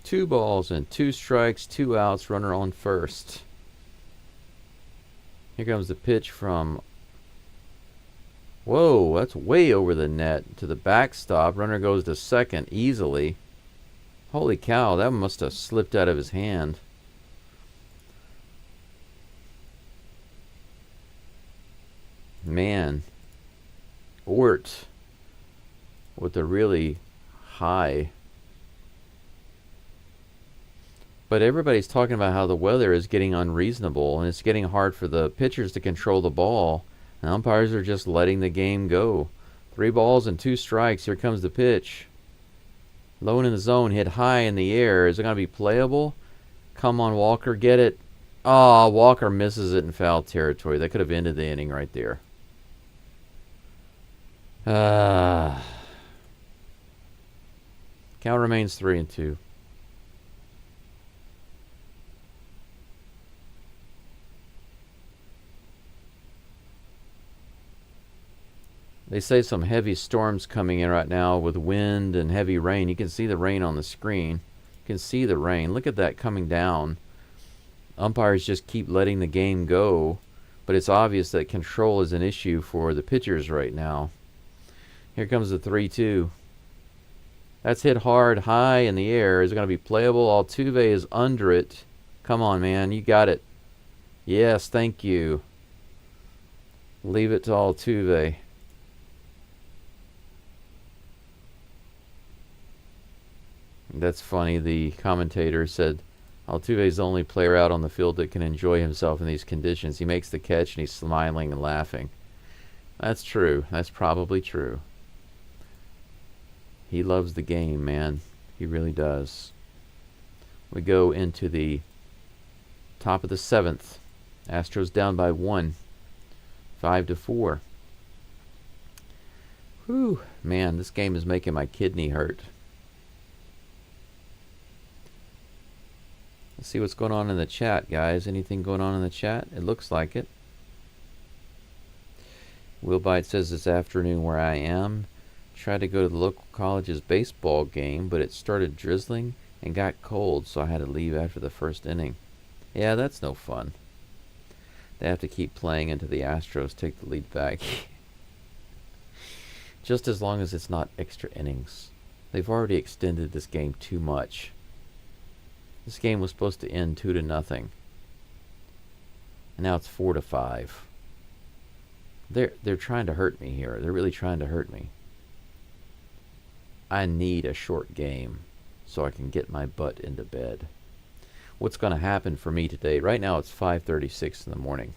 Two balls and 2 strikes, 2 outs, runner on first. Here comes the pitch from... Whoa, that's way over the net to the backstop. Runner goes to second easily. Holy cow, that must have slipped out of his hand. Man. Ort with a really high... But everybody's talking about how the weather is getting unreasonable and it's getting hard for the pitchers to control the ball. And umpires are just letting the game go. 3 balls and 2 strikes. Here comes the pitch. Low in the zone, hit high in the air. Is it going to be playable? Come on, Walker, get it. Oh, Walker misses it in foul territory. That could have ended the inning right there. Count remains 3-2. They say some heavy storms coming in right now with wind and heavy rain. You can see the rain on the screen. You can see the rain. Look at that coming down. Umpires just keep letting the game go, but it's obvious that control is an issue for the pitchers right now. Here comes the 3-2. That's hit hard, high in the air. Is it going to be playable? Altuve is under it. Come on, man. You got it. Yes, thank you. Leave it to Altuve. That's funny. The commentator said Altuve's the only player out on the field that can enjoy himself in these conditions. He makes the catch and he's smiling and laughing. That's true. That's probably true. He loves the game, man. He really does. We go into the top of the 7th. Astros down by 1. 5-4. Whew. Man, this game is making my kidney hurt. Let's see what's going on in the chat, guys. Anything going on in the chat? It looks like it. Will Bite says this afternoon where I am. Tried to go to the local college's baseball game, but it started drizzling and got cold, so I had to leave after the first inning. Yeah, that's no fun. They have to keep playing until the Astros take the lead back. Just as long as it's not extra innings. They've already extended this game too much. This game was supposed to end 2-0. And now it's 4-5. They're trying to hurt me here. They're really trying to hurt me. I need a short game so I can get my butt into bed. What's going to happen for me today? Right now it's 5:36 in the morning.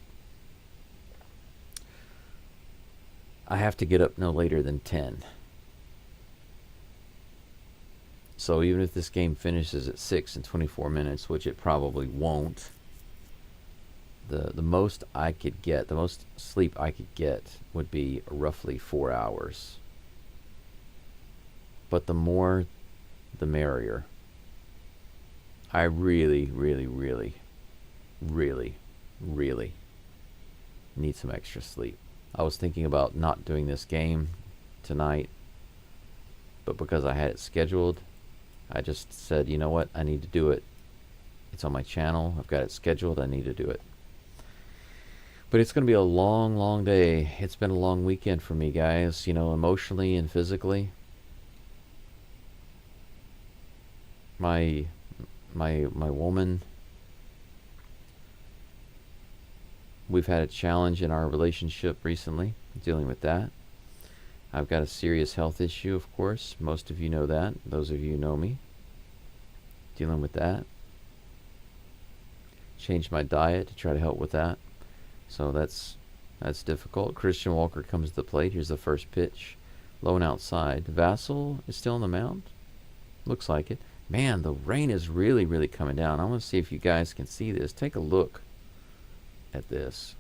I have to get up no later than 10. So even if this game finishes at 6 in 24 minutes, which it probably won't, the most I could get, the most sleep I could get would be roughly 4 hours. But the more, the merrier. I really, really, really, really, really need some extra sleep. I was thinking about not doing this game tonight, but because I had it scheduled, I just said, you know what, I need to do it. It's on my channel. I've got it scheduled. I need to do it. But it's going to be a long, long day. It's been a long weekend for me, guys, you know, emotionally and physically. My woman, we've had a challenge in our relationship recently, dealing with that. I've got a serious health issue, of course. Most of you know that. Those of you who know me. Dealing with that. Changed my diet to try to help with that. So that's That's difficult. Christian Walker comes to the plate. Here's the first pitch. Low and outside. Vassell is still on the mound. Looks like it. Man, the rain is really, really coming down. I want to see if you guys can see this. Take a look at this.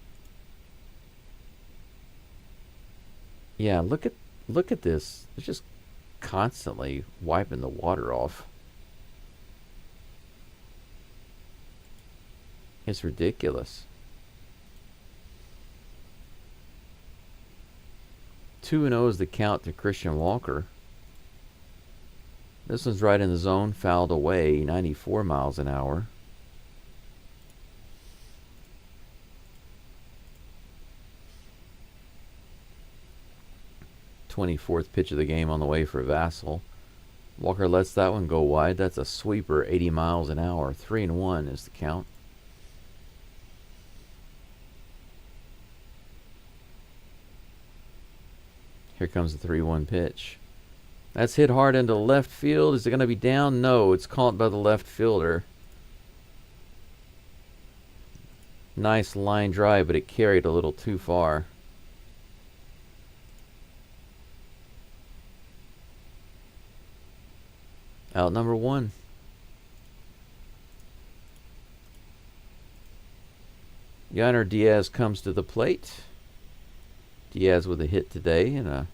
Yeah, look at this. It's just constantly wiping the water off. It's ridiculous. 2-0 is the count to Christian Walker. This one's right in the zone, fouled away, 94 miles an hour. '24th pitch of the game on the way for Vassell. Walker lets that one go wide. That's a sweeper, 80 miles an hour. 3-1 is the count. Here comes the 3-1 pitch. That's hit hard into left field. Is it going to be down? No, it's caught by the left fielder. Nice line drive, but it carried a little too far. Out number 1. Yainer Diaz comes to the plate. Diaz with a hit today and a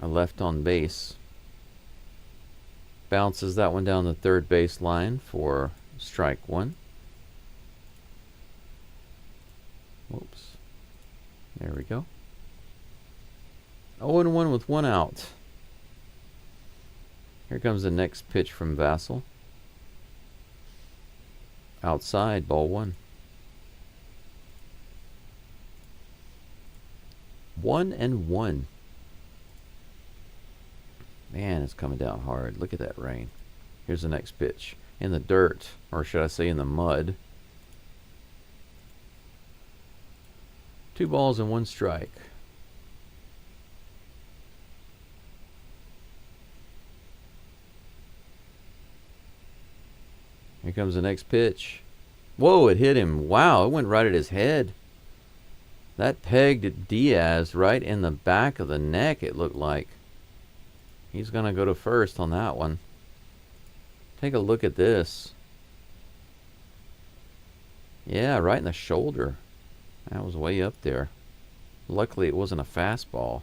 left on base. Bounces that one down the third base line for strike 1. Whoops. There we go. 0-1 with 1 out. Here comes the next pitch from Vassell. Outside, ball 1. 1-1. Man, it's coming down hard. Look at that rain. Here's the next pitch. In the dirt, or should I say in the mud. 2 balls and 1 strike. Here comes the next pitch. Whoa, it hit him. Wow, it went right at his head. That pegged Diaz right in the back of the neck, it looked like. He's going to go to first on that one. Take a look at this. Yeah, right in the shoulder. That was way up there. Luckily, it wasn't a fastball.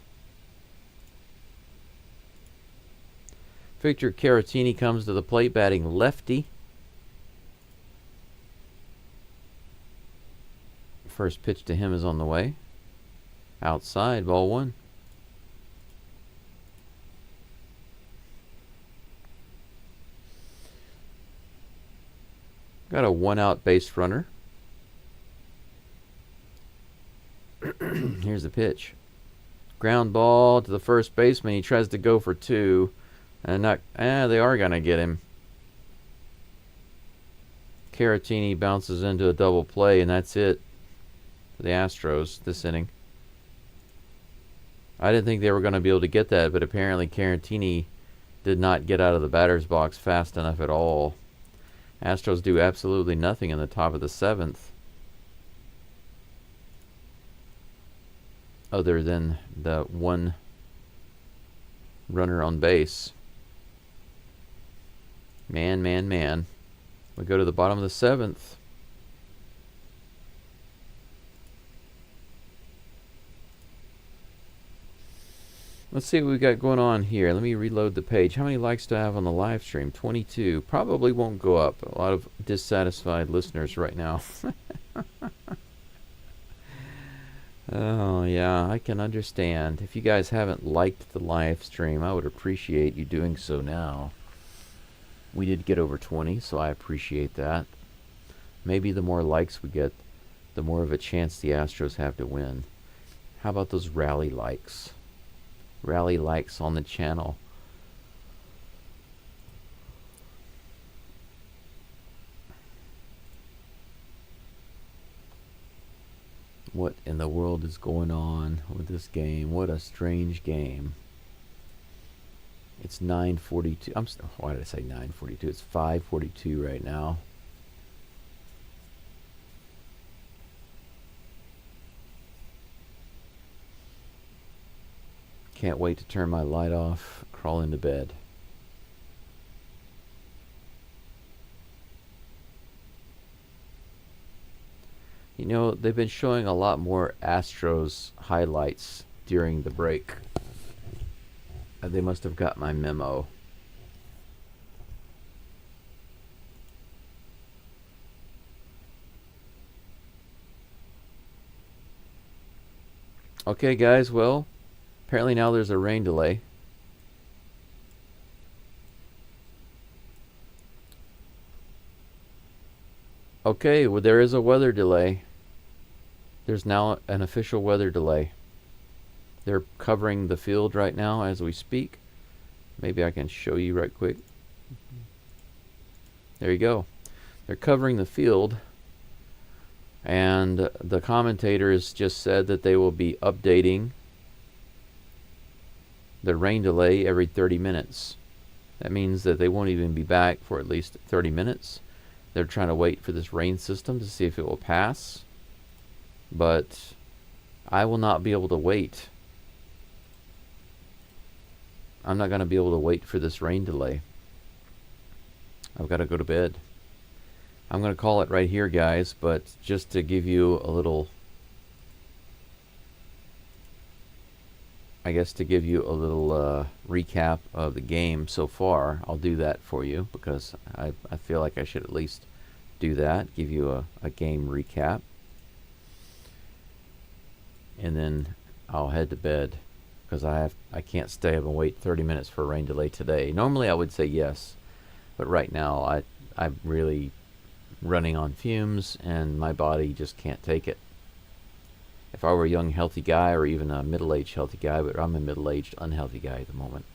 Victor Caratini comes to the plate batting lefty. First pitch to him is on the way. Outside, ball 1. Got a 1-out base runner. Here's the pitch. Ground ball to the first baseman. He tries to go for 2. And they are going to get him. Caratini bounces into a double play, and that's it for the Astros this inning. I didn't think they were going to be able to get that, but apparently Caratini did not get out of the batter's box fast enough at all. Astros do absolutely nothing in the top of the 7th. Other than the 1 runner on base. Man. We go to the bottom of the 7th. Let's see what we got going on here. Let me reload the page. How many likes do I have on the live stream? 22. Probably won't go up. A lot of dissatisfied listeners right now. Oh, yeah, I can understand. If you guys haven't liked the live stream, I would appreciate you doing so now. We did get over 20, so I appreciate that. Maybe the more likes we get, the more of a chance the Astros have to win. How about those rally likes? Rally likes on the channel. What in the world is going on with this game? What a strange game. It's 9:42. Why did I say 9:42? It's 5:42 right now. can't wait to turn my light off, crawl into bed. You know, they've been showing a lot more Astros highlights during the break. They must have got my memo. Okay, guys, well, apparently now there's a rain delay. Okay, well, there is a weather delay. There's now an official weather delay. They're covering the field right now as we speak. Maybe I can show you right quick. There you go. They're covering the field, and the commentators just said that they will be updating the rain delay every 30 minutes. That means that they won't even be back for at least 30 minutes. They're trying to wait for this rain system to see if it will pass. But I will not be able to wait. I'm not going to be able to wait for this rain delay. I've got to go to bed. I'm going to call it right here, guys, but just to give you a little, I guess to give you a little recap of the game so far, I'll do that for you because I feel like I should at least do that, give you a game recap. And then I'll head to bed because I can't stay up and wait 30 minutes for a rain delay today. Normally I would say yes, but right now I'm really running on fumes and my body just can't take it. If I were a young healthy guy or even a middle-aged healthy guy, but I'm a middle-aged unhealthy guy at the moment.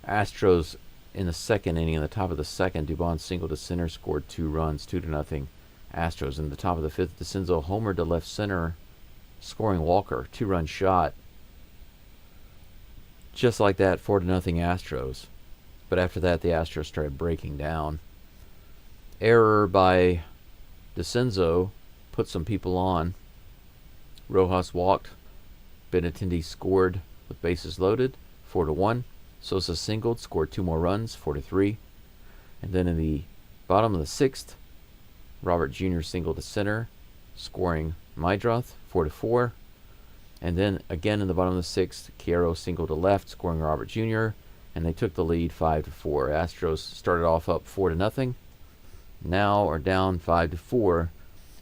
Astros in the second inning, in the top of the second, Dubon singled to center, scored 2 runs, 2-0. Astros in the top of the fifth, DeCenzo homered to left center, scoring Walker, 2-run shot. Just like that, 4-0 Astros. But after that, the Astros started breaking down. Error by DeCenzo put some people on. Rojas walked. Benintendi scored with bases loaded, 4-1. Sosa singled, scored 2 more runs, 4-3. And then in the bottom of the sixth, Robert Jr. singled to center, scoring Meidroth, 4-4. And then again in the bottom of the sixth, Chiaro singled to left, scoring Robert Jr. And they took the lead 5-4. Astros started off up 4-0. Now are down 5-4,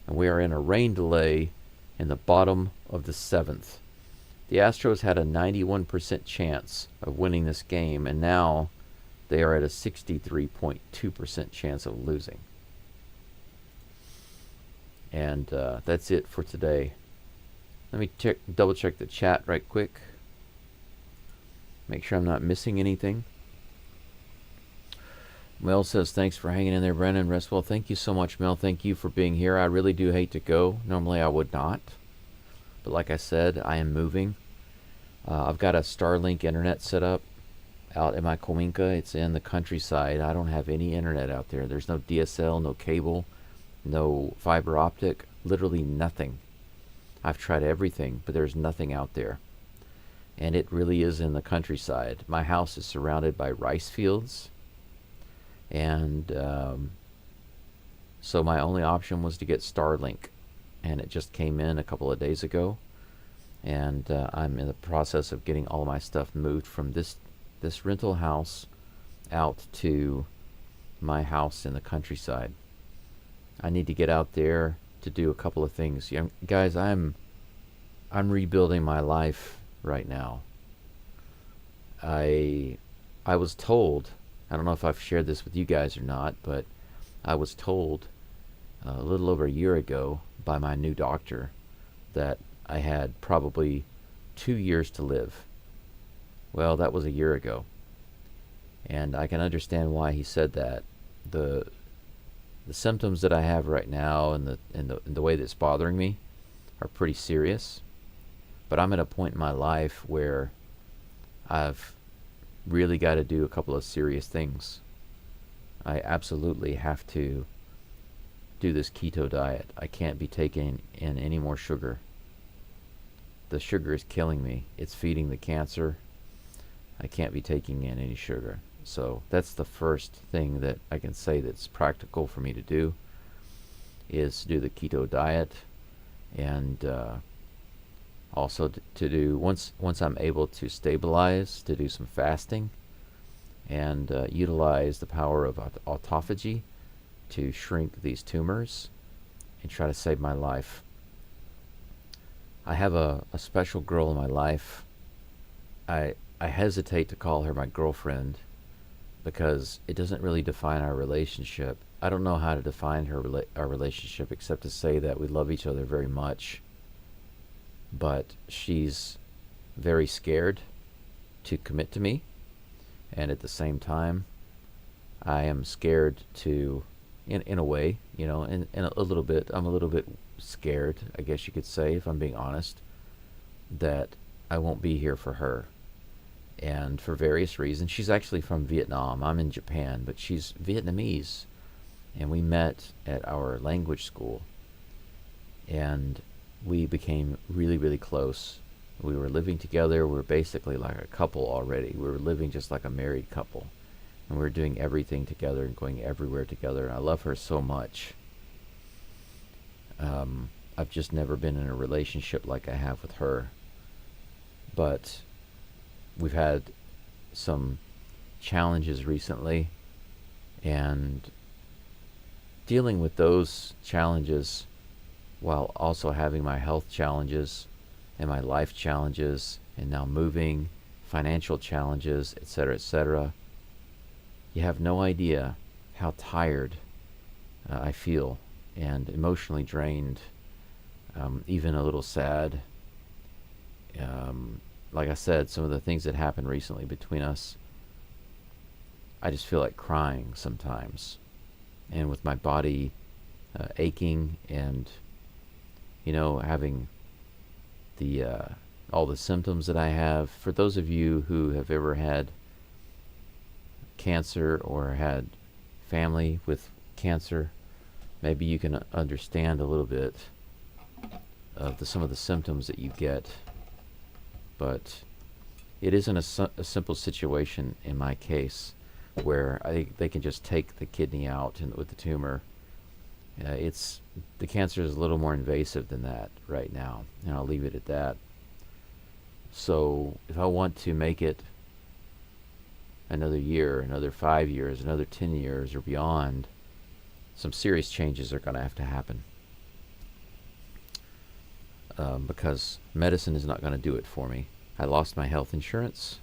and we are in a rain delay in the bottom of the seventh. The Astros had a 91% chance of winning this game, and now they are at a 63.2% chance of losing. And that's it for today. Let me double check the chat right quick. Make sure I'm not missing anything. Mel says, thanks for hanging in there, Brandon. Rest well. Thank you so much, Mel. Thank you for being here. I really do hate to go. Normally I would not. But like I said, I am moving. I've got a Starlink internet set up out in my Cominca. It's in the countryside. I don't have any internet out there. There's no DSL, no cable, no fiber optic, literally nothing. I've tried everything, but there's nothing out there. And it really is in the countryside. My house is surrounded by rice fields. And so my only option was to get Starlink. And it just came in a couple of days ago. And I'm in the process of getting all my stuff moved from this rental house out to my house in the countryside. I need to get out there to do a couple of things. Guys, I'm rebuilding my life right now. I was told, I don't know if I've shared this with you guys or not, but I was told a little over a year ago by my new doctor that I had probably 2 years to live. Well, that was a year ago. And I can understand why he said that. The symptoms that I have right now and the way that's bothering me are pretty serious. But I'm at a point in my life where I've really got to do a couple of serious things. I absolutely have to do this keto diet. I can't be taking in any more sugar. the sugar is killing me. It's feeding the cancer. I can't be taking in any sugar. So that's the first thing that I can say that's practical for me to do, is to do the keto diet, and also to do, once I'm able to stabilize, to do some fasting and utilize the power of autophagy to shrink these tumors and try to save my life. I have a special girl in my life. I hesitate to call her my girlfriend because it doesn't really define our relationship. I don't know how to define our relationship except to say that we love each other very much. But she's very scared to commit to me, and at the same time, I am scared to, in a way, in a little bit, I'm a little bit scared, I guess you could say, if I'm being honest, that I won't be here for her. And for various reasons. She's actually from Vietnam. I'm in Japan, but she's Vietnamese. And we met at our language school. And we became really, really close. We were living together. We were basically like a couple already. We were living just like a married couple. And we were doing everything together and going everywhere together. And I love her so much. I've just never been in a relationship like I have with her. But we've had some challenges recently, and dealing with those challenges while also having my health challenges and my life challenges, and now moving, financial challenges, etc., etc. You have no idea how tired I feel, and emotionally drained, even a little sad. Like I said, some of the things that happened recently between us, I just feel like crying sometimes. And with my body aching, and having the all the symptoms that I have. For those of you who have ever had cancer or had family with cancer, maybe you can understand a little bit of some of the symptoms that you get. But it isn't a simple situation in my case, where I think they can just take the kidney out with the tumor. The cancer is a little more invasive than that right now, and I'll leave it at that. So if I want to make it another year, another 5 years, another 10 years or beyond, some serious changes are going to have to happen. Because medicine is not going to do it for me. I lost my health insurance.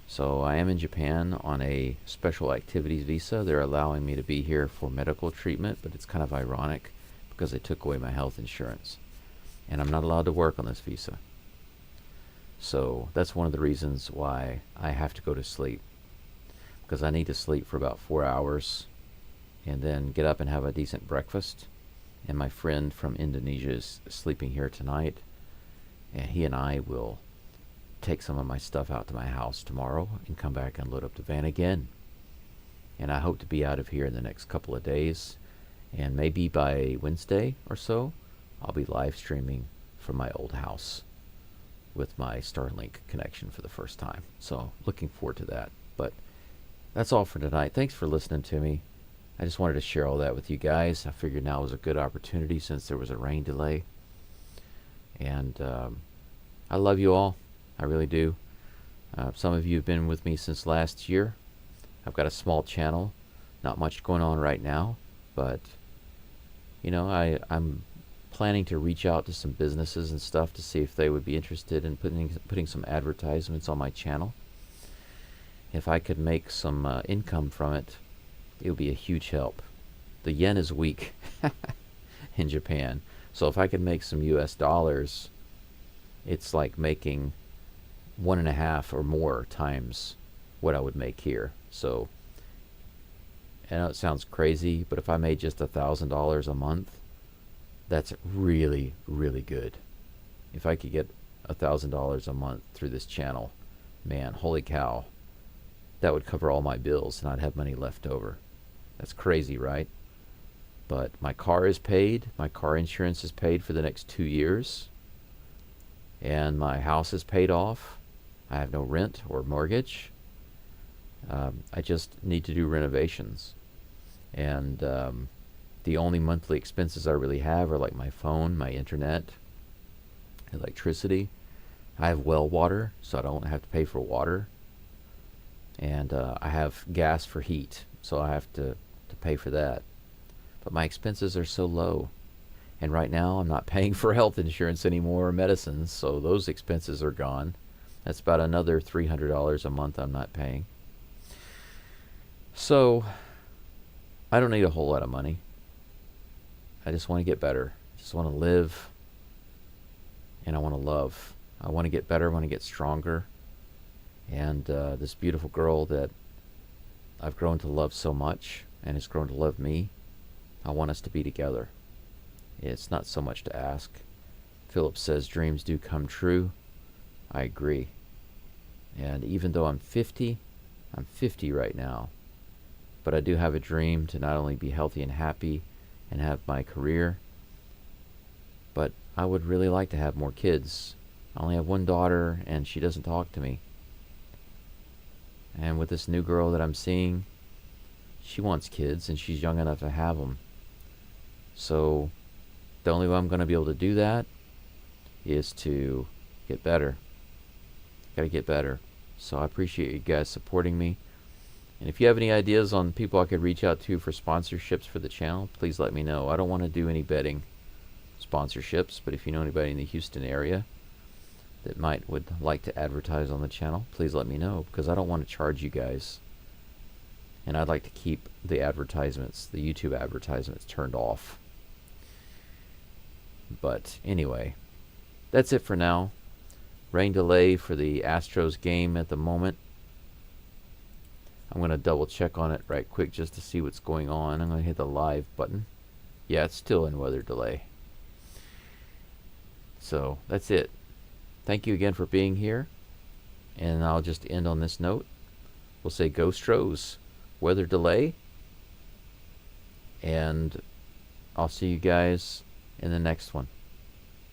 So I am in Japan on a special activities visa. They're allowing me to be here for medical treatment, but it's kind of ironic because they took away my health insurance. And I'm not allowed to work on this visa. So that's one of the reasons why I have to go to sleep. Because I need to sleep for about 4 hours and then get up and have a decent breakfast. And my friend from Indonesia is sleeping here tonight. And he and I will take some of my stuff out to my house tomorrow and come back and load up the van again. And I hope to be out of here in the next couple of days. And maybe by Wednesday or so, I'll be live streaming from my old house with my Starlink connection for the first time. So looking forward to that. But that's all for tonight. Thanks for listening to me. I just wanted to share all that with you guys. I figured now was a good opportunity since there was a rain delay. And I love you all. I really do. Some of you have been with me since last year. I've got a small channel. Not much going on right now. But, I'm planning to reach out to some businesses and stuff to see if they would be interested in putting some advertisements on my channel. If I could make some income from it, it would be a huge help. The yen is weak in Japan. So if I could make some US dollars, it's like making 1.5 or more times what I would make here. So I know it sounds crazy, but if I made just $1,000 a month, that's really, really good. If I could get $1,000 a month through this channel, man, holy cow, that would cover all my bills and I'd have money left over. That's crazy, right? But my car is paid. My car insurance is paid for the next 2 years. and my house is paid off. I have no rent or mortgage. I just need to do renovations. And the only monthly expenses I really have are like my phone, my internet, electricity. I have well water, so I don't have to pay for water. And I have gas for heat, so I have to pay for that. But my expenses are so low. And right now, I'm not paying for health insurance anymore or medicines, so those expenses are gone. That's about another $300 a month I'm not paying. So, I don't need a whole lot of money. I just want to get better. I just want to live, and I want to love. I want to get better, I want to get stronger. And this beautiful girl that I've grown to love so much and has grown to love me, I want us to be together. It's not so much to ask. Philip says dreams do come true. I agree. And even though I'm 50 right now, but I do have a dream to not only be healthy and happy and have my career, but I would really like to have more kids. I only have one daughter, and she doesn't talk to me. And with this new girl that I'm seeing, she wants kids, and she's young enough to have them. So the only way I'm going to be able to do that is to get better. Gotta get better. So I appreciate you guys supporting me. And if you have any ideas on people I could reach out to for sponsorships for the channel, please let me know. I don't want to do any betting sponsorships, but if you know anybody in the Houston area that would like to advertise on the channel, please let me know, because I don't want to charge you guys. And I'd like to keep the advertisements, the YouTube advertisements, turned off. But anyway, that's it for now. Rain delay for the Astros game at the moment. I'm going to double check on it right quick just to see what's going on. I'm going to hit the live button. Yeah, it's still in weather delay. So that's it. Thank you again for being here. And I'll just end on this note. We'll say go Stros. Weather delay. And I'll see you guys in the next one.